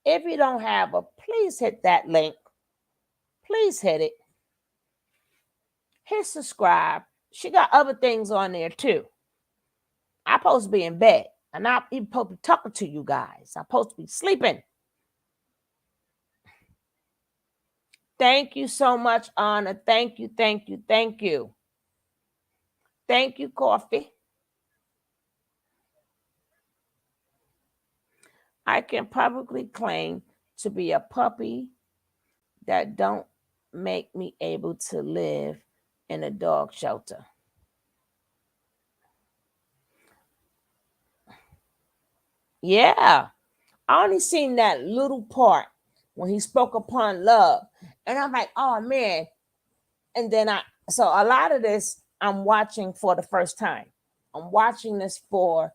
[SPEAKER 1] If you don't have her, please hit that link. Please hit it. Hit subscribe. She got other things on there too. I'm supposed to be in bed. And I'm even supposed to be talking to you guys. I'm supposed to be sleeping. Thank you so much, Anna. Thank you, thank you, thank you. Thank you, Coffee. I can publicly claim to be a puppy that don't make me able to live in a dog shelter. Yeah, I only seen that little part when he spoke upon love. And I'm like, oh man. And then so a lot of this I'm watching for the first time. I'm watching this for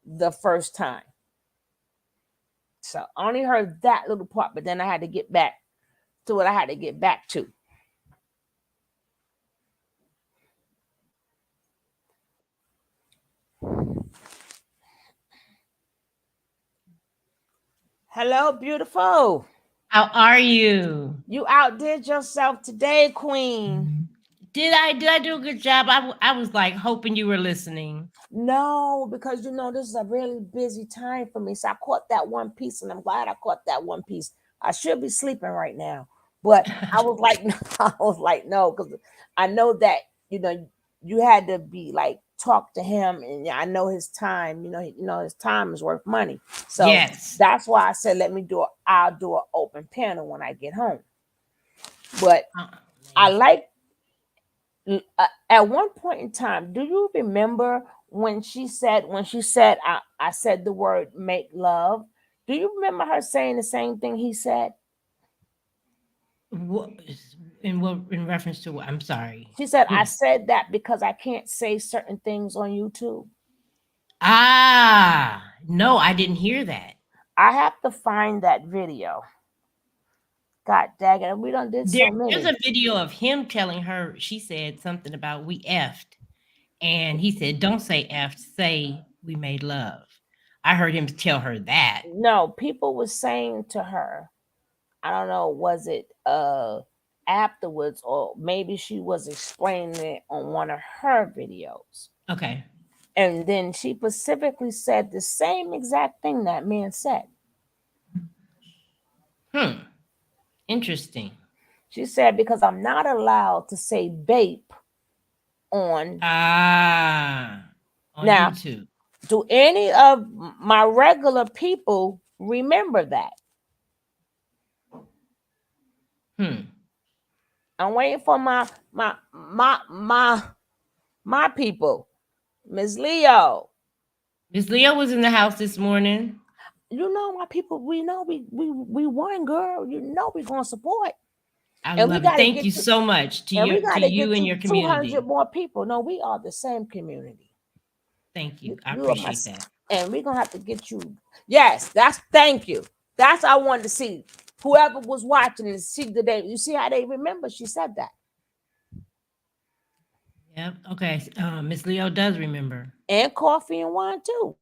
[SPEAKER 1] the first time. So I only heard that little part, but then I had to get back to what I had to get back to. Hello, beautiful.
[SPEAKER 2] How are you?
[SPEAKER 1] You outdid yourself today, Queen.
[SPEAKER 2] Did I do a good job? I was like hoping you were listening.
[SPEAKER 1] No, because this is a really busy time for me. So I caught that one piece, and I'm glad I caught that one piece. I should be sleeping right now, but I was like, no, because I know that you had to be like talk to him, and I know his time. His time is worth money. So
[SPEAKER 2] yes,
[SPEAKER 1] that's why I said I'll do an open panel when I get home. But I like. At one point in time, do you remember when she said I said the word make love? Do you remember her saying the same thing he said?
[SPEAKER 2] In reference to what? I'm sorry.
[SPEAKER 1] She said, I said that because I can't say certain things on YouTube.
[SPEAKER 2] No, I didn't hear that.
[SPEAKER 1] I have to find that video. God dang it. We done did so many.
[SPEAKER 2] There's a video of him telling her, she said something about we effed. And he said, don't say effed, say we made love. I heard him tell her that.
[SPEAKER 1] No, people were saying to her, I don't know, was it afterwards, or maybe she was explaining it on one of her videos.
[SPEAKER 2] Okay.
[SPEAKER 1] And then she specifically said the same exact thing that man said.
[SPEAKER 2] Interesting.
[SPEAKER 1] She said, because I'm not allowed to say bape on
[SPEAKER 2] YouTube.
[SPEAKER 1] Do any of my regular people remember that? I'm waiting for my people. Ms. Leo.
[SPEAKER 2] Ms. Leo was in the house this morning.
[SPEAKER 1] My people, we know we won, girl. We're gonna support.
[SPEAKER 2] I love it. Thank you so much to you and your community.
[SPEAKER 1] 200 more people. No, we are the same community.
[SPEAKER 2] Thank you. I appreciate that.
[SPEAKER 1] And we're gonna have to get you. Yes, thank you. That's what I wanted to see. Whoever was watching and see the day. You see how they remember? She said that.
[SPEAKER 2] Yep. Okay. Miss Leo does remember.
[SPEAKER 1] And coffee and wine too.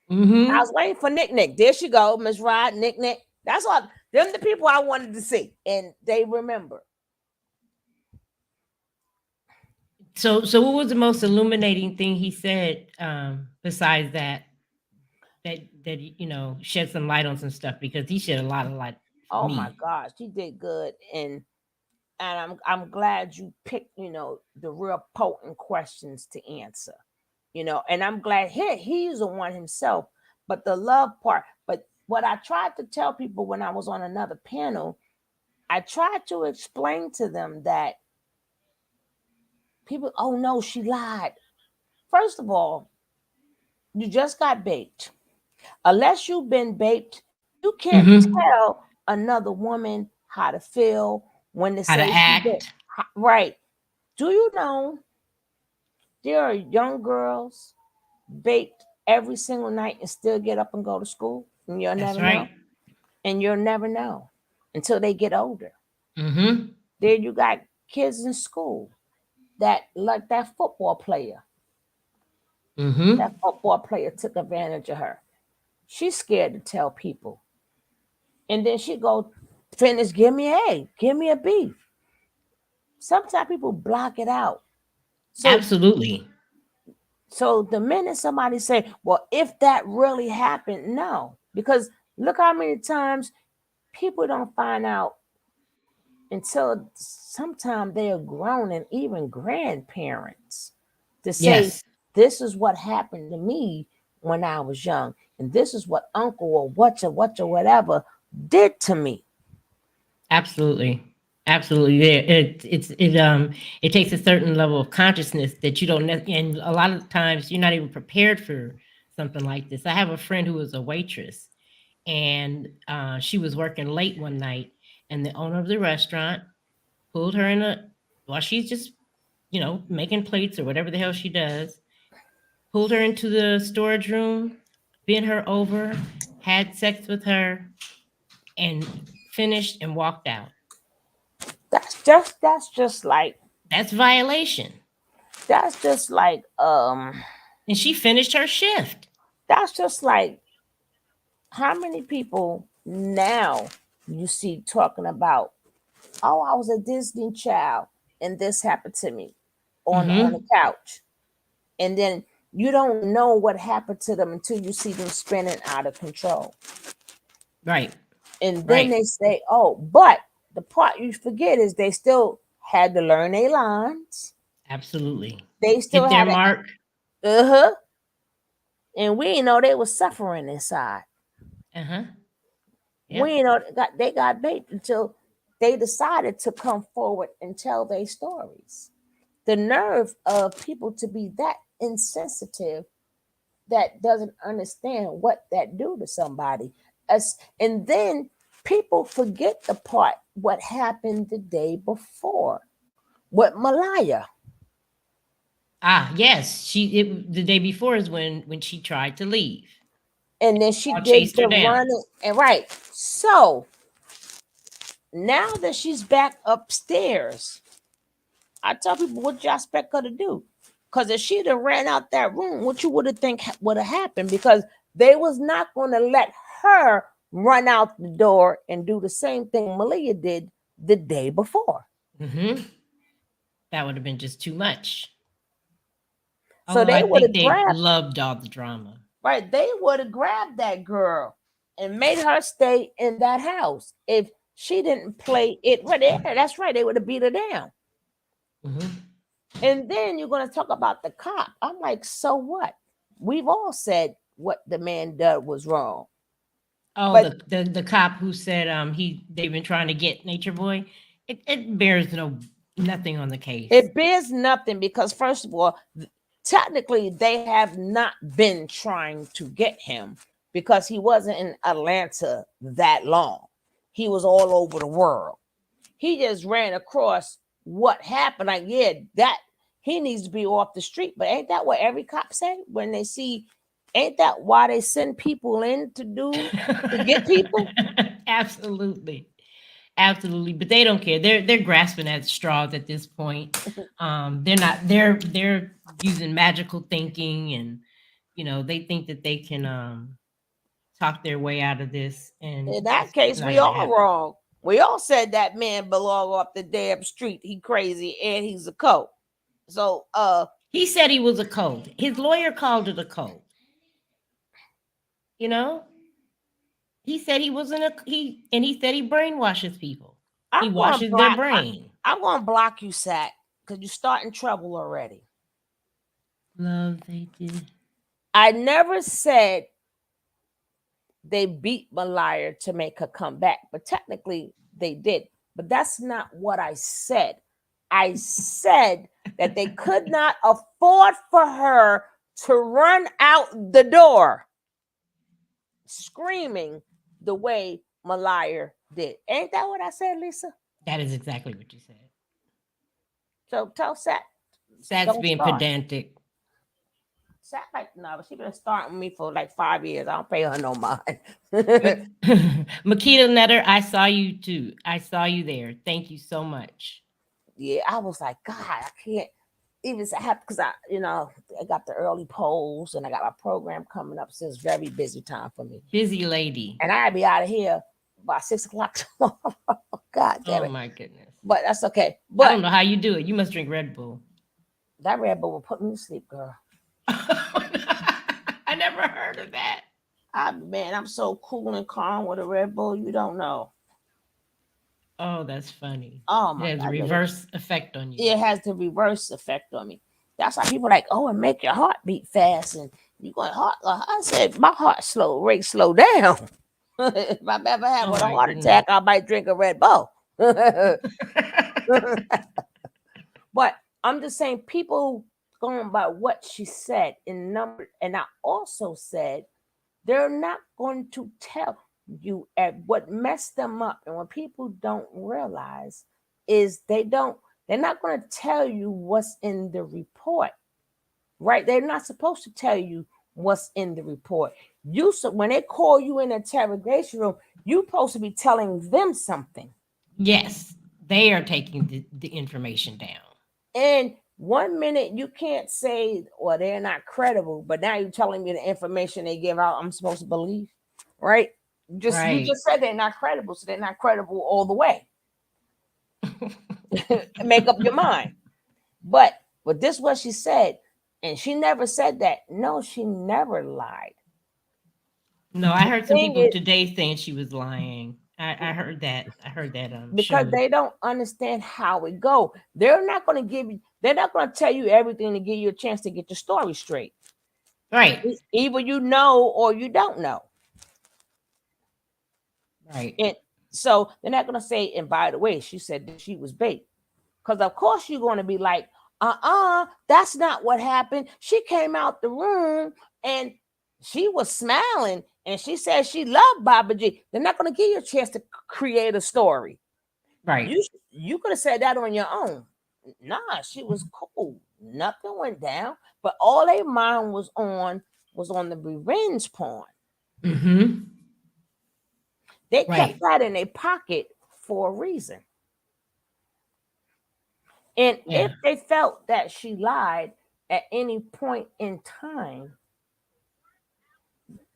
[SPEAKER 2] Mm-hmm.
[SPEAKER 1] I was waiting for Nick. There she go, Miss Rod, Nick. That's all. Them the people I wanted to see, and they remember.
[SPEAKER 2] So what was the most illuminating thing he said, besides that shed some light on some stuff, because he shed a lot of light for
[SPEAKER 1] Oh my
[SPEAKER 2] me.
[SPEAKER 1] gosh, he did good, and I'm glad you picked, the real potent questions to answer. And I'm glad he's the one himself, but the love part. But what I tried to tell people when I was on another panel, I tried to explain to them that people, oh no, she lied. First of all, you just got baked. Unless you've been baked, you can't
[SPEAKER 2] Hmm.
[SPEAKER 1] tell another woman how to feel when they
[SPEAKER 2] How to
[SPEAKER 1] say she did.
[SPEAKER 2] act.
[SPEAKER 1] Right. Do you know there are young girls baked every single night and still get up and go to school? And you'll
[SPEAKER 2] That's
[SPEAKER 1] never
[SPEAKER 2] right.
[SPEAKER 1] know. And you'll never know until they get older.
[SPEAKER 2] Hmm.
[SPEAKER 1] There you got kids in school that, like that football player. That
[SPEAKER 2] Hmm.
[SPEAKER 1] football player took advantage of her. She's scared to tell people. And then she go finish, give me A, give me a B. Sometimes people block it out. So
[SPEAKER 2] Absolutely.
[SPEAKER 1] so the minute somebody say, well, if that really happened, no. Because look how many times people don't find out until sometimes they are grown and even grandparents to say,
[SPEAKER 2] Yes.
[SPEAKER 1] this is what happened to me when I was young, and this is what uncle or what or whatever did to me.
[SPEAKER 2] Absolutely. Absolutely. Yeah, it takes a certain level of consciousness that you don't and a lot of times you're not even prepared for something like this. I have a friend who was a waitress, and she was working late one night, and the owner of the restaurant pulled her in a while she's just making plates or whatever the hell she does, pulled her into the storage room, bent her over, had sex with her, and finished and walked out.
[SPEAKER 1] That's just like
[SPEAKER 2] That's violation.
[SPEAKER 1] that's just like
[SPEAKER 2] And she finished her shift.
[SPEAKER 1] that's just like how many people now you see talking about, oh, I was a Disney child and this happened to me on the
[SPEAKER 2] Hmm.
[SPEAKER 1] couch. And then you don't know what happened to them until you see them spinning out of control.
[SPEAKER 2] Right.
[SPEAKER 1] And then
[SPEAKER 2] Right.
[SPEAKER 1] they say, oh, but the part you forget is they still had to learn their lines.
[SPEAKER 2] Absolutely.
[SPEAKER 1] They still
[SPEAKER 2] Hit their
[SPEAKER 1] had to,
[SPEAKER 2] mark.
[SPEAKER 1] uh-huh. And we didn't know they was suffering inside.
[SPEAKER 2] Uh-huh.
[SPEAKER 1] We
[SPEAKER 2] Yep.
[SPEAKER 1] didn't know they got bait until they decided to come forward and tell their stories. The nerve of people to be that insensitive that doesn't understand what that do to somebody. And then people forget the part what happened the day before with Malaya.
[SPEAKER 2] Ah, yes. The day before is when she tried to leave.
[SPEAKER 1] And then she
[SPEAKER 2] I
[SPEAKER 1] did
[SPEAKER 2] chased her
[SPEAKER 1] the
[SPEAKER 2] down.
[SPEAKER 1] running. And right. So now that she's back upstairs, I tell people what y'all expect her to do. Because if she'd have ran out that room, what you would have think would have happened? Because they was not going to let her run out the door and do the same thing Malia did the day before.
[SPEAKER 2] Hmm. That would have been just too much.
[SPEAKER 1] So
[SPEAKER 2] Although
[SPEAKER 1] they
[SPEAKER 2] I
[SPEAKER 1] would
[SPEAKER 2] think
[SPEAKER 1] have
[SPEAKER 2] they
[SPEAKER 1] grabbed,
[SPEAKER 2] loved all the drama.
[SPEAKER 1] right? They would have grabbed that girl and made her stay in that house. If she didn't play it right there, that's right, they would have beat her down.
[SPEAKER 2] Hmm.
[SPEAKER 1] And then you're going to talk about the cop. I'm like, so what? We've all said what the man did was wrong.
[SPEAKER 2] Oh,
[SPEAKER 1] But
[SPEAKER 2] the cop who said they've been trying to get Nature Boy. It bears nothing on the case.
[SPEAKER 1] it bears nothing because, first of all, technically, they have not been trying to get him because he wasn't in Atlanta that long. He was all over the world. He just ran across what happened. Like, yeah, that he needs to be off the street. But ain't that what every cop say when they see? Ain't that why they send people in to get people?
[SPEAKER 2] Absolutely. Absolutely. But they don't care. They're grasping at straws at this point. They're not they're using magical thinking, and they think that they can talk their way out of this, and
[SPEAKER 1] In that
[SPEAKER 2] it's
[SPEAKER 1] case,
[SPEAKER 2] not
[SPEAKER 1] we
[SPEAKER 2] gonna
[SPEAKER 1] all
[SPEAKER 2] happen.
[SPEAKER 1] wrong. We all said that man belong off the damn street. He crazy and he's a coat. So
[SPEAKER 2] He said he was a code. His lawyer called it a code. You know, he said he wasn't a he said he brainwashes people. He
[SPEAKER 1] I'm going to
[SPEAKER 2] washes their
[SPEAKER 1] block.
[SPEAKER 2] brain.
[SPEAKER 1] I'm going to block you, Sack, because you're starting trouble already.
[SPEAKER 2] Love they did.
[SPEAKER 1] I never said they beat Malaya to make her come back, but technically they did. But that's not what I said. I said that they could not afford for her to run out the door screaming the way Malaya did. Ain't that what I said, Lisa?
[SPEAKER 2] That is exactly what you said.
[SPEAKER 1] So tell Sack.
[SPEAKER 2] That's
[SPEAKER 1] Don't
[SPEAKER 2] being
[SPEAKER 1] start.
[SPEAKER 2] pedantic.
[SPEAKER 1] Sack like no, but she been starting with me for like 5 years. I don't pay her no mind.
[SPEAKER 2] Makita Netter, I saw you too. I saw you there. Thank you so much.
[SPEAKER 1] Yeah, I was like, God, I can't even have because I got the early polls and I got my program coming up. So it's very busy time for me.
[SPEAKER 2] Busy lady.
[SPEAKER 1] And I'll be out of here by 6 o'clock tomorrow. God damn
[SPEAKER 2] Oh
[SPEAKER 1] it.
[SPEAKER 2] my goodness.
[SPEAKER 1] But that's okay.
[SPEAKER 2] I
[SPEAKER 1] But
[SPEAKER 2] don't know how you do it. You must drink Red Bull.
[SPEAKER 1] that Red Bull will put me to sleep, girl.
[SPEAKER 2] I never heard of that.
[SPEAKER 1] I'm so cool and calm with a Red Bull. You don't know.
[SPEAKER 2] Oh, that's funny.
[SPEAKER 1] Oh
[SPEAKER 2] It
[SPEAKER 1] my
[SPEAKER 2] has a
[SPEAKER 1] God.
[SPEAKER 2] reverse effect on you.
[SPEAKER 1] It has the reverse effect on me. That's why people are like, oh, and make your heart beat fast. And you going heart. I said, my heart rate slow down. If I've ever had
[SPEAKER 2] Oh
[SPEAKER 1] a
[SPEAKER 2] my
[SPEAKER 1] heart
[SPEAKER 2] goodness.
[SPEAKER 1] attack, I might drink a Red Bull. But I'm just saying, people going by what she said in number, and I also said they're not going to tell you at what messed them up, and what people don't realize is they're not going to tell you what's in the report, right? They're not supposed to tell you what's in the report. When they call you in the interrogation room, you're supposed to be telling them something.
[SPEAKER 2] Yes, they are taking the information down.
[SPEAKER 1] And 1 minute you can't say, well, they're not credible, but now you're telling me the information they give out, I'm supposed to believe, right? You just said they're not credible, so they're not credible all the way. Make up your mind. But this is what she said, and she never said that. No, she never lied.
[SPEAKER 2] No, I heard some people today saying she was lying. I heard that. I heard that
[SPEAKER 1] because
[SPEAKER 2] show.
[SPEAKER 1] they don't understand how it go. They're not going to tell you everything to give you a chance to get your story straight.
[SPEAKER 2] Right.
[SPEAKER 1] Either you know or you don't know.
[SPEAKER 2] Right.
[SPEAKER 1] And so they're not going to say, and by the way, she said that she was bait. Because of course you're going to be like, that's not what happened. She came out the room and she was smiling and she said she loved Baba G. They're not going to give you a chance to create a story.
[SPEAKER 2] Right.
[SPEAKER 1] You could have said that on your own. Nah, she was cool. Nothing went down. But all their mind was on the revenge porn.
[SPEAKER 2] Mm-hmm.
[SPEAKER 1] They kept that in their pocket for a reason. And if they felt that she lied at any point in time,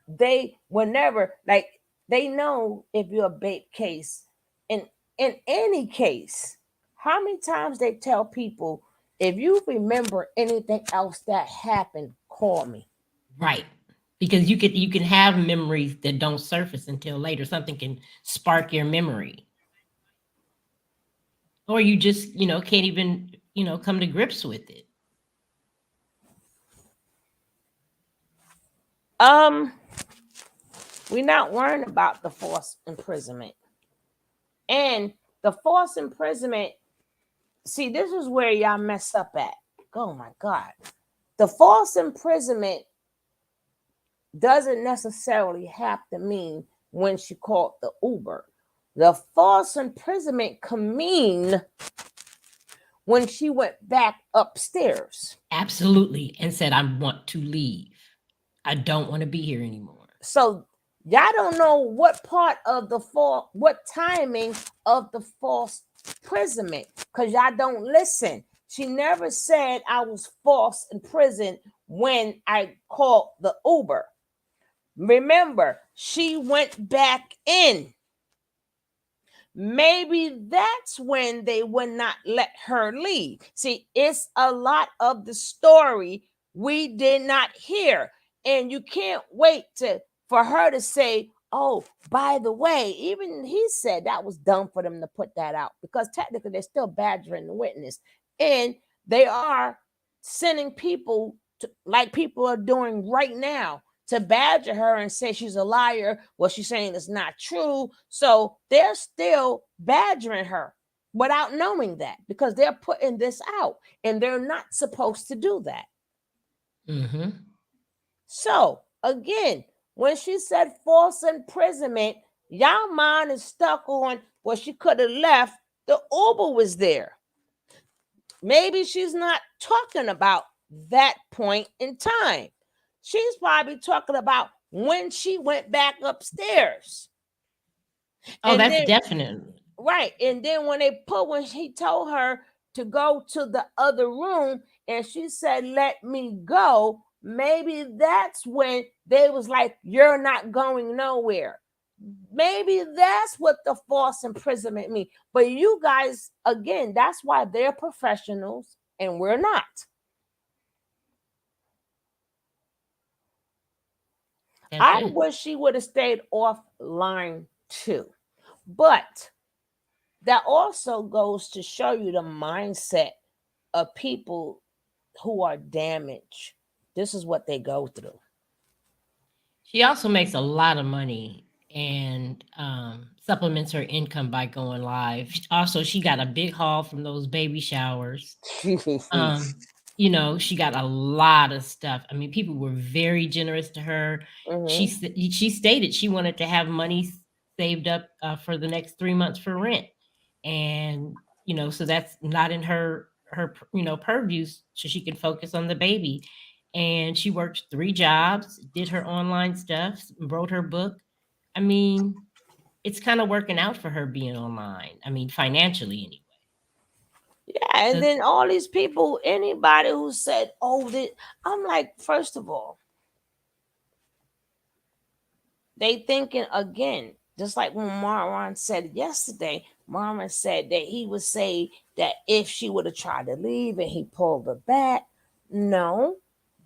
[SPEAKER 1] they they know if you're a bait case. In any case, how many times they tell people, if you remember anything else that happened, call me.
[SPEAKER 2] Right. Because you can have memories that don't surface until later. Something can spark your memory. Or you just, can't even, come to grips with it.
[SPEAKER 1] We're not worrying about the forced imprisonment. And the forced imprisonment, see, this is where y'all mess up at. Oh my God. The false imprisonment doesn't necessarily have to mean when she called the Uber. The false imprisonment can mean when she went back upstairs.
[SPEAKER 2] Absolutely. And said, I want to leave. I don't want to be here anymore.
[SPEAKER 1] So y'all don't know what part of what timing of the false imprisonment, because y'all don't listen. She never said I was false imprisoned when I called the Uber. Remember, she went back in. maybe that's when they would not let her leave. See, it's a lot of the story we did not hear. And you can't wait for her to say, oh, by the way, even he said that was dumb for them to put that out, because technically they're still badgering the witness. And they are sending people to, like people are doing right now, to badger her and say she's a liar. What she's saying is not true. So they're still badgering her without knowing that, because they're putting this out and they're not supposed to do that.
[SPEAKER 2] Mm-hmm.
[SPEAKER 1] So again, when she said false imprisonment, y'all mind is stuck on, well, she could have left. The Uber was there. Maybe she's not talking about that point in time. She's probably talking about when she went back upstairs.
[SPEAKER 2] Oh,
[SPEAKER 1] And
[SPEAKER 2] that's
[SPEAKER 1] then,
[SPEAKER 2] definitely.
[SPEAKER 1] right. And then when he told her to go to the other room and she said, let me go, maybe that's when they was like, you're not going nowhere. Maybe that's what the false imprisonment means. But you guys, again, that's why they're professionals and we're not.
[SPEAKER 2] That's
[SPEAKER 1] I
[SPEAKER 2] it.
[SPEAKER 1] wish she would have stayed offline too. But that also goes to show you the mindset of people who are damaged. This is what they go through.
[SPEAKER 2] She also makes a lot of money and supplements her income by going live. Also, she got a big haul from those baby showers. Um, she got a lot of stuff. I mean, people were very generous to her.
[SPEAKER 1] Mm-hmm.
[SPEAKER 2] She stated she wanted to have money saved up for the next 3 months for rent, and so that's not in her purview, so she can focus on the baby. And she worked 3 jobs, did her online stuff, wrote her book. I mean, it's kind of working out for her being online. I mean, financially anyway.
[SPEAKER 1] Yeah, and
[SPEAKER 2] So
[SPEAKER 1] then all these people, anybody who said, oh, I'm like, first of all, they thinking again, just like when Marwan said yesterday, Marwan said that he would say that if she would have tried to leave and he pulled her back. No,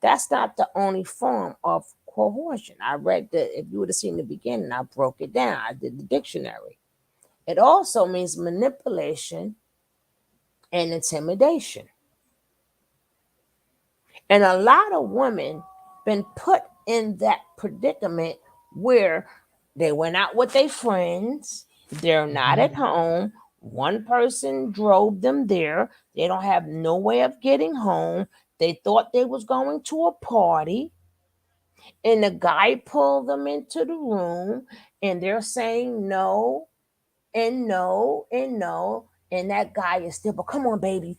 [SPEAKER 1] that's not the only form of coercion. I read that, if you would have seen the beginning, I broke it down. I did the dictionary. It also means manipulation and intimidation. And a lot of women been put in that predicament where they went out with their friends, they're not at
[SPEAKER 2] mhm.
[SPEAKER 1] home, one person drove them there, they don't have no way of getting home, they thought they was going to a party, and the guy pulled them into the room, and they're saying no and no and no, and that guy is still, but come on, baby,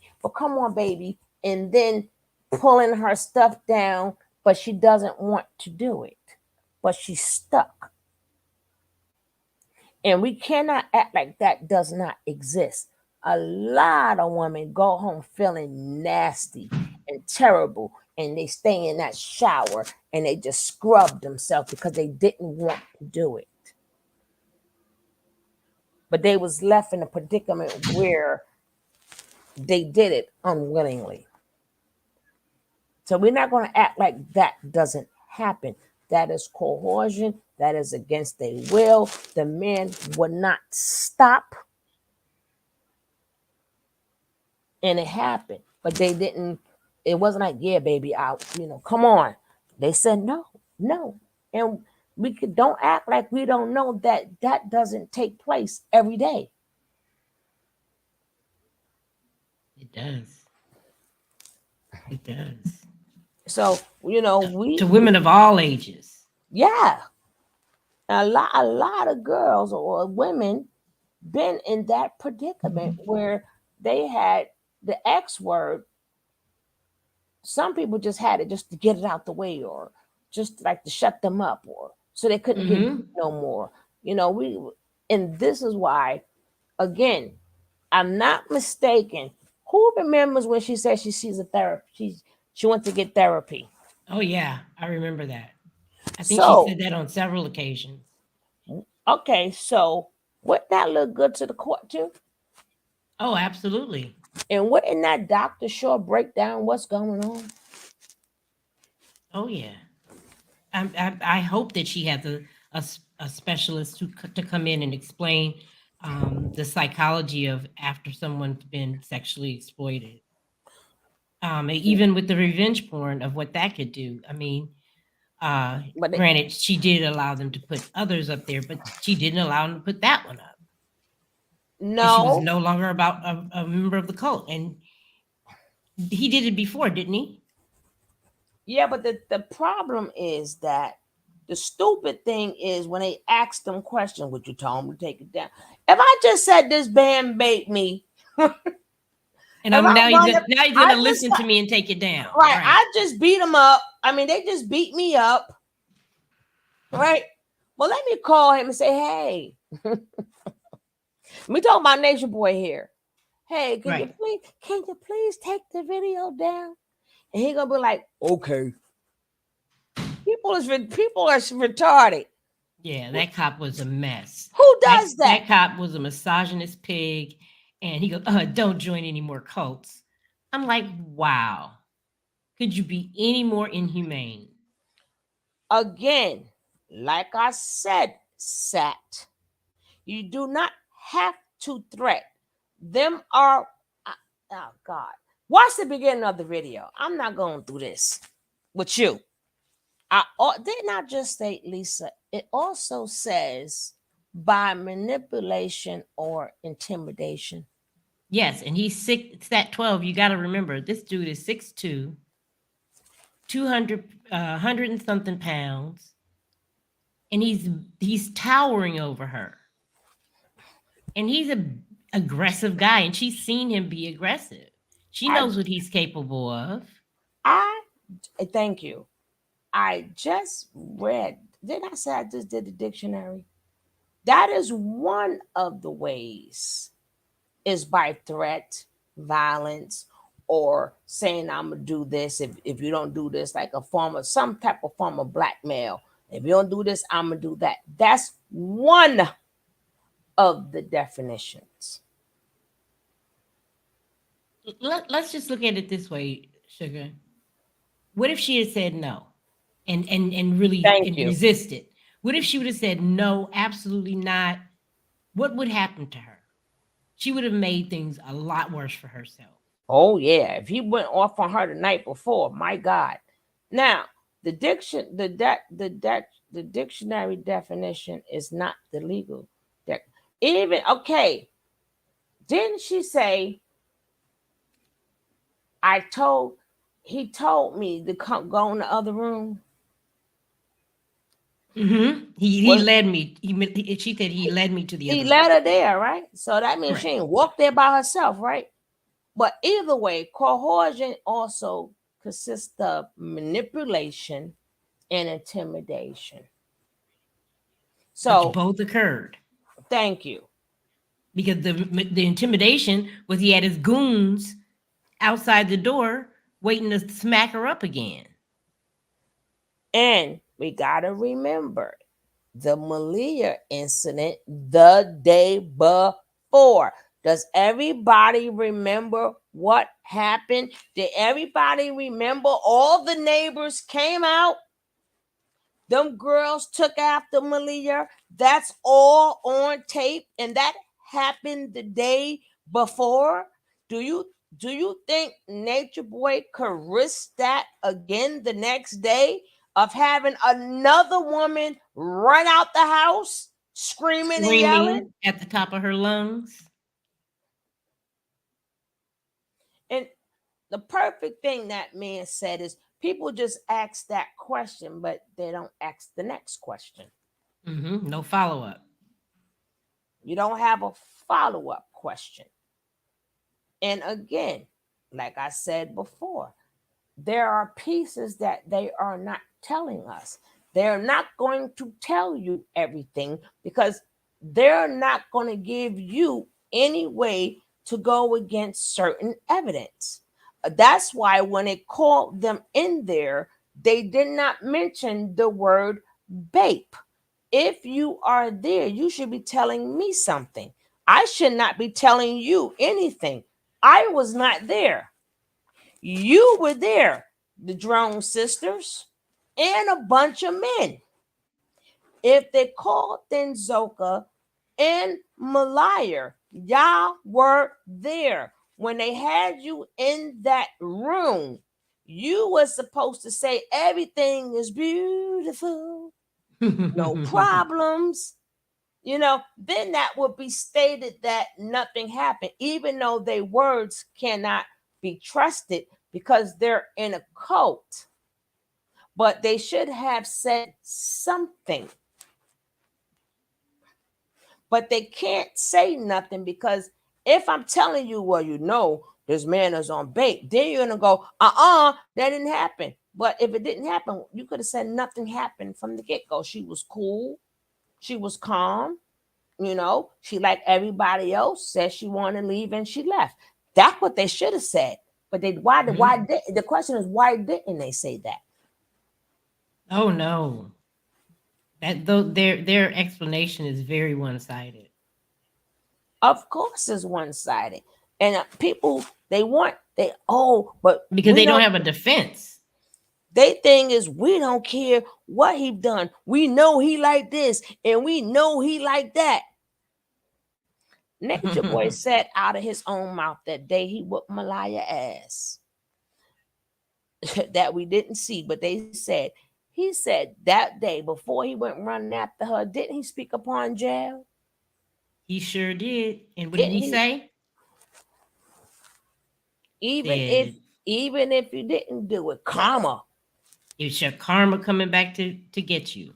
[SPEAKER 1] and then pulling her stuff down, but she doesn't want to do it, but she's stuck. And we cannot act like that does not exist. A lot of women go home feeling nasty and terrible, and they stay in that shower and they just scrub themselves because they didn't want to do it. But they was left in a predicament where they did it unwillingly. So we're not going to act like that doesn't happen. That is coercion. That is against their will. The men would not stop, and it happened. But they didn't. It wasn't like, yeah, baby, out. Come on. They said no, no, and don't act like we don't know that that doesn't take place every day.
[SPEAKER 2] It does. It does.
[SPEAKER 1] So
[SPEAKER 2] To women of all ages.
[SPEAKER 1] yeah, a lot of girls or women been in that predicament where they had the X word. Some people just had it just to get it out the way, or just like to shut them up, or so they couldn't get
[SPEAKER 2] Mm-hmm.
[SPEAKER 1] no more. We and this is why, again, I'm not mistaken. Who remembers when she said she sees a therapist? She went to get therapy.
[SPEAKER 2] Oh yeah, I remember that. I think she
[SPEAKER 1] So
[SPEAKER 2] said that on several occasions.
[SPEAKER 1] okay, so Wouldn't that look good to the court too?
[SPEAKER 2] Oh, absolutely.
[SPEAKER 1] And wouldn't that doctor sure break down what's going on?
[SPEAKER 2] Oh yeah. I hope that she has a specialist to come in and explain the psychology of after someone's been sexually exploited. Even with the revenge porn of what that could do. I mean,
[SPEAKER 1] But
[SPEAKER 2] granted, she did allow them to put others up there, but she didn't allow them to put that one up. And she was
[SPEAKER 1] no,
[SPEAKER 2] no longer about a member of the cult. And he did it before, didn't he?
[SPEAKER 1] yeah, but the problem is that the stupid thing is when they ask them questions, would you tell them to take it down? If I just said this band bait me,
[SPEAKER 2] And
[SPEAKER 1] if
[SPEAKER 2] I'm
[SPEAKER 1] I
[SPEAKER 2] now
[SPEAKER 1] run it,
[SPEAKER 2] now he's
[SPEAKER 1] I
[SPEAKER 2] gonna
[SPEAKER 1] just
[SPEAKER 2] listen to me and take it down.
[SPEAKER 1] right,
[SPEAKER 2] Right.
[SPEAKER 1] I just beat them up. I mean, they just beat me up, right? Well, let me call him and say, hey, we talking about Natureboy here. Hey,
[SPEAKER 2] Right.
[SPEAKER 1] can you please take the video down? And he gonna be like, okay. People are retarded.
[SPEAKER 2] Yeah, that cop was a mess.
[SPEAKER 1] Who
[SPEAKER 2] That
[SPEAKER 1] does that?
[SPEAKER 2] that cop was a misogynist pig, and he goes, "Don't join any more cults." I'm like, wow, could you be any more inhumane?
[SPEAKER 1] Again, like I said, Sat, you do not have to threat. Them are, oh God. Watch the beginning of the video. I'm not going through this with you. I did not just say, Lisa, it also says by manipulation or intimidation.
[SPEAKER 2] Yes, and he's six at 12. You got to remember, this dude is 6'2", 200, 100 and something pounds, and he's towering over her. And he's a aggressive guy, and she's seen him be aggressive. She
[SPEAKER 1] I,
[SPEAKER 2] knows what he's capable of.
[SPEAKER 1] I thank you. I just read, didn't I say I just did the dictionary? That is one of the ways is by threat, violence, or saying I'm gonna do this if you don't do this, like a form of some type of form of blackmail. If you don't do this, I'm gonna do that. That's one of the definitions.
[SPEAKER 2] Let's just look at it this way, Sugar. What if she had said no and really
[SPEAKER 1] Thank
[SPEAKER 2] and
[SPEAKER 1] you.
[SPEAKER 2] resisted? What if she would have said no, absolutely not? What would happen to her? She would have made things a lot worse for herself.
[SPEAKER 1] Oh yeah, if he went off on her the night before, my God. Now the dictionary definition is not the legal. Even okay, didn't she say I told he told me to come go in the other room?
[SPEAKER 2] He
[SPEAKER 1] Was
[SPEAKER 2] led me. She said he led me to the
[SPEAKER 1] he
[SPEAKER 2] other room.
[SPEAKER 1] let her there, right? So that means she
[SPEAKER 2] Correct.
[SPEAKER 1] ain't walked there by herself, right? But either way, coercion also consists of manipulation and intimidation.
[SPEAKER 2] Which
[SPEAKER 1] So
[SPEAKER 2] both occurred
[SPEAKER 1] thank you.
[SPEAKER 2] because the intimidation was he had his goons outside the door waiting to smack her up again.
[SPEAKER 1] And we gotta remember the Malia incident the day before. Does everybody remember what happened? Did everybody remember all the neighbors came out? Them girls took after Malia. That's all on tape, and that happened the day before. Do you think Natureboy could risk that again the next day of having another woman run out the house screaming and yelling?
[SPEAKER 2] Screaming at the top of her lungs.
[SPEAKER 1] And the perfect thing that man said is people just ask that question, but they don't ask the next question.
[SPEAKER 2] No follow up.
[SPEAKER 1] You don't have a follow up question. And again, like I said before, there are pieces that they are not telling us. They're not going to tell you everything because they're not going to give you any way to go against certain evidence. That's why when they called them in there, they did not mention the word bape. if you are there, you should be telling me something. I should not be telling you anything. I was not there. You were there, the Drone sisters, and a bunch of men. If they called Zoka and Malaya, y'all were there. When they had you in that room, you were supposed to say everything is beautiful, no problems. Then that would be stated that nothing happened, even though their words cannot be trusted because they're in a cult. But they should have said something. But they can't say nothing because if I'm telling you, well, this man is on bait, then you're gonna go, that didn't happen. But if it didn't happen, you could have said nothing happened from the get-go. She was cool, she was calm, she like everybody else, said she wanted to leave and she left. That's what they should have said. But the question is, why didn't they say that?
[SPEAKER 2] Oh no. That though their explanation is very one-sided.
[SPEAKER 1] Of course it's one-sided. And people but
[SPEAKER 2] because they don't have a defense.
[SPEAKER 1] Their thing is, we don't care what he done. We know he like this and we know he like that. Natureboy said out of his own mouth that day he whooped Malaya ass. That we didn't see, but he said that day before he went running after her, didn't he speak upon jail?
[SPEAKER 2] He sure did. And what did he say?
[SPEAKER 1] Even if you didn't do it, karma.
[SPEAKER 2] It's your karma coming back to get you.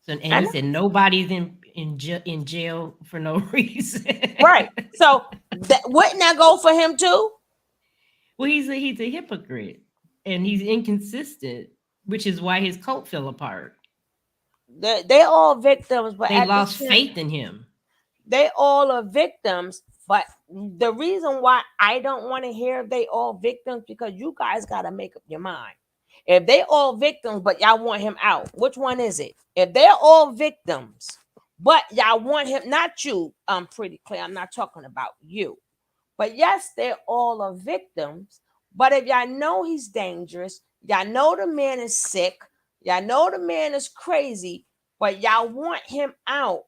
[SPEAKER 2] So, and he said nobody's in jail for no reason.
[SPEAKER 1] Right. So wouldn't that go for him too?
[SPEAKER 2] Well, he's a hypocrite and he's inconsistent, which is why his cult fell apart.
[SPEAKER 1] They're all victims, but
[SPEAKER 2] they lost faith in him.
[SPEAKER 1] They all are victims, but the reason why I don't want to hear they all victims, because you guys got to make up your mind. If they all victims, but y'all want him out, which one is it? If they're all victims, but y'all want him, not you, Pretty Clear, I'm not talking about you. But yes, they're all are victims. But if y'all know he's dangerous, y'all know the man is sick, y'all know the man is crazy, but y'all want him out,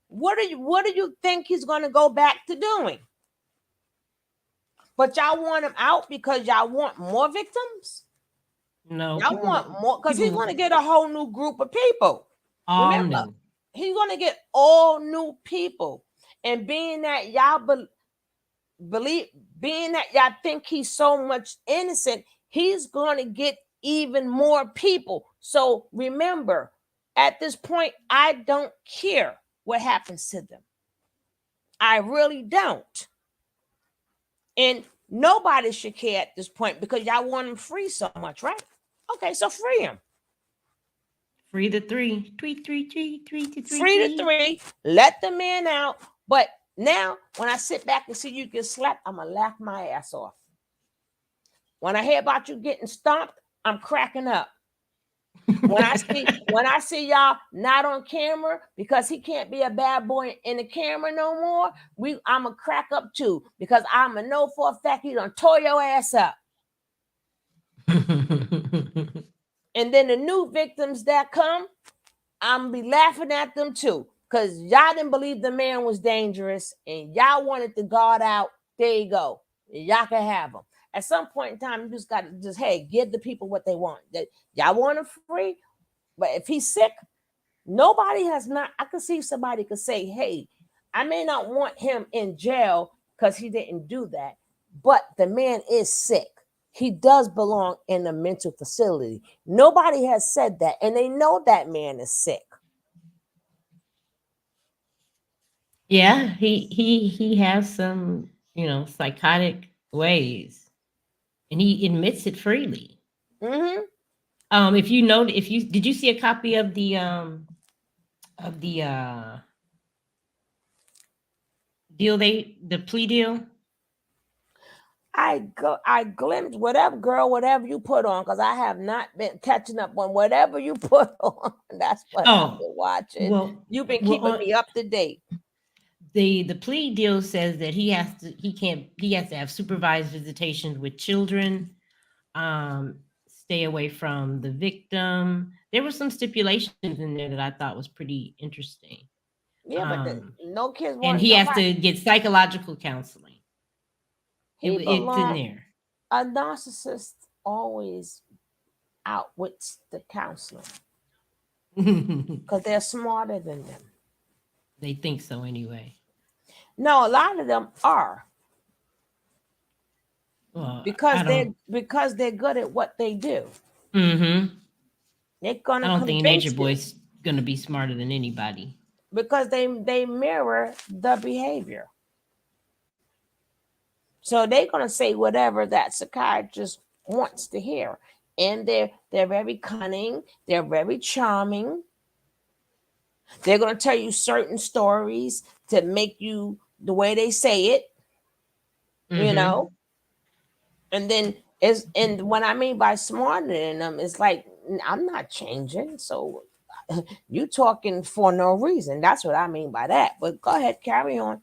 [SPEAKER 1] what do you think he's going to go back to doing? But y'all want him out because y'all want more victims?
[SPEAKER 2] No.
[SPEAKER 1] Y'all want more because he's going to get a whole new group of people. Remember, he's going to get all new people. And being that y'all being that y'all think he's so much innocent, he's going to get even more people. So remember, at this point, I don't care what happens to them. I really don't. And nobody should care at this point because y'all want him free so much, right? Okay, so free him.
[SPEAKER 2] Free the three. Free
[SPEAKER 1] the three. Let the man out. But now, when I sit back and see you get slapped, I'm going to laugh my ass off. When I hear about you getting stomped, I'm cracking up. When I see y'all not on camera because he can't be a bad boy in the camera no more, I'm a crack up too because I'm a know for a fact he done tore your ass up. And then the new victims that come, I'm gonna be laughing at them too because y'all didn't believe the man was dangerous and y'all wanted the guard out. There you go. Y'all can have him. At some point in time, you just got to hey, give the people what they want. That y'all want him free, but if he's sick, nobody has not. I could see somebody could say, hey, I may not want him in jail because he didn't do that, but the man is sick. He does belong in a mental facility. Nobody has said that, and they know that man is sick.
[SPEAKER 2] Yeah, he has some, psychotic ways. And he admits it freely.
[SPEAKER 1] Mm-hmm.
[SPEAKER 2] Did you see a copy of the deal the plea deal?
[SPEAKER 1] I glimpsed whatever, girl, whatever you put on, because I have not been catching up on whatever you put on. That's what I've
[SPEAKER 2] Oh,
[SPEAKER 1] been watching.
[SPEAKER 2] well,
[SPEAKER 1] You've been
[SPEAKER 2] well,
[SPEAKER 1] keeping me up to date.
[SPEAKER 2] the plea deal says that he has to have supervised visitations with children, stay away from the victim. There were some stipulations in there that I thought was pretty interesting.
[SPEAKER 1] Yeah, but no kids
[SPEAKER 2] And
[SPEAKER 1] want
[SPEAKER 2] he has
[SPEAKER 1] nobody.
[SPEAKER 2] to get psychological counseling.
[SPEAKER 1] He
[SPEAKER 2] It's in
[SPEAKER 1] belong.
[SPEAKER 2] there.
[SPEAKER 1] A narcissist always outwits the counselor because they're smarter than them.
[SPEAKER 2] They think so anyway.
[SPEAKER 1] No, a lot of them are
[SPEAKER 2] Well,
[SPEAKER 1] because
[SPEAKER 2] I don't.
[SPEAKER 1] they're good at what they do.
[SPEAKER 2] Mm-hmm.
[SPEAKER 1] They're
[SPEAKER 2] I
[SPEAKER 1] gonna
[SPEAKER 2] don't think
[SPEAKER 1] convince you
[SPEAKER 2] Natureboy's gonna be smarter than anybody.
[SPEAKER 1] because they mirror the behavior. So they're gonna say whatever that psychiatrist wants to hear, and they're very cunning. They're very charming. They're gonna tell you certain stories to make you the way they say it. You
[SPEAKER 2] Mm-hmm.
[SPEAKER 1] know, and then is and what I mean by smarter than them is like I'm not changing. So you talking for no reason. That's what I mean by that. But go ahead, carry on.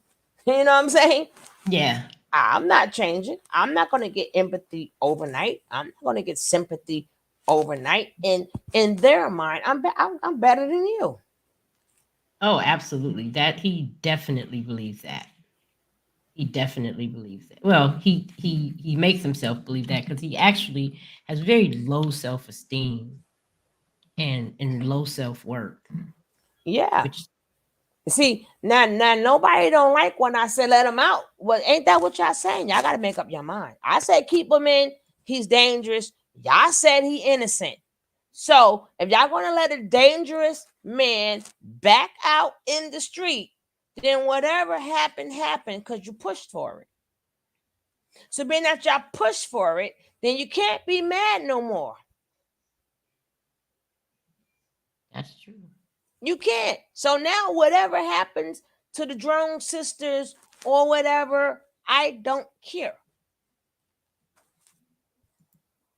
[SPEAKER 1] You know what I'm saying?
[SPEAKER 2] Yeah.
[SPEAKER 1] I'm not changing. I'm not going to get empathy overnight. I'm not going to get sympathy overnight. And in their mind, I'm better than you.
[SPEAKER 2] Oh, absolutely. That he definitely believes that. He definitely believes that. Well, he makes himself believe that because he actually has very low self esteem and low self worth,
[SPEAKER 1] Yeah.
[SPEAKER 2] which
[SPEAKER 1] See, now nobody don't like when I say let him out. Well, ain't that what y'all saying? Y'all got to make up your mind. I said keep him in. He's dangerous. Y'all said he innocent. So if y'all gonna let a dangerous man back out in the street, then whatever happened happened because you pushed for it. So being that y'all pushed for it, then you can't be mad no more.
[SPEAKER 2] that's true.
[SPEAKER 1] You can't. So now whatever happens to the drone sisters or whatever, I don't care.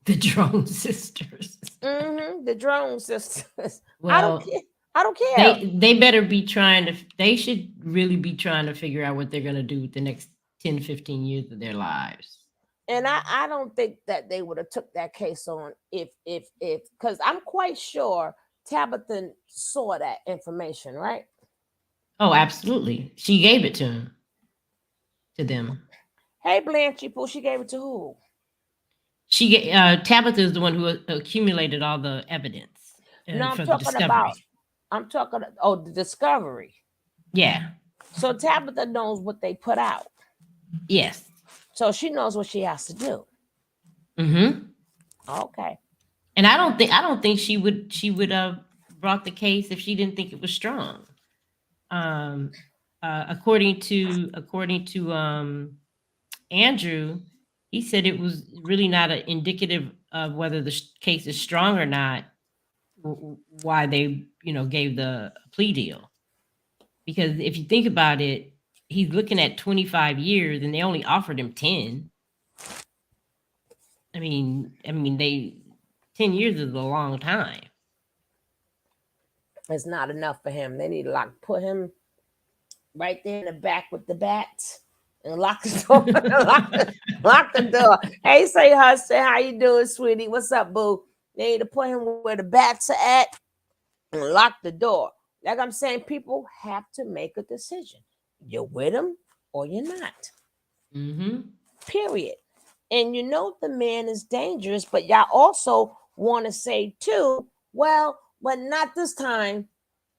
[SPEAKER 2] The drone sisters.
[SPEAKER 1] The drone sisters. I don't
[SPEAKER 2] Well,
[SPEAKER 1] care. I don't care.
[SPEAKER 2] they better be trying to. They should really be trying to figure out what they're gonna do with the next 10, 15 years of their lives.
[SPEAKER 1] And I don't think that they would have took that case on if because I'm quite sure Tabitha saw that information, right?
[SPEAKER 2] Oh, absolutely. She gave it to them.
[SPEAKER 1] Hey Blanche Pooh, she gave it to who?
[SPEAKER 2] Tabitha is the one who accumulated all the evidence
[SPEAKER 1] No,
[SPEAKER 2] for the discovery.
[SPEAKER 1] I'm talking the discovery.
[SPEAKER 2] Yeah.
[SPEAKER 1] So Tabitha knows what they put out.
[SPEAKER 2] Yes.
[SPEAKER 1] So she knows what she has to do.
[SPEAKER 2] Mm-hmm.
[SPEAKER 1] Okay.
[SPEAKER 2] And I don't think she would have brought the case if she didn't think it was strong. Um, according to Andrew, he said it was really not indicative of whether the case is strong or not. Why they gave the plea deal, because if you think about it, he's looking at 25 years and they only offered him 10. They 10 years is a long time.
[SPEAKER 1] It's not enough for him. They need to put him right there in the back with the bats and lock the door. lock the door. Hey, say Hudson, how you doing, sweetie? What's up, boo? They need to put him where the bats are at and lock the door. Like I'm saying, people have to make a decision. You're with him or you're not.
[SPEAKER 2] Mm-hmm.
[SPEAKER 1] Period. And you know the man is dangerous, but y'all also want to say too, well, but not this time.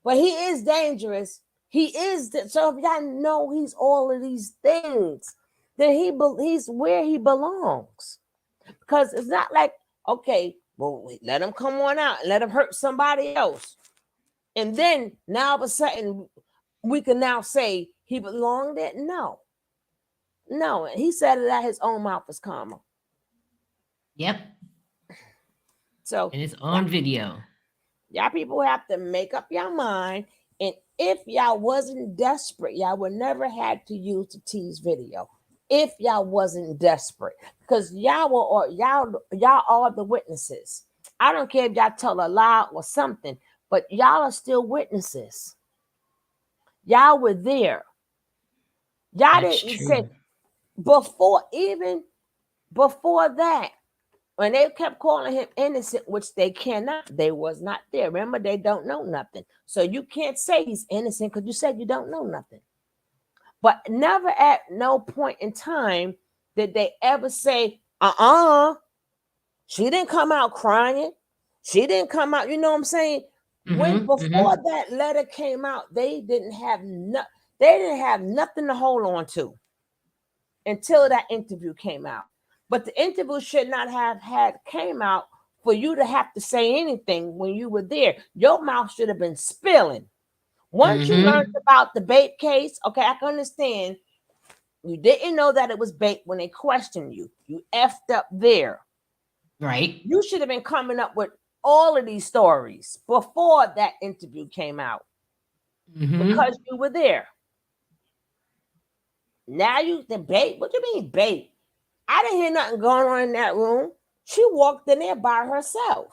[SPEAKER 1] But he is dangerous. He is. So if y'all know he's all of these things, then he's where he belongs. Because it's not like, okay, well, let him come on out and let him hurt somebody else. And then now all of a sudden we can now say he belonged there. No. No. He said it at his own mouth as karma.
[SPEAKER 2] Yep.
[SPEAKER 1] So
[SPEAKER 2] and it's on video.
[SPEAKER 1] Y'all people have to make up your mind. And if y'all wasn't desperate, y'all would never had to use the tease video. if y'all wasn't desperate, because y'all are the witnesses. I don't care if y'all tell a lie or something, but y'all are still witnesses. Y'all were there. Y'all
[SPEAKER 2] That's
[SPEAKER 1] didn't say
[SPEAKER 2] true.
[SPEAKER 1] before, even before that, when they kept calling him innocent, which they cannot, they was not there. Remember, they don't know nothing. So you can't say he's innocent because you said you don't know nothing. But never at no point in time did they ever say, she didn't come out crying. She didn't come out, you know what I'm saying? When before that letter came out, they didn't have nothing to hold on to until that interview came out. But the interview should not have had came out for you to have to say anything when you were there. Your mouth should have been spilling. Once you learned about the bait case, okay, I can understand. You didn't know that it was bait when they questioned you. You effed up there.
[SPEAKER 2] Right.
[SPEAKER 1] You should have been coming up with all of these stories before that interview came out because you were there. Now you the bait. What do you mean bait? I didn't hear nothing going on in that room. She walked in there by herself.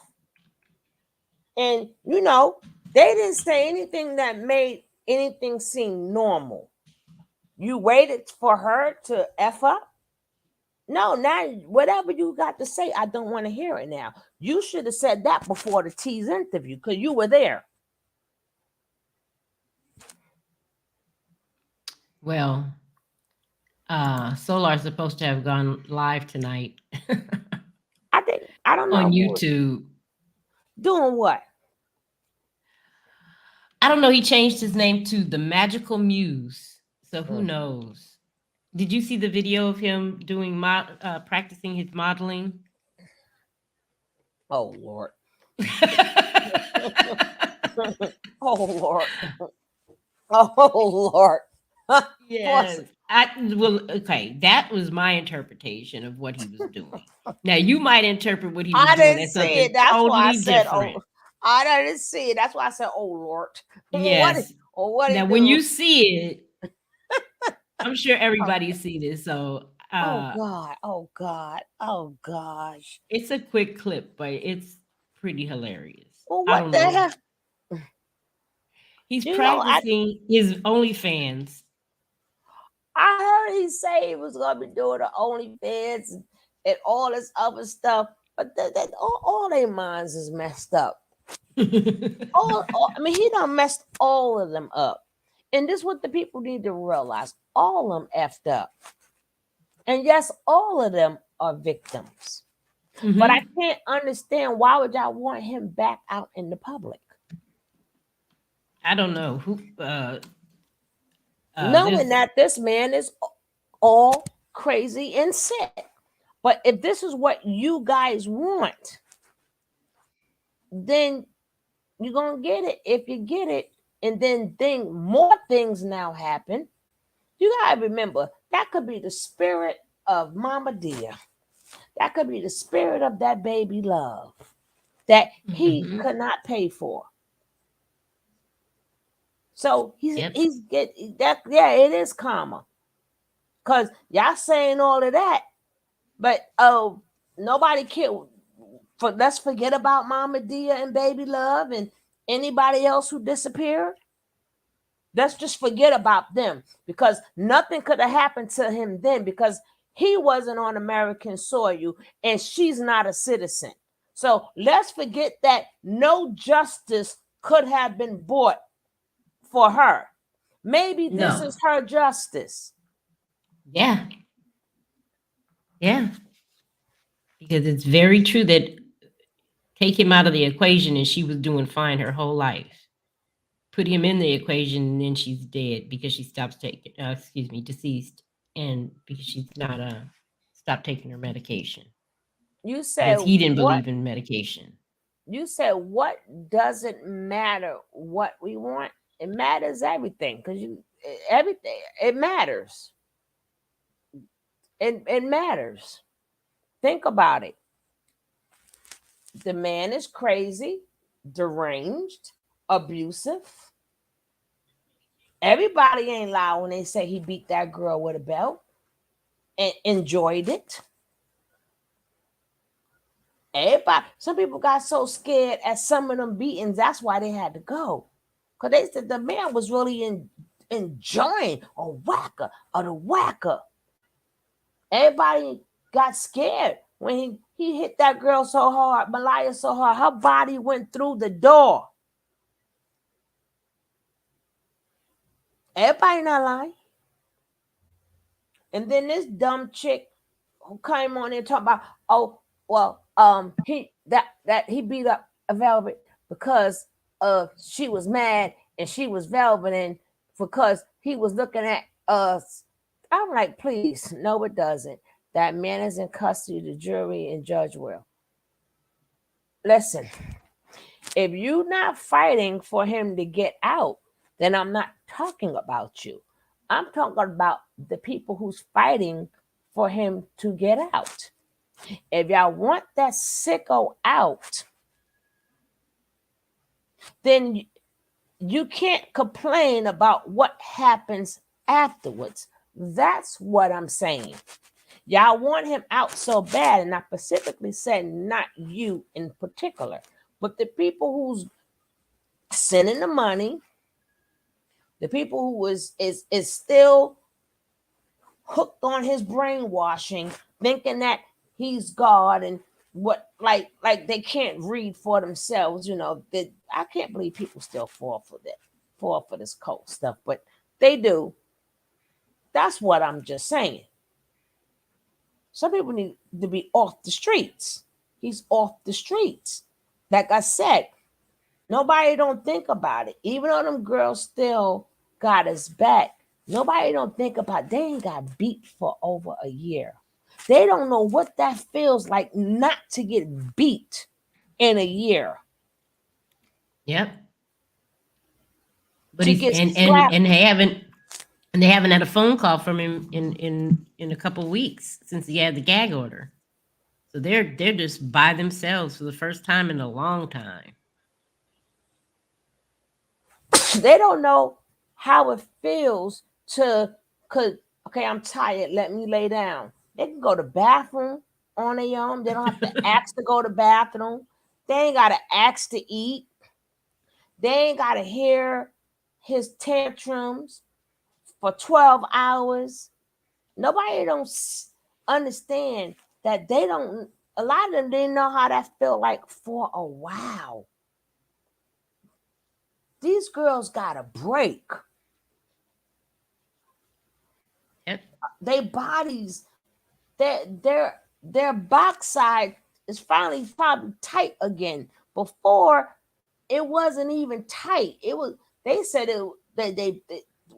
[SPEAKER 1] And, they didn't say anything that made anything seem normal. You waited for her to F up? No, now whatever you got to say, I don't want to hear it now. You should have said that before the tease interview because you were there.
[SPEAKER 2] Well, Solar's supposed to have gone live tonight
[SPEAKER 1] I don't know
[SPEAKER 2] on
[SPEAKER 1] who was
[SPEAKER 2] YouTube.
[SPEAKER 1] doing what.
[SPEAKER 2] I don't know. He changed his name to the Magical Muse. So who
[SPEAKER 1] Mm.
[SPEAKER 2] knows? Did you see the video of him doing practicing his modeling?
[SPEAKER 1] Oh Lord. Oh Lord. Oh Lord.
[SPEAKER 2] Yes. Okay, that was my interpretation of what he was doing. Now you might interpret what he was
[SPEAKER 1] I
[SPEAKER 2] doing
[SPEAKER 1] didn't
[SPEAKER 2] as
[SPEAKER 1] see it.
[SPEAKER 2] something
[SPEAKER 1] That's why I
[SPEAKER 2] totally
[SPEAKER 1] said,
[SPEAKER 2] different.
[SPEAKER 1] oh, I didn't see it. That's why I said, oh Lord.
[SPEAKER 2] Yes.
[SPEAKER 1] What he
[SPEAKER 2] Now when
[SPEAKER 1] do?
[SPEAKER 2] you see it, I'm sure everybody see this. So
[SPEAKER 1] Oh God. Oh God. Oh gosh.
[SPEAKER 2] it's a quick clip, but it's pretty hilarious.
[SPEAKER 1] Well,
[SPEAKER 2] I
[SPEAKER 1] what
[SPEAKER 2] don't
[SPEAKER 1] the
[SPEAKER 2] know.
[SPEAKER 1] hell?
[SPEAKER 2] He's
[SPEAKER 1] I
[SPEAKER 2] practicing his OnlyFans.
[SPEAKER 1] heard he say he was gonna be doing the OnlyFans and all this other stuff, but all their minds is messed up. I mean, he done messed all of them up. And this is what the people need to realize. All of them effed up. And yes, all of them are victims. But I can't understand why would y'all want him back out in the public?
[SPEAKER 2] I don't know who. There's
[SPEAKER 1] Knowing that this man is all crazy and sick. But if this is what you guys want, then you're gonna get it. If you get it, and then more things now happen. You gotta remember that could be the spirit of Mama Dia. That could be the spirit of that baby love that he could not pay for. So
[SPEAKER 2] Yep.
[SPEAKER 1] he's get that. Yeah, it is karma. Cause y'all saying all of that, but nobody cared. Let's forget about Mama Dia and baby love and anybody else who disappeared. Let's just forget about them because nothing could have happened to him then because he wasn't on American soil and she's not a citizen. So let's forget that no justice could have been bought for her. Maybe this
[SPEAKER 2] No.
[SPEAKER 1] is her justice.
[SPEAKER 2] Yeah. Yeah. Because it's very true that take him out of the equation and she was doing fine her whole life. Put him in the equation and then she's dead because she stops taking, deceased, and because she's not stopped taking her medication
[SPEAKER 1] You said
[SPEAKER 2] because he didn't
[SPEAKER 1] what?
[SPEAKER 2] believe in medication.
[SPEAKER 1] You said what doesn't matter what we want? It matters everything because everything it matters. It matters. Think about it. The man is crazy, deranged, abusive. Everybody ain't loud when they say he beat that girl with a belt. and enjoyed it. Everybody, some people got so scared at some of them beatings, that's why they had to go. Because they said the man was really enjoying a whacker or the whacker. Everybody got scared when he hit that girl so hard, Malaya so hard, her body went through the door. Everybody not lying. And then this dumb chick who came on there talking about, oh, well, he beat up a Velvet because she was mad and she was Velvet and because he was looking at us. I'm like, please, no, it doesn't. That man is in custody, the jury and judge will. Listen, if you're not fighting for him to get out, then I'm not talking about you. I'm talking about the people who's fighting for him to get out. If y'all want that sicko out, then you can't complain about what happens afterwards. That's what I'm saying. Y'all want him out so bad, and I specifically said not you in particular, but the people who's sending the money, the people who is still hooked on his brainwashing, thinking that he's God and what like they can't read for themselves. That I can't believe people still fall for this cult stuff, but they do. That's what I'm just saying. Some people need to be off the streets. He's off the streets. Like I said, nobody don't think about it. Even though them girls still got his back, nobody don't think about they ain't got beat for over a year. They don't know what that feels like not to get beat in a year.
[SPEAKER 2] Yep. But
[SPEAKER 1] To
[SPEAKER 2] he's
[SPEAKER 1] get
[SPEAKER 2] and
[SPEAKER 1] slapped.
[SPEAKER 2] they haven't had a phone call from him in a couple of weeks since he had the gag order. So they're just by themselves for the first time in a long time.
[SPEAKER 1] They don't know how it feels to okay, I'm tired, let me lay down. They can go to bathroom on their own. They don't have to ask to go to bathroom. They ain't gotta ask to eat. They ain't gotta hear his tantrums for 12 hours. Nobody don't understand that they don't. A lot of them didn't know how that felt like for a while. These girls got a break.
[SPEAKER 2] Yep.
[SPEAKER 1] Their bodies, their backside is finally probably tight again. Before it wasn't even tight. It was. They said it. They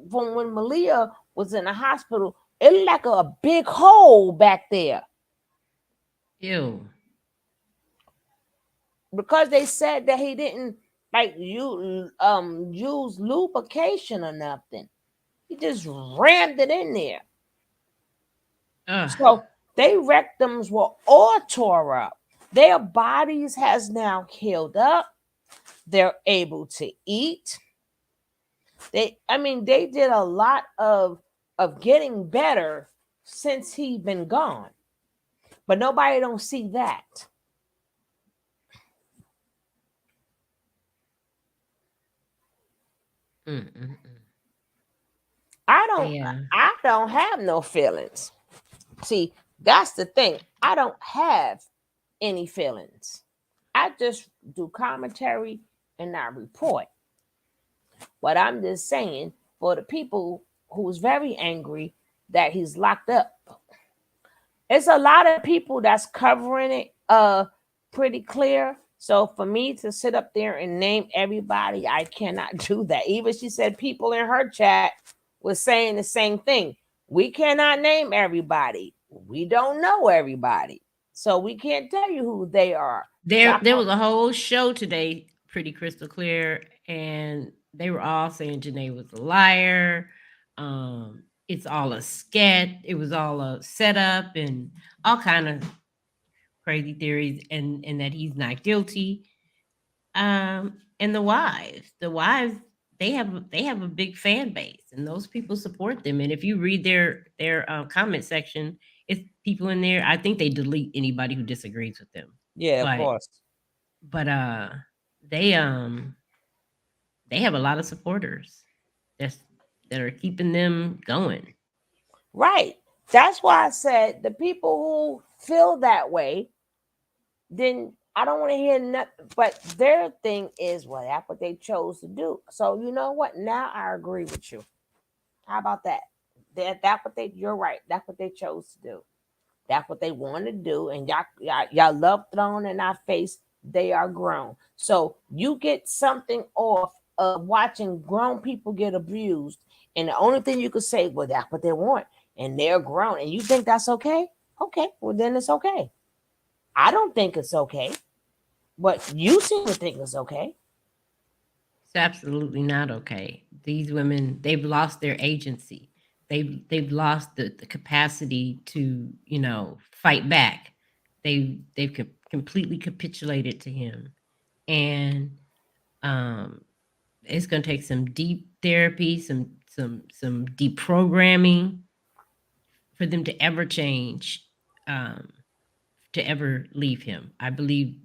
[SPEAKER 1] when Malia was in the hospital, it looked like a big hole back there.
[SPEAKER 2] Ew.
[SPEAKER 1] Because they said that he didn't like you use lubrication or nothing. He just rammed it in there.
[SPEAKER 2] Ugh.
[SPEAKER 1] So they rectums were all tore up. Their bodies has now healed up. They're able to eat. They did a lot of getting better since he been gone. But nobody don't see that.
[SPEAKER 2] Mm-mm-mm.
[SPEAKER 1] I
[SPEAKER 2] Yeah.
[SPEAKER 1] don't have no feelings. See, that's the thing. I don't have any feelings. I just do commentary and I report. But I'm just saying for the people who's very angry that he's locked up. It's a lot of people that's covering it pretty clear. So for me to sit up there and name everybody, I cannot do that. Even she said people in her chat was saying the same thing. We cannot name everybody. We don't know everybody. So we can't tell you who they are. So
[SPEAKER 2] There was a whole show today, pretty crystal clear, and they were all saying Janae was a liar. It's all a sketch. It was all a setup and all kind of crazy theories, and that he's not guilty. And the wives, they have a big fan base, and those people support them. And if you read their comment section, it's people in there. I think they delete anybody who disagrees with them.
[SPEAKER 1] Yeah, of
[SPEAKER 2] But
[SPEAKER 1] course.
[SPEAKER 2] but they they have a lot of supporters that's that are keeping them going.
[SPEAKER 1] Right. That's why I said the people who feel that way, then I don't want to hear nothing. But their thing is, well, that's what they chose to do. So you know what? Now I agree with you. How about that? That's what they. You're right. That's what they chose to do. That's what they want to do, and y'all love thrown in our face. They are grown, so you get something off of watching grown people get abused, and the only thing you could say, well, that's what they want, and they're grown, and you think that's okay? Okay, well then it's okay. I don't think it's okay, but you seem to think it's okay.
[SPEAKER 2] It's absolutely not okay. These women, they've lost their agency. They've lost the capacity to, fight back. They've completely capitulated to him. And um it's going to take some deep therapy, some deprogramming for them to ever change, um to ever leave him. I believe,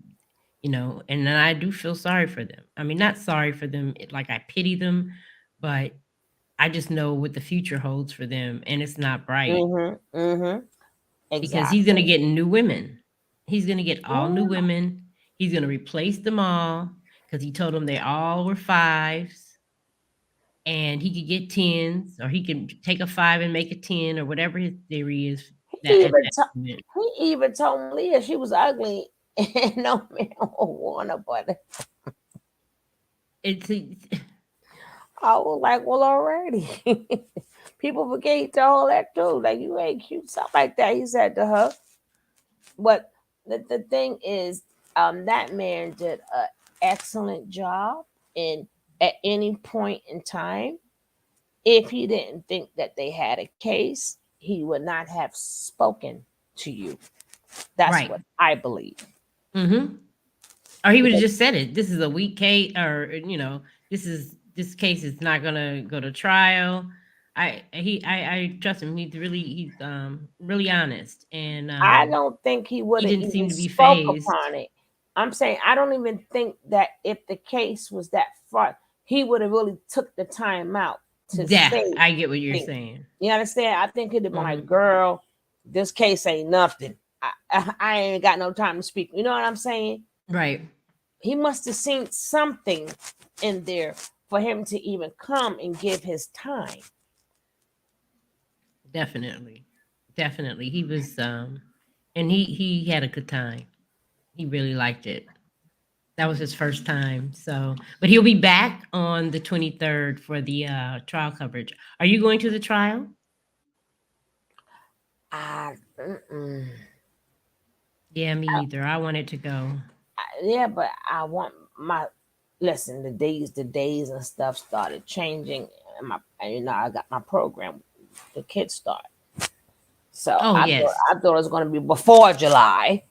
[SPEAKER 2] and then I do feel sorry for them. I mean, not sorry for them, like I pity them, but I just know what the future holds for them, and it's not bright
[SPEAKER 1] Mm-hmm. Mm-hmm.
[SPEAKER 2] because he's going to
[SPEAKER 1] Exactly.
[SPEAKER 2] get new women. He's going to get all new
[SPEAKER 1] Yeah.
[SPEAKER 2] women. He's going to replace them all because he told them they all were fives, and he could get tens, or he can take a five and make a 10, or whatever his theory is. That
[SPEAKER 1] He
[SPEAKER 2] at
[SPEAKER 1] even
[SPEAKER 2] that
[SPEAKER 1] to-
[SPEAKER 2] moment,
[SPEAKER 1] he even told Malia she was ugly, and no man will want her. But
[SPEAKER 2] it's
[SPEAKER 1] I was like, well, already. People forget he told all that too. Like, you ain't cute, something like that. He said to her. But the thing is, that man did an excellent job. And at any point in time, if he didn't think that they had a case, he would not have spoken to you. That's
[SPEAKER 2] right.
[SPEAKER 1] what I believe.
[SPEAKER 2] Mm-hmm. Or he would have
[SPEAKER 1] Because
[SPEAKER 2] just said it. This is a weak case, or this case is not gonna go to trial. I trust him. He's really honest, and
[SPEAKER 1] I don't think he would
[SPEAKER 2] he
[SPEAKER 1] have
[SPEAKER 2] didn't seem
[SPEAKER 1] even
[SPEAKER 2] to be
[SPEAKER 1] spoke
[SPEAKER 2] phased.
[SPEAKER 1] upon it. I'm saying I don't even think that if the case was that far, he would have really took the time out to
[SPEAKER 2] Yeah,
[SPEAKER 1] say
[SPEAKER 2] I get what you're
[SPEAKER 1] things.
[SPEAKER 2] saying.
[SPEAKER 1] You understand? I think it'd have been like,
[SPEAKER 2] Hmm.
[SPEAKER 1] girl, this case ain't nothing. I ain't got no time to speak. You know what I'm saying?
[SPEAKER 2] Right.
[SPEAKER 1] He must have seen something in there for him to even come and give his time.
[SPEAKER 2] Definitely. Definitely. He was and he had a good time. He really liked it. That was his first time. So, but he'll be back on the 23rd for the trial coverage. Are you going to the trial?
[SPEAKER 1] I, mm-mm.
[SPEAKER 2] Yeah, me either. I wanted to go.
[SPEAKER 1] Yeah, but I want my listen. The days and stuff started changing. And I got my program. The kids start. So
[SPEAKER 2] Oh, yes.
[SPEAKER 1] I thought it was going to be before July,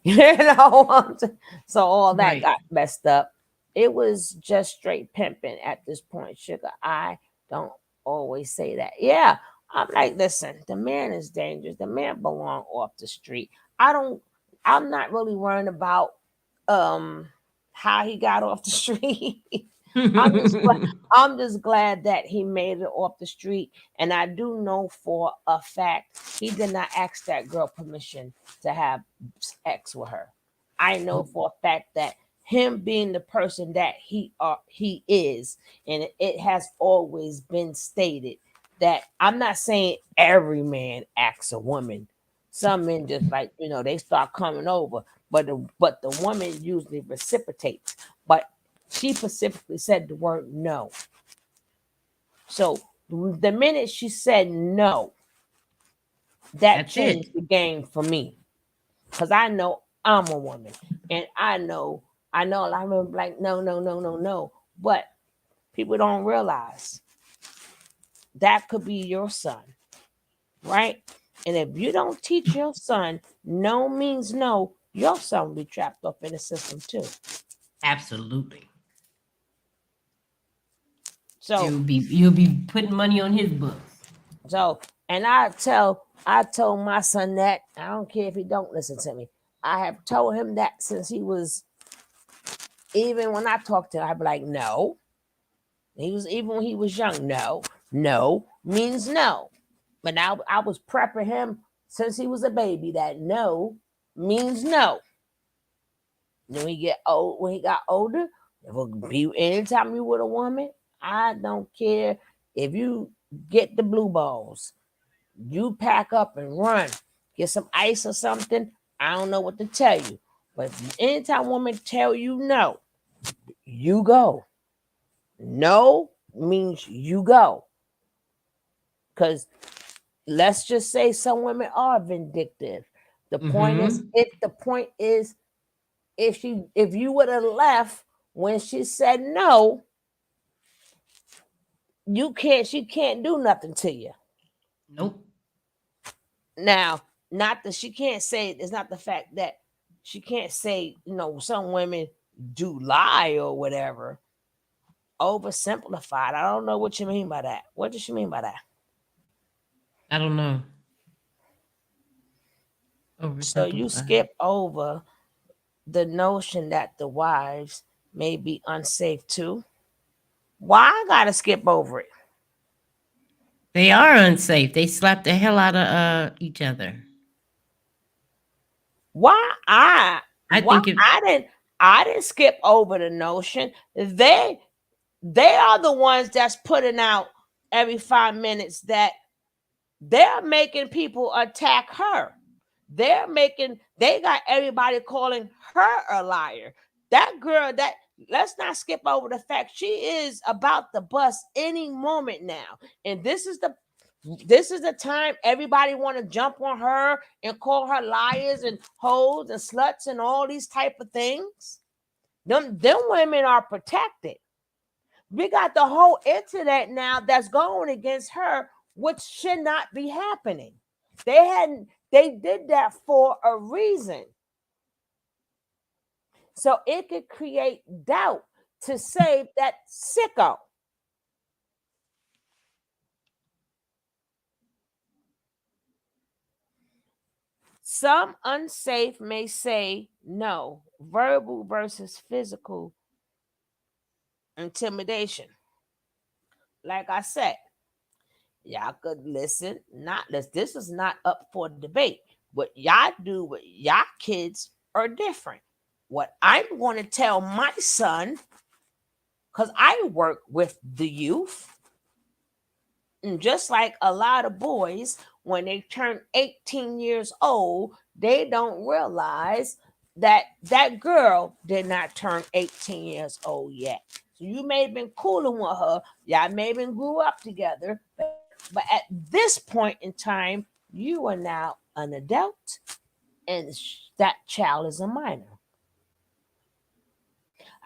[SPEAKER 1] so all that
[SPEAKER 2] Right.
[SPEAKER 1] got messed up. It was just straight pimping at this point, sugar. I don't always say that. Yeah, I'm like, listen, the man is dangerous. The man belong off the street. I don't. I'm not really worrying about um how he got off the street. I'm just glad, I'm just glad that he made it off the street. And I do know for a fact he did not ask that girl permission to have sex with her. I know
[SPEAKER 2] Oh,
[SPEAKER 1] for a fact that him being the person that he is, and it has always been stated that I'm not saying every man asks a woman. Some men just like they start coming over, but the woman usually reciprocates. But she specifically said the word no. So the minute she said no, that
[SPEAKER 2] that's it.
[SPEAKER 1] changed the game for me. Because I know I'm a woman. And I know a lot of them like, no, no, no, no, no. But people don't realize that could be your son, right? And if you don't teach your son no means no, your son will be trapped up in the system too.
[SPEAKER 2] Absolutely.
[SPEAKER 1] So
[SPEAKER 2] You'll be putting money on his books.
[SPEAKER 1] So, and I told my son that. I don't care if he don't listen to me. I have told him that since he was, even when I talked to him, I'd be like, no. He was, even when he was young, no. No means no. But now I was prepping him since he was a baby that no means no. Then when he got older, it will be anytime you with a woman, I don't care if you get the blue balls. You pack up and run. Get some ice or something. I don't know what to tell you. But anytime women tell you no, you go. No means you go. Because let's just say some women are vindictive. The point is, if you would have left when she said no, she can't do nothing to you.
[SPEAKER 2] Nope.
[SPEAKER 1] Now, not that she can't say, it's not the fact that she can't say, some women do lie or whatever. Oversimplified. I don't know what you mean by that. What does she mean by that?
[SPEAKER 2] I don't know.
[SPEAKER 1] So you skip over the notion that the wives may be unsafe too. Why I gotta skip over it?
[SPEAKER 2] They are unsafe. They slap the hell out of each other.
[SPEAKER 1] I didn't skip over the notion. They are the ones that's putting out every 5 minutes that they're making people attack her. They got everybody calling her a liar. That girl, let's not skip over the fact she is about to bust any moment now. And this is the time everybody want to jump on her and call her liars and hoes and sluts and all these type of things. Them women are protected. We got the whole internet now that's going against her, which should not be happening. They did that for a reason. So it could create doubt to save that sicko. Some unsafe may say no, verbal versus physical intimidation. Like I said, y'all could listen, not listen. This is not up for debate. What y'all do with y'all kids are different. What I'm going to tell my son, because I work with the youth, and just like a lot of boys, when they turn 18 years old, they don't realize that that girl did not turn 18 years old yet. So you may have been cooling with her, y'all may have been grew up together, but at this point in time, you are now an adult and that child is a minor.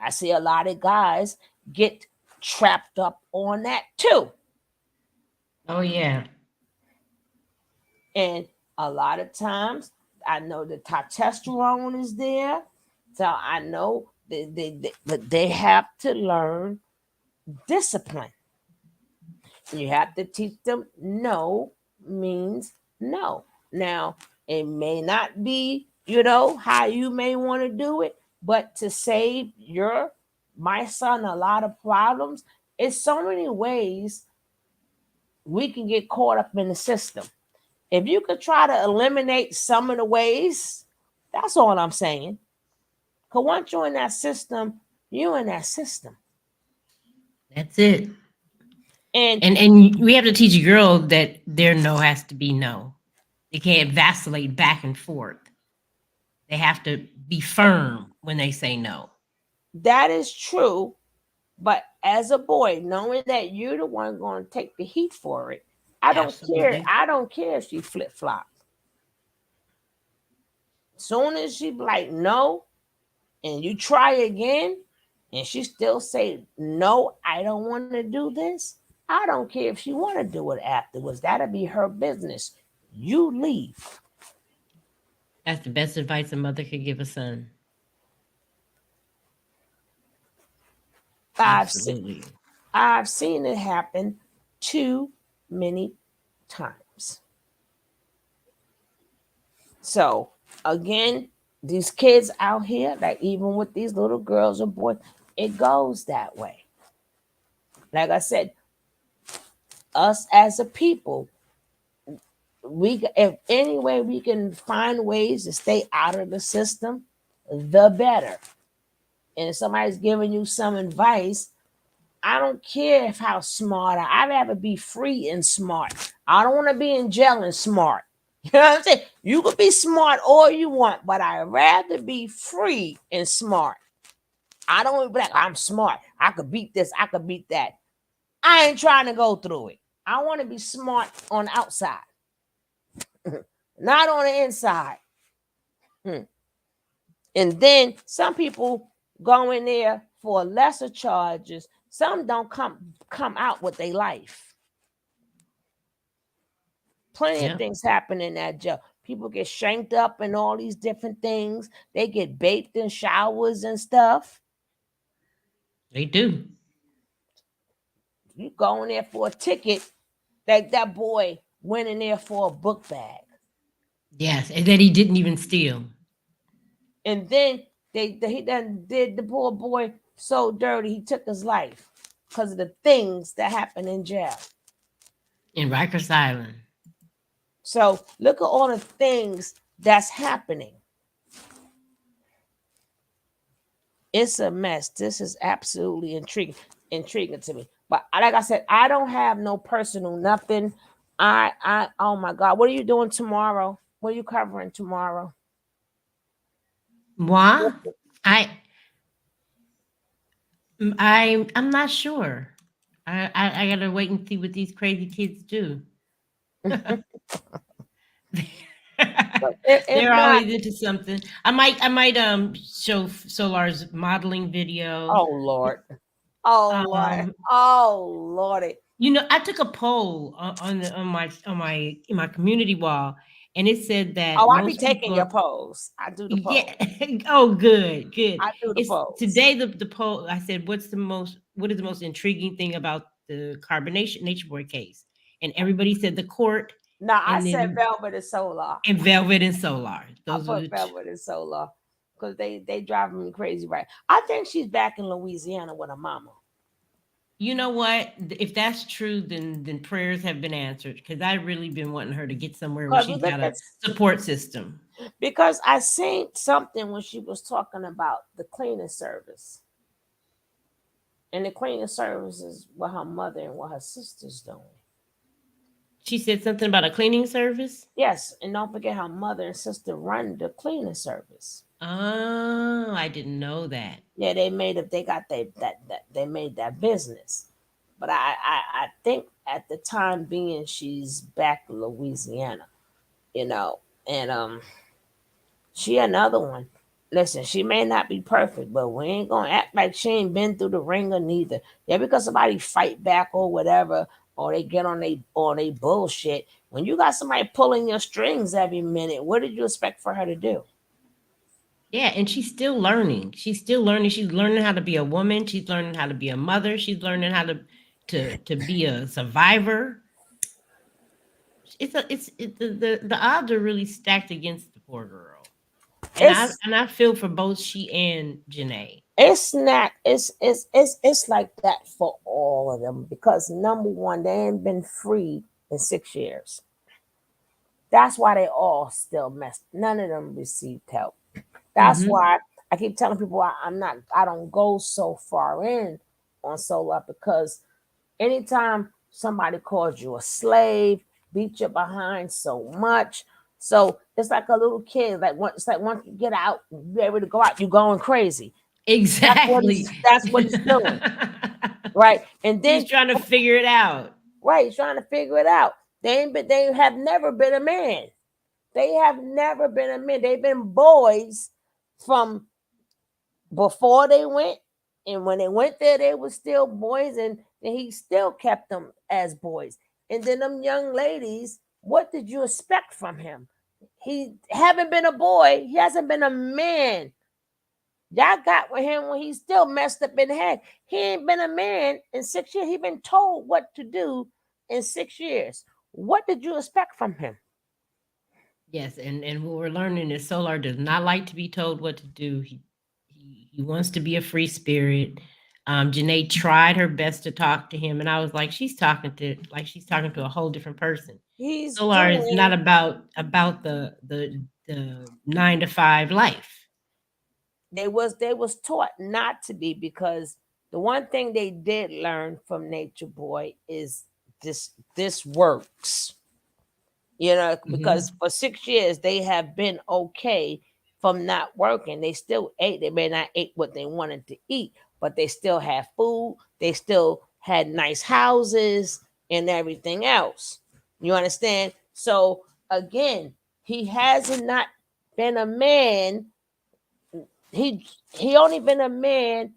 [SPEAKER 1] I see a lot of guys get trapped up on that too.
[SPEAKER 2] Oh yeah.
[SPEAKER 1] And a lot of times, I know the testosterone is there. So I know they have to learn discipline. You have to teach them no means no. Now, it may not be, how you may want to do it, but to save my son a lot of problems, it's so many ways we can get caught up in the system. If you could try to eliminate some of the ways, that's all I'm saying. Because once you're in that system, you're in that system.
[SPEAKER 2] That's it.
[SPEAKER 1] And
[SPEAKER 2] we have to teach a girl that their no has to be no. They can't vacillate back and forth. They have to be firm when they say no.
[SPEAKER 1] that is true. But as a boy, knowing that you're the one going to take the heat for it, I don't care. I don't care if she flip flop. Soon as she be like no, and you try again, and she still say no, I don't want to do this. I don't care if she want to do it afterwards. That'll be her business. You leave.
[SPEAKER 2] That's the best advice a mother could give a son. Absolutely.
[SPEAKER 1] I've seen it happen too many times. So again, these kids out here, like even with these little girls or boys, it goes that way. Like I said, us as a people, we if any way we can find ways to stay out of the system, the better. And if somebody's giving you some advice, I don't care if how smart I'd rather be free and smart. I don't want to be in jail and smart. You know what I'm saying? You could be smart all you want, but I'd rather be free and smart. I don't want to be like, I'm smart. I could beat this, I could beat that. I ain't trying to go through it. I want to be smart on the outside, not on the inside. Hmm. And then some people go in there for lesser charges. Some don't come out with their life. Plenty of things happen in that jail. People get shanked up and all these different things. They get bathed in showers and stuff.
[SPEAKER 2] They do.
[SPEAKER 1] You go in there for a ticket, like that boy went in there for a book bag.
[SPEAKER 2] Yes, and that he didn't even steal.
[SPEAKER 1] And then he done did the poor boy so dirty he took his life because of the things that happen in jail.
[SPEAKER 2] In Rikers Island.
[SPEAKER 1] So look at all the things that's happening. It's a mess. This is absolutely intriguing to me. But like I said, I don't have no personal nothing. Oh my God, what are you doing tomorrow? What are you covering tomorrow?
[SPEAKER 2] Moi? I I'm not sure. I gotta wait and see what these crazy kids do.
[SPEAKER 1] If
[SPEAKER 2] They're
[SPEAKER 1] not,
[SPEAKER 2] always into something. I might show Solar's modeling video.
[SPEAKER 1] oh Lord, oh Lord,
[SPEAKER 2] Um,
[SPEAKER 1] oh Lordy.
[SPEAKER 2] you know, I took a poll on my in my community wall, and it said that
[SPEAKER 1] Oh, I be
[SPEAKER 2] most
[SPEAKER 1] taking
[SPEAKER 2] people
[SPEAKER 1] your
[SPEAKER 2] are.
[SPEAKER 1] polls. I do the
[SPEAKER 2] Yeah.
[SPEAKER 1] polls.
[SPEAKER 2] Oh, good, good.
[SPEAKER 1] I do the
[SPEAKER 2] It's
[SPEAKER 1] polls.
[SPEAKER 2] today the poll. I said, what is the most intriguing thing about the carbonation nature boy case? And everybody said the court,
[SPEAKER 1] Now I
[SPEAKER 2] and
[SPEAKER 1] said
[SPEAKER 2] then
[SPEAKER 1] Velvet is Solar.
[SPEAKER 2] and Velvet and Solar.
[SPEAKER 1] I
[SPEAKER 2] Those were
[SPEAKER 1] put
[SPEAKER 2] the two.
[SPEAKER 1] Velvet and Solar because they driving me crazy, right? I think she's back in Louisiana with her mama.
[SPEAKER 2] You know what? If that's true, then prayers have been answered because I've really been wanting her to get somewhere where
[SPEAKER 1] Because we
[SPEAKER 2] she's
[SPEAKER 1] look
[SPEAKER 2] got a
[SPEAKER 1] at
[SPEAKER 2] support system.
[SPEAKER 1] because I seen something when she was talking about the cleaning service. And the cleaning service is what her mother and what her sister's doing.
[SPEAKER 2] She said something about a cleaning service.
[SPEAKER 1] Yes, and don't forget her mother and sister run the cleaning service.
[SPEAKER 2] Oh, I didn't know that.
[SPEAKER 1] Yeah, they made it. They got that they made that business. But I think at the time being she's back in Louisiana, you know, and she another one. Listen, she may not be perfect, but we ain't gonna act like she ain't been through the ringer neither. Yeah, because somebody fight back or whatever, or they get on they bullshit. When you got somebody pulling your strings every minute, what did you expect for her to do?
[SPEAKER 2] Yeah, and she's still learning. She's still learning. She's learning how to be a woman. She's learning how to be a mother. She's learning how to be a survivor. The odds are really stacked against the poor girl, and I
[SPEAKER 1] It's
[SPEAKER 2] and I feel for both she and Janae.
[SPEAKER 1] it's not it's like that for all of them because number one, they ain't been free in 6 years. That's why they all still messed. None of them received help. That's
[SPEAKER 2] Mm-hmm.
[SPEAKER 1] why I keep telling people I don't go so far in on solo because anytime somebody calls you a slave, beat you behind so much. So it's like a little kid. It's like once you get out, you're able to go out, you're going crazy.
[SPEAKER 2] Exactly.
[SPEAKER 1] That's what it's doing. Right. And
[SPEAKER 2] He's
[SPEAKER 1] then
[SPEAKER 2] trying to figure it out.
[SPEAKER 1] right, he's trying to figure it out. They have never been a man. They have never been a man. They've been boys from before they went, and when they went there, they were still boys, and he still kept them as boys. And then them young ladies, what did you expect from him? He haven't been a boy. He hasn't been a man Y'all got with him when he's still messed up in the head. He ain't been a man in 6 years. He been told what to do in 6 years. What did you expect from him?
[SPEAKER 2] Yes, and what we're learning is Solar does not like to be told what to do. He wants to be a free spirit. Janae tried her best to talk to him, and I was like, she's talking to a whole different person.
[SPEAKER 1] He's
[SPEAKER 2] Solar is not
[SPEAKER 1] doing.
[SPEAKER 2] about the 9 to 5 life.
[SPEAKER 1] They was taught not to be, because the one thing they did learn from Nature Boy is this works. Because
[SPEAKER 2] Hmm.
[SPEAKER 1] for 6 years they have been okay from not working. They still ate. They may not ate what they wanted to eat, but they still had food. They still had nice houses and everything else. You understand? So again, he hasn't not been a man. He only been a man,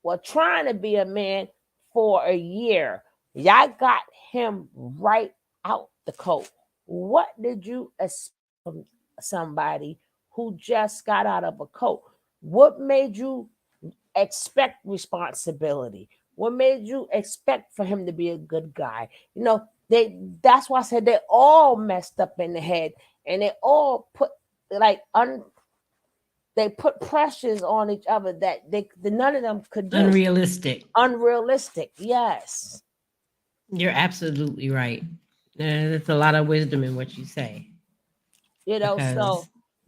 [SPEAKER 1] well, trying to be a man for a year. Y'all got him right out the coat. What did you expect from somebody who just got out of a coat? What made you expect responsibility? What made you expect for him to be a good guy? That's why I said they all messed up in the head, and they all put like they put pressures on each other that none of them could do.
[SPEAKER 2] Unrealistic.
[SPEAKER 1] Unrealistic, yes.
[SPEAKER 2] You're absolutely right. There's a lot of wisdom in what you say because
[SPEAKER 1] So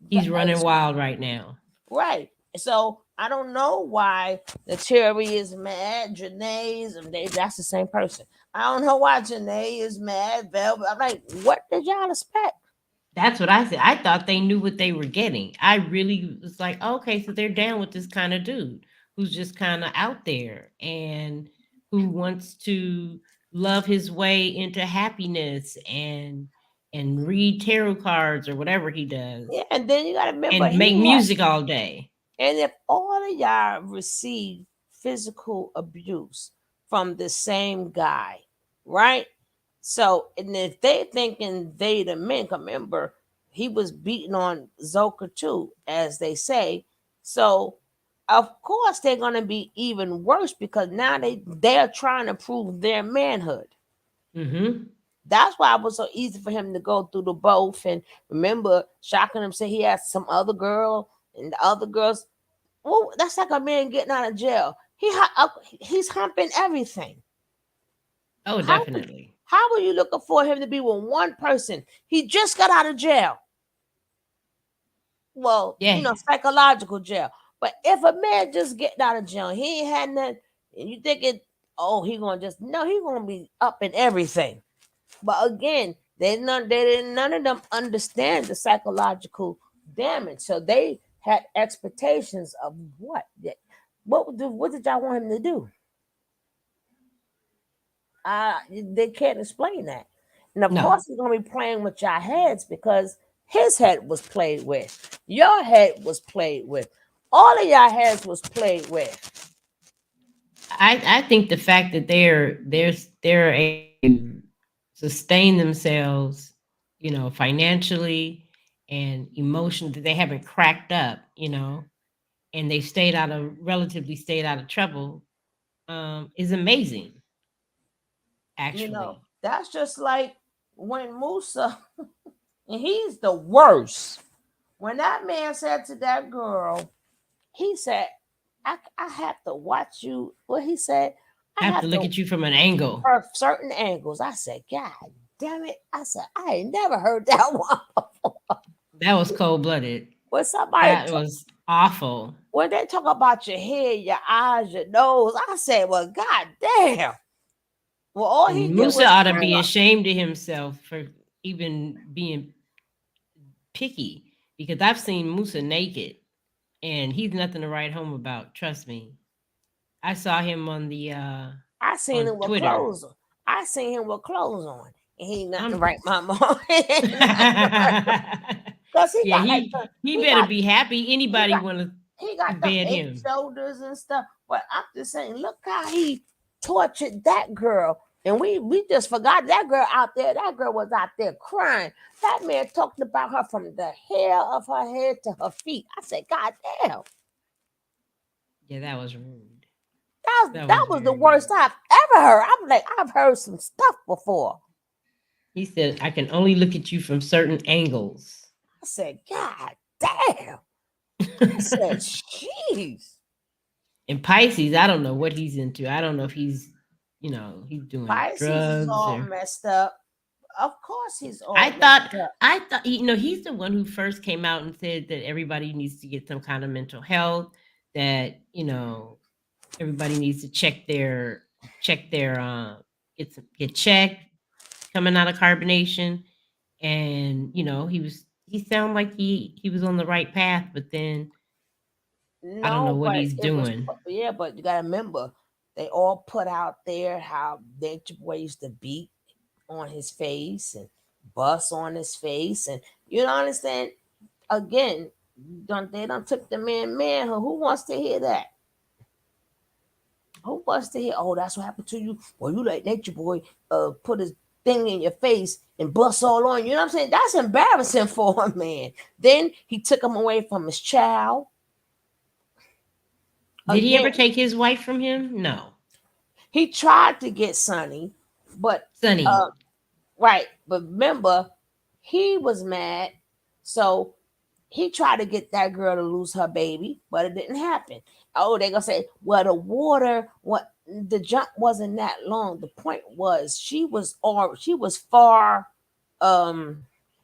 [SPEAKER 2] he's running wild right now.
[SPEAKER 1] right. So I don't know why the Terry is mad, Janae's, and that's the same person. I don't know why Janae is mad, Velvet. I'm like, what did y'all expect?
[SPEAKER 2] That's what I said. I thought they knew what they were getting. I really was like, okay, so they're down with this kind of dude who's just kind of out there and who wants to love his way into happiness and read tarot cards or whatever he does
[SPEAKER 1] Yeah, and then you gotta remember
[SPEAKER 2] and make music all day.
[SPEAKER 1] and if all of y'all receive physical abuse from the same guy, right? So, and if they thinking they the men, remember he was beating on Zoka too, as they say. So, of course, they're gonna be even worse because now they're trying to prove their manhood.
[SPEAKER 2] Mm-hmm.
[SPEAKER 1] That's why it was so easy for him to go through the both. And remember, shocking him, say he had some other girl, and the other girls. Well, that's like a man getting out of jail. He's humping everything.
[SPEAKER 2] Oh,
[SPEAKER 1] How
[SPEAKER 2] definitely.
[SPEAKER 1] how were you looking for him to be with one person? He just got out of jail. Well,
[SPEAKER 2] Yeah.
[SPEAKER 1] psychological jail. But if a man just getting out of jail, he ain't had nothing, and you thinking, oh, he gonna just no, he gonna be up in everything. But again, they didn't none of them understand the psychological damage. So they had expectations of what did y'all want him to do? They can't explain that. And of
[SPEAKER 2] No.
[SPEAKER 1] course, he's gonna be playing with your heads because his head was played with, your head was played with, all of your heads was played with.
[SPEAKER 2] I think the fact that they're able to sustain themselves, financially and emotionally, that they haven't cracked up, and they relatively stayed out of trouble, is amazing, actually.
[SPEAKER 1] That's just like when Musa, and he's the worst. When that man said to that girl, he said, I have to watch you. What he said, I
[SPEAKER 2] I have to
[SPEAKER 1] have
[SPEAKER 2] look
[SPEAKER 1] to
[SPEAKER 2] at you from an angle.
[SPEAKER 1] for certain angles. I said, God damn it. I said, I ain't never heard that one before.
[SPEAKER 2] That was cold blooded.
[SPEAKER 1] When somebody
[SPEAKER 2] That was awful.
[SPEAKER 1] when they talk about your head, your eyes, your nose, I said, well, God damn. Well, all he
[SPEAKER 2] And
[SPEAKER 1] did
[SPEAKER 2] Musa
[SPEAKER 1] was
[SPEAKER 2] ought to
[SPEAKER 1] bring
[SPEAKER 2] be
[SPEAKER 1] up.
[SPEAKER 2] ashamed of himself for even being picky, because I've seen Musa naked and he's nothing to write home about. Trust me. I saw him
[SPEAKER 1] I seen
[SPEAKER 2] on
[SPEAKER 1] him with
[SPEAKER 2] Twitter.
[SPEAKER 1] clothes on. I seen him with clothes on. And he ain't nothing
[SPEAKER 2] I'm
[SPEAKER 1] right, my mom. Because he
[SPEAKER 2] Yeah,
[SPEAKER 1] got like
[SPEAKER 2] he
[SPEAKER 1] he
[SPEAKER 2] better
[SPEAKER 1] got
[SPEAKER 2] be happy.
[SPEAKER 1] he
[SPEAKER 2] Anybody
[SPEAKER 1] got
[SPEAKER 2] want to
[SPEAKER 1] he got them
[SPEAKER 2] bed
[SPEAKER 1] 8
[SPEAKER 2] him?
[SPEAKER 1] shoulders and stuff. But I'm just saying, look how he tortured that girl. And we just forgot that girl out there. That girl was out there crying. That man talked about her from the hair of her head to her feet. I said, God damn.
[SPEAKER 2] Yeah, that was rude.
[SPEAKER 1] That
[SPEAKER 2] That
[SPEAKER 1] was
[SPEAKER 2] was
[SPEAKER 1] the
[SPEAKER 2] very
[SPEAKER 1] worst
[SPEAKER 2] rude.
[SPEAKER 1] I've ever heard. I'm like, I've heard some stuff before.
[SPEAKER 2] He said, "I can only look at you from certain angles."
[SPEAKER 1] I said, God damn. I said, jeez.
[SPEAKER 2] And Pisces, I don't know what he's into. I don't know if he's, he's doing
[SPEAKER 1] Pisces is
[SPEAKER 2] drugs
[SPEAKER 1] all
[SPEAKER 2] or.
[SPEAKER 1] messed up. Of course he's
[SPEAKER 2] I
[SPEAKER 1] all messed
[SPEAKER 2] thought,
[SPEAKER 1] up.
[SPEAKER 2] I thought, he's the one who first came out and said that everybody needs to get some kind of mental health. That everybody needs to check their get checked coming out of carbonation, and he sounded like he was on the right path, but then I don't know
[SPEAKER 1] No,
[SPEAKER 2] what
[SPEAKER 1] but
[SPEAKER 2] he's
[SPEAKER 1] it was,
[SPEAKER 2] doing.
[SPEAKER 1] yeah, but you gotta remember, they all put out there how Nature Boy used to beat on his face and bust on his face, and you don't understand. Again, they don't took the manhood. Who wants to hear that? Who wants to hear? Oh, that's what happened to you. Well, you let Nature Boy put his thing in your face and bust all on you. You know what I'm saying? That's embarrassing for a man. Then he took him away from his child.
[SPEAKER 2] Did he ever
[SPEAKER 1] Again,
[SPEAKER 2] take his wife from him? No.
[SPEAKER 1] he tried to get Sonny, but
[SPEAKER 2] Sonny.
[SPEAKER 1] uh, right. But remember, he was mad, so he tried to get that girl to lose her baby, but it didn't happen. Oh, they gonna say, well, the jump wasn't that long. The point was um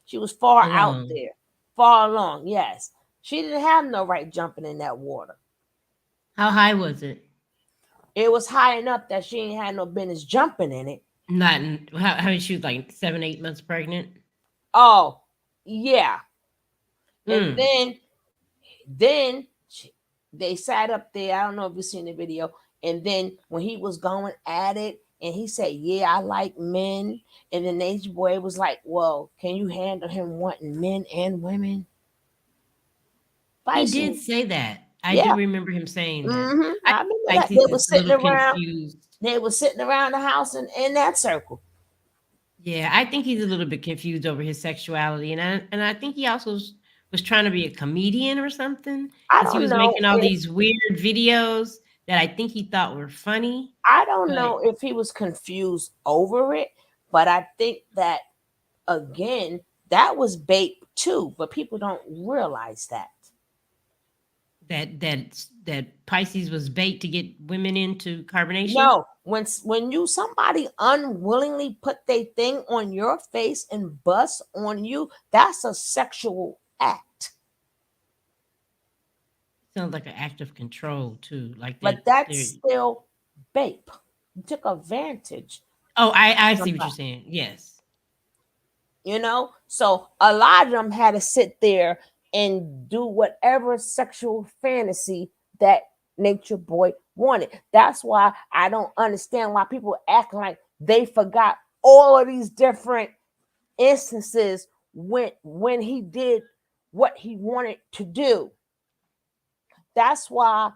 [SPEAKER 1] she was far out
[SPEAKER 2] Alone.
[SPEAKER 1] there, far along. Yes, she didn't have no right jumping in that water.
[SPEAKER 2] How high was it?
[SPEAKER 1] It was high enough that she ain't had no business jumping in it.
[SPEAKER 2] Not in, how many? She was like 7, 8 months pregnant.
[SPEAKER 1] Oh, yeah. And
[SPEAKER 2] Mm.
[SPEAKER 1] then they sat up there. I don't know if you've seen the video. And then when he was going at it, and he said, "Yeah, I like men," and then Nature Boy was like, "Well, can you handle him wanting men and women?"
[SPEAKER 2] He
[SPEAKER 1] Pisces,
[SPEAKER 2] did say that. I do
[SPEAKER 1] yeah,
[SPEAKER 2] remember him saying that. I
[SPEAKER 1] I remember
[SPEAKER 2] think
[SPEAKER 1] that they
[SPEAKER 2] Pisces
[SPEAKER 1] were
[SPEAKER 2] is a
[SPEAKER 1] sitting
[SPEAKER 2] little
[SPEAKER 1] around.
[SPEAKER 2] confused.
[SPEAKER 1] They were sitting around the house in that circle.
[SPEAKER 2] Yeah, I think he's a little bit confused over his sexuality, and I think he also was trying to be a comedian or something,
[SPEAKER 1] I
[SPEAKER 2] because he
[SPEAKER 1] don't
[SPEAKER 2] was
[SPEAKER 1] know
[SPEAKER 2] making all
[SPEAKER 1] if
[SPEAKER 2] these weird videos that I think he thought were funny.
[SPEAKER 1] I don't
[SPEAKER 2] But
[SPEAKER 1] know if he was confused over it, but I think that again, that was bait too, but people don't realize that.
[SPEAKER 2] that Pisces was bait to get women into carbonation.
[SPEAKER 1] No, when you somebody unwillingly put their thing on your face and bust on you, that's a sexual act.
[SPEAKER 2] Sounds like an act of control too, like
[SPEAKER 1] But that's still bape. You took advantage
[SPEAKER 2] Oh, I
[SPEAKER 1] of
[SPEAKER 2] see what you're
[SPEAKER 1] somebody,
[SPEAKER 2] saying. Yes.
[SPEAKER 1] you know? So a lot of them had to sit there and do whatever sexual fantasy that Nature Boy wanted. That's why I don't understand why people act like they forgot all of these different instances when he did what he wanted to do. That's why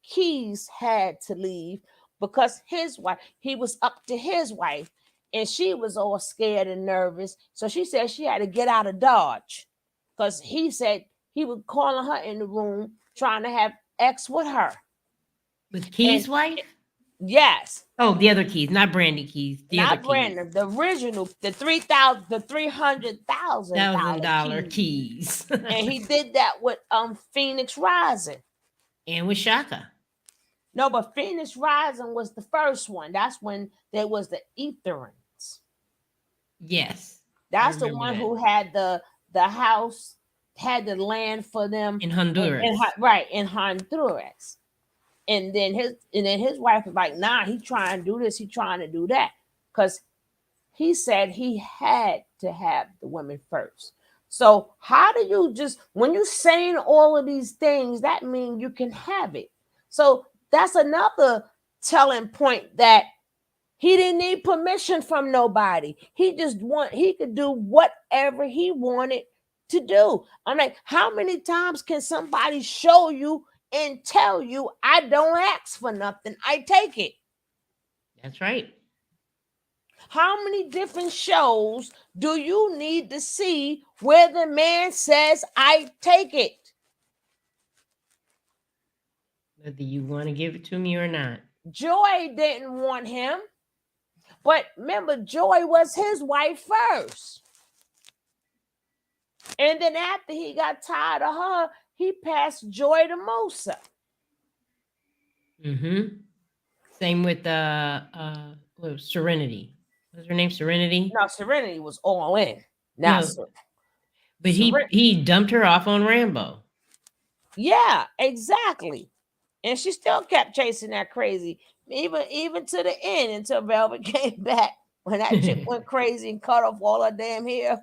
[SPEAKER 1] Keys had to leave, because his wife, he was up to his wife, and she was all scared and nervous. So she said she had to get out of Dodge, because he said he was calling her in the room trying to have sex with her.
[SPEAKER 2] With
[SPEAKER 1] And
[SPEAKER 2] Key's wife?
[SPEAKER 1] yes,
[SPEAKER 2] Oh, the other Keys, not Brandy Keys, the other
[SPEAKER 1] not
[SPEAKER 2] Keys.
[SPEAKER 1] Brandon, the original, the 3,000, the $300,000
[SPEAKER 2] $1,000
[SPEAKER 1] Keys.
[SPEAKER 2] Keys.
[SPEAKER 1] And he did that with Phoenix Rising.
[SPEAKER 2] And with Shaka.
[SPEAKER 1] No, but Phoenix Rising was the first one. That's when there was the Etherans.
[SPEAKER 2] Yes. I
[SPEAKER 1] That's the
[SPEAKER 2] remember
[SPEAKER 1] one
[SPEAKER 2] that.
[SPEAKER 1] who had the house, had the land for them,
[SPEAKER 2] In Honduras.
[SPEAKER 1] right in Honduras. And then his wife was like, nah, he trying to do this, he trying to do that. Because he said he had to have the women first. So how do you just, when you saying all of these things, that means you can have it. So that's another telling point that he didn't need permission from nobody. He could do whatever he wanted to do. I'm like, how many times can somebody show you and tell you, I don't ask for nothing, I take it?
[SPEAKER 2] That's right.
[SPEAKER 1] How many different shows do you need to see where the man says, I take it?
[SPEAKER 2] whether you want to give it to me or not.
[SPEAKER 1] Joy didn't want him, but remember, Joy was his wife first. And then after he got tired of her, he passed Joy to Musa.
[SPEAKER 2] Mm-hmm. Same with what was Serenity. What's her name? Serenity?
[SPEAKER 1] Now Serenity was all in. Now,
[SPEAKER 2] No, but he dumped her off on Rambo.
[SPEAKER 1] Yeah, exactly. And she still kept chasing that crazy, even to the end until Velvet came back when that chick went crazy and cut off all her damn hair.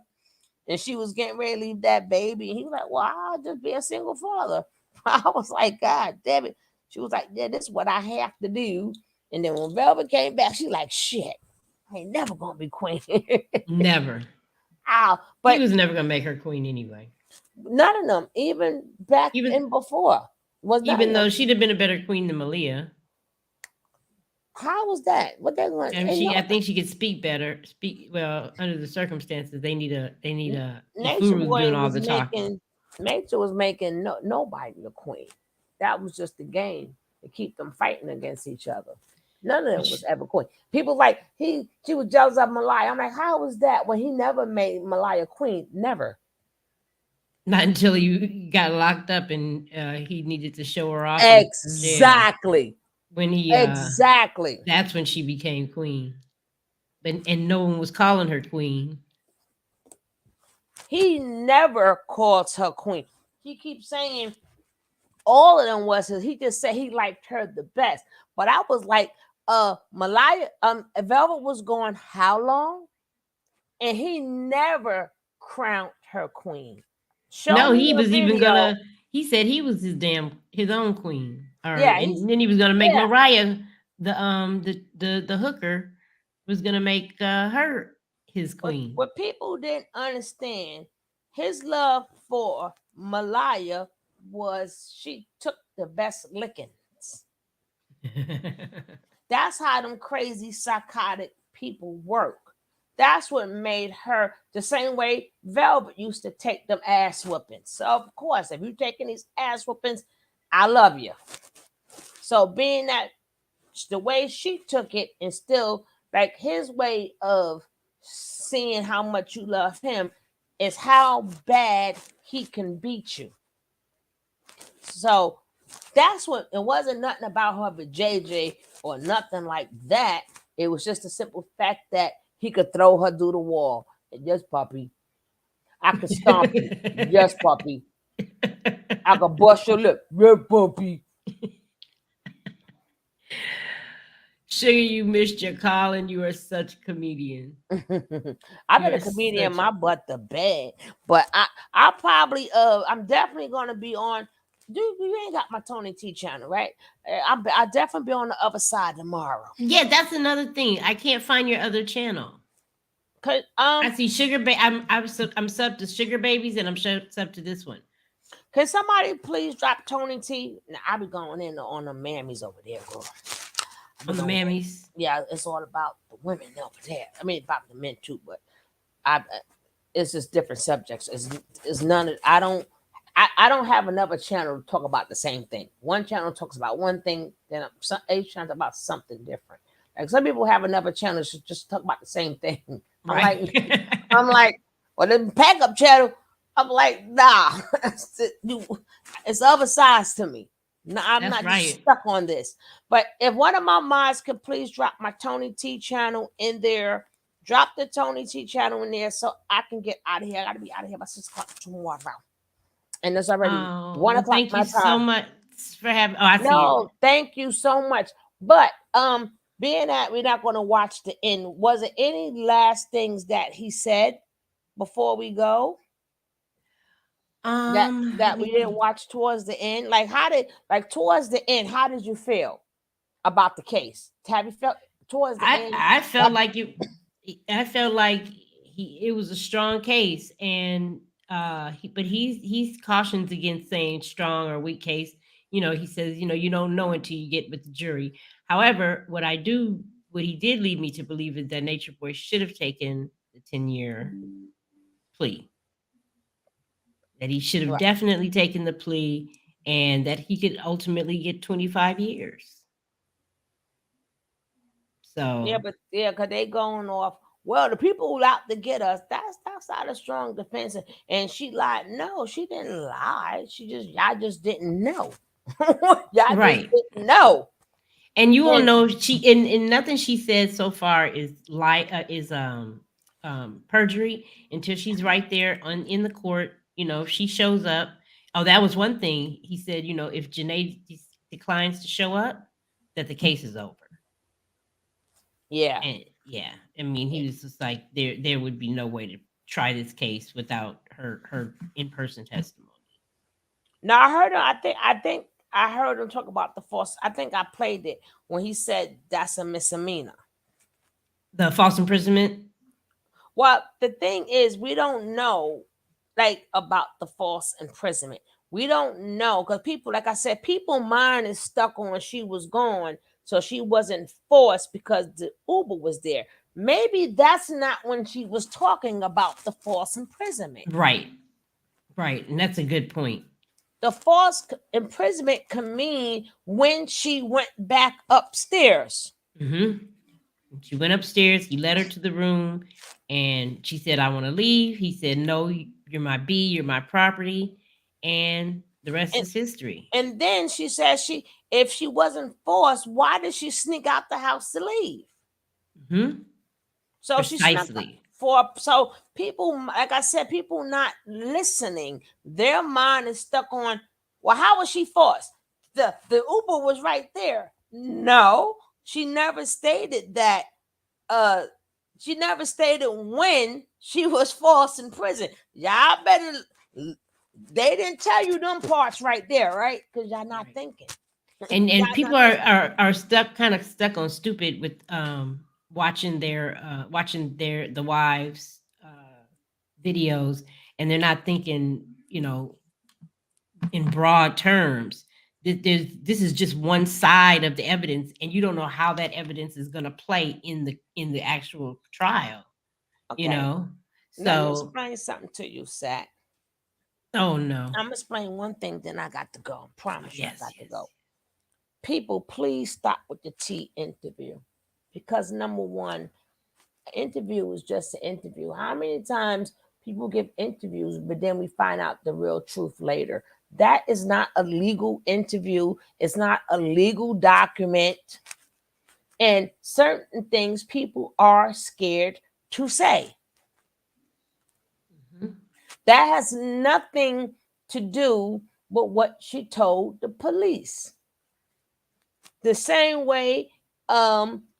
[SPEAKER 1] And she was getting ready to leave that baby. And he was like, well, I'll just be a single father. I was like, God damn it. She was like, yeah, this is what I have to do. And then when Velvet came back, she like, shit, I ain't never gonna be queen.
[SPEAKER 2] Never.
[SPEAKER 1] Ow.
[SPEAKER 2] He
[SPEAKER 1] But
[SPEAKER 2] was never gonna make her queen anyway.
[SPEAKER 1] none of them, even back and before, was none
[SPEAKER 2] even
[SPEAKER 1] of
[SPEAKER 2] though
[SPEAKER 1] them.
[SPEAKER 2] she'd have been a better queen than Malia.
[SPEAKER 1] How was that? What they going?
[SPEAKER 2] I mean, I think she could speak better. Speak well under the circumstances. They need a Ifuru's doing all the talking.
[SPEAKER 1] Nature was making nobody the queen. That was just the game to keep them fighting against each other. None of them was ever queen. People like she was jealous of Malaya. I'm like, how was that when he never made Malaya queen? Never.
[SPEAKER 2] Not until he got locked up and he needed to show her off.
[SPEAKER 1] Exactly.
[SPEAKER 2] When he
[SPEAKER 1] exactly.
[SPEAKER 2] That's when she became queen. And no one was calling her queen.
[SPEAKER 1] He never calls her queen. He keeps saying all of them was he just said he liked her the best. But I was like, Malaya, Velvet was going how long? And he never crowned her queen.
[SPEAKER 2] He was even gonna. He said he was his own queen. And then he was gonna make Mariah the hooker was gonna make her his queen.
[SPEAKER 1] What people didn't understand, his love for Malaya was she took the best lickings. That's how them crazy psychotic people work. That's what made her the same way Velvet used to take them ass whoopings. So of course, if you're taking these ass whoopings, I love you. So being that the way she took it and still like his way of seeing how much you love him is how bad he can beat you. So that's what it wasn't nothing about her but JJ or nothing like that. It was just a simple fact that he could throw her through the wall. And yes, puppy. I could stomp you. Yes, puppy. I could bust your lip. Yes, puppy.
[SPEAKER 2] Sugar, you missed your call and you are such a comedian.
[SPEAKER 1] I've been a comedian my butt to bed. But I probably I'm definitely gonna be on. You ain't got my Tony T channel, right? I definitely be on the other side tomorrow.
[SPEAKER 2] Yeah, that's another thing. I can't find your other channel.
[SPEAKER 1] Cause
[SPEAKER 2] I see Sugar I'm sub to Sugar Babies and I'm sub to this one.
[SPEAKER 1] Can somebody please drop Tony T? Now, I be going in on the mammies over there, girl.
[SPEAKER 2] On the mammies?
[SPEAKER 1] Yeah, it's all about the women over there. I mean, about the men too, but it's just different subjects. It's none of I don't have another channel to talk about the same thing. One channel talks about one thing, then a channel about something different. Like some people have another channel to just talk about the same thing.
[SPEAKER 2] Right.
[SPEAKER 1] I'm like, well, the pack up channel. I'm like, nah, it's the other sides to me. No, I'm not just stuck on this. But if one of my mods could please drop my Tony T channel in there, drop the Tony T channel in there so I can get out of here. I got to be out of here by 6 o'clock tomorrow. And it's already 1 o'clock.
[SPEAKER 2] Thank you so much for having. Oh, I see.
[SPEAKER 1] No, thank you so much. But being that we're not going to watch the end, was it any last things that he said before we go? That we didn't watch towards the end. Like towards the end, how did you feel about the case? Have you felt towards the end?
[SPEAKER 2] I felt like it. I felt like it was a strong case, and but he's cautions against saying strong or weak case. He says, you don't know until you get with the jury. However, what he did lead me to believe is that Natureboy should have taken the 10-year plea. That he should have definitely taken the plea, and that he could ultimately get 25 years.
[SPEAKER 1] Yeah,
[SPEAKER 2] So,
[SPEAKER 1] but yeah, because they going off. Well, the people who out to get us, that's not a strong defense. And she lied. No, she didn't lie. Y'all just didn't know. Y'all just
[SPEAKER 2] right.
[SPEAKER 1] didn't know.
[SPEAKER 2] And you all
[SPEAKER 1] And
[SPEAKER 2] know she in nothing she said so far is perjury until she's right there on in the court. If she shows up. Oh, that was one thing he said. If Janae declines to show up, that the case is over.
[SPEAKER 1] yeah.
[SPEAKER 2] And yeah, I mean, he was just like, there would be no way to try this case without her in person testimony.
[SPEAKER 1] Now I heard him. I think I heard him talk about the force. I think I played it when he said that's a misdemeanor.
[SPEAKER 2] The false imprisonment.
[SPEAKER 1] Well, the thing is, we don't know like about the false imprisonment. We don't know because people, like I said, people mind is stuck on she was gone, so she wasn't forced because the Uber was there. Maybe that's not when she was talking about the false imprisonment.
[SPEAKER 2] Right, right, and that's a good point.
[SPEAKER 1] The false imprisonment can mean when she went back upstairs.
[SPEAKER 2] Hmm. She went upstairs. He led her to the room, and she said, "I want to leave." He said, "No, you're my B. You're my property," and the rest
[SPEAKER 1] And
[SPEAKER 2] is history.
[SPEAKER 1] and then she says if she wasn't forced, why did she sneak out the house to leave?
[SPEAKER 2] Hmm.
[SPEAKER 1] So she snuck out
[SPEAKER 2] Precisely.
[SPEAKER 1] so people, like I said, people not listening. Their mind is stuck on, well, how was she forced? The Uber was right there. No, she never stated that. Uh, she never stated when she was forced in prison. Y'all better. They didn't tell you them parts right there, right? Because y'all not
[SPEAKER 2] Right.
[SPEAKER 1] thinking.
[SPEAKER 2] And
[SPEAKER 1] Y'all
[SPEAKER 2] people
[SPEAKER 1] not
[SPEAKER 2] are
[SPEAKER 1] thinking.
[SPEAKER 2] are stuck, kind of stuck on stupid with watching the wives videos, and they're not thinking, in broad terms. This is just one side of the evidence, and you don't know how that evidence is going to play in the actual trial. you
[SPEAKER 1] Okay,
[SPEAKER 2] know
[SPEAKER 1] let me
[SPEAKER 2] so
[SPEAKER 1] explain something to you, Sat.
[SPEAKER 2] oh no.
[SPEAKER 1] I'm gonna explain one thing, then I got to go. I promise you, I
[SPEAKER 2] Yes,
[SPEAKER 1] got to
[SPEAKER 2] yes.
[SPEAKER 1] go. People, please stop with the T interview, because number one, an interview is just an interview. How many times people give interviews, but then we find out the real truth later? That is not a legal interview. It's not a legal document. And certain things people are scared to say.
[SPEAKER 2] Mhm.
[SPEAKER 1] That has nothing to do with what she told the police. The same way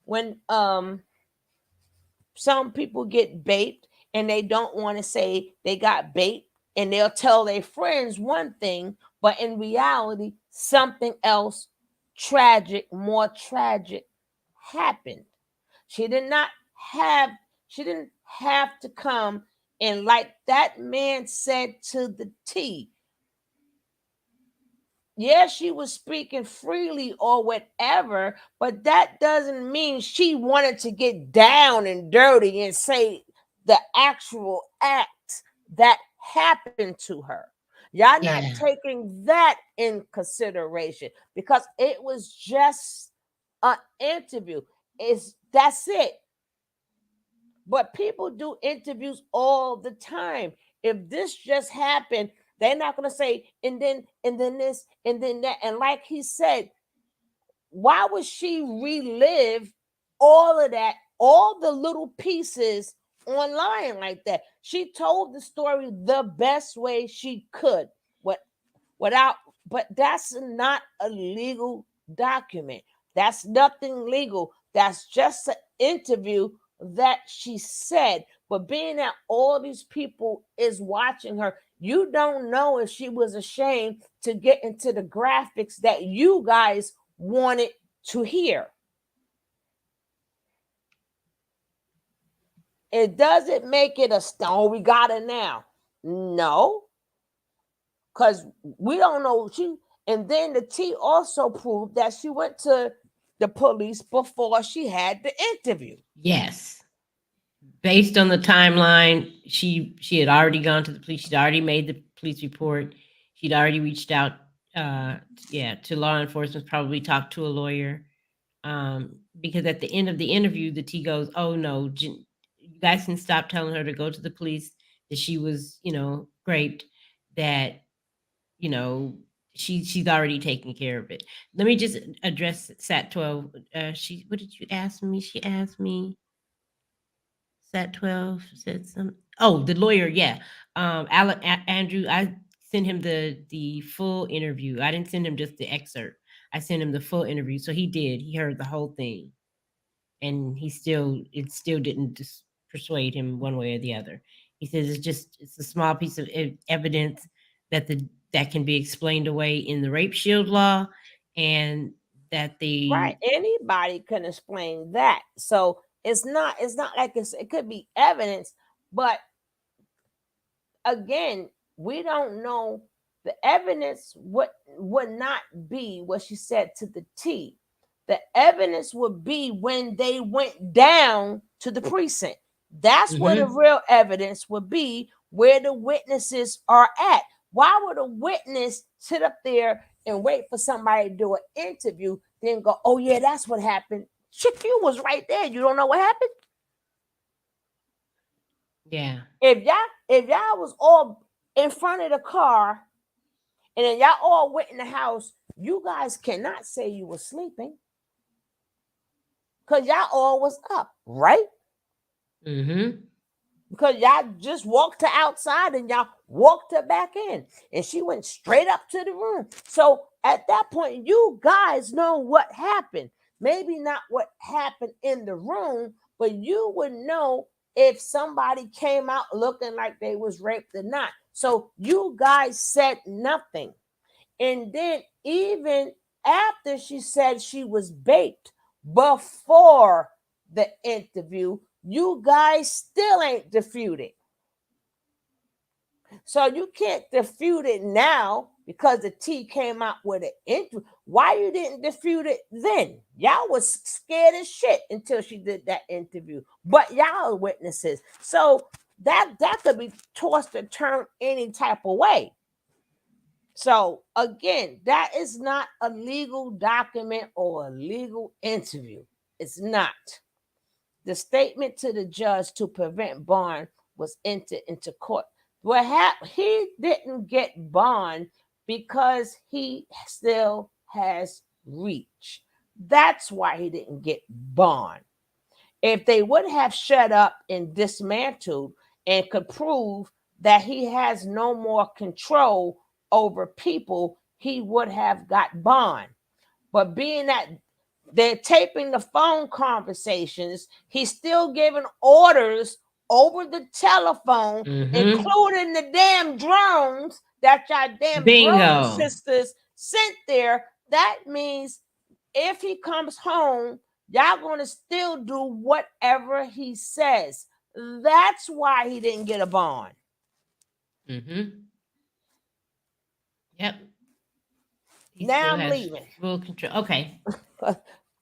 [SPEAKER 1] when some people get bait and they don't want to say they got bait, and they'll tell their friends one thing, but in reality something else more tragic happened. She did not have she didn't have to come, and like that man said to the T, yeah, she was speaking freely or whatever, but that doesn't mean she wanted to get down and dirty and say the actual act that happened to her. Y'all not
[SPEAKER 2] Yeah.
[SPEAKER 1] taking that in consideration because it was just an interview. That's it. But people do interviews all the time. If this just happened, they're not going to say, and then this, and then that. And like he said, why would she relive all of that, all the little pieces online like that? She told the story the best way she could. What without But that's not a legal document. That's nothing legal. That's just an interview that she said. But being that all these people is watching her, you don't know if she was ashamed to get into the graphics that you guys wanted to hear. It doesn't make it a stone. We got it now. No, because we don't know she. And then the T also proved that she went to the police before she had the interview.
[SPEAKER 2] Yes. Based on the timeline, she had already gone to the police. She'd already made the police report. She'd already reached out to law enforcement, probably talk to a lawyer. Because at the end of the interview, the T goes, "Oh no, you guys can stop telling her to go to the police that she was, raped. That you know she's already taking care of it." Let me just address Sat 12. What did you ask me? She asked me. Sat 12 said some. Oh, the lawyer, yeah. Andrew, I sent him the full interview. I didn't send him just the excerpt. I sent him the full interview, so he did. He heard the whole thing, and it still didn't persuade him one way or the other. He says it's a small piece of evidence that can be explained away in the rape shield law, and that
[SPEAKER 1] Right. Anybody can explain that. So it's not like it could be evidence, but again, we don't know. The evidence would not be what she said to the T. The evidence would be when they went down to the precinct. That's where the real evidence would be, where the witnesses are at. Why would a witness sit up there and wait for somebody to do an interview, then go, "Oh yeah, that's what happened"? Chick, you was right there. You don't know what happened?
[SPEAKER 2] Yeah.
[SPEAKER 1] If y'all was all in front of the car and then y'all all went in the house, you guys cannot say you were sleeping, because y'all all was up, right? Because y'all just walked her outside and y'all walked her back in, and she went straight up to the room. So at that point, you guys know what happened. Maybe not what happened in the room, but you would know if somebody came out looking like they was raped or not. So you guys said nothing. And then even after she said she was baked before the interview, you guys still ain't defeated. So you can't defeat it now because the T came out with an interview. Why you didn't defeat it then? Y'all was scared as shit until she did that interview. But y'all are witnesses. So that could be tossed and turned any type of way. So again, that is not a legal document or a legal interview. It's not. The statement to the judge to prevent bond was entered into court. He didn't get bond because he still has reach. That's why he didn't get bond. If they would have shut up and dismantled and could prove that he has no more control over people, he would have got bond. But being that they're taping the phone conversations, he's still giving orders over the telephone, including the damn drones that y'all damn drone sisters sent there. That means if he comes home, y'all gonna still do whatever he says. That's why he didn't get a bond.
[SPEAKER 2] Yep.
[SPEAKER 1] Now I'm leaving.
[SPEAKER 2] Full control. Okay.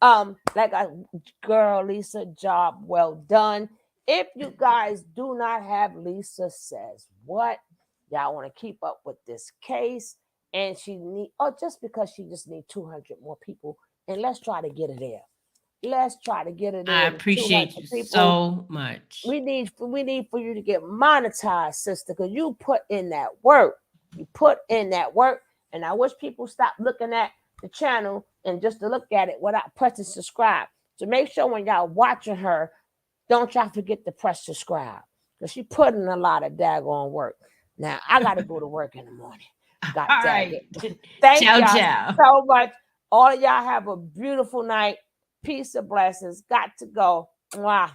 [SPEAKER 1] Like a girl, Lisa, job well done. If you guys do not have Lisa Says What, y'all want to keep up with this case, and she need, just because she just need 200 more people, and let's try to get her there. Let's try to get it in.
[SPEAKER 2] I appreciate you so much.
[SPEAKER 1] We need for you to get monetized, sister, because you put in that work. You put in that work, and I wish people stop looking at the channel and just to look at it without pressing subscribe. So make sure when y'all watching her, don't y'all forget to press subscribe, because she put in a lot of daggone work. Now I got to go to work in the morning. God dang it. Thank y'all so much. All of y'all have a beautiful night. Peace and blessings. Got to go. Mwah.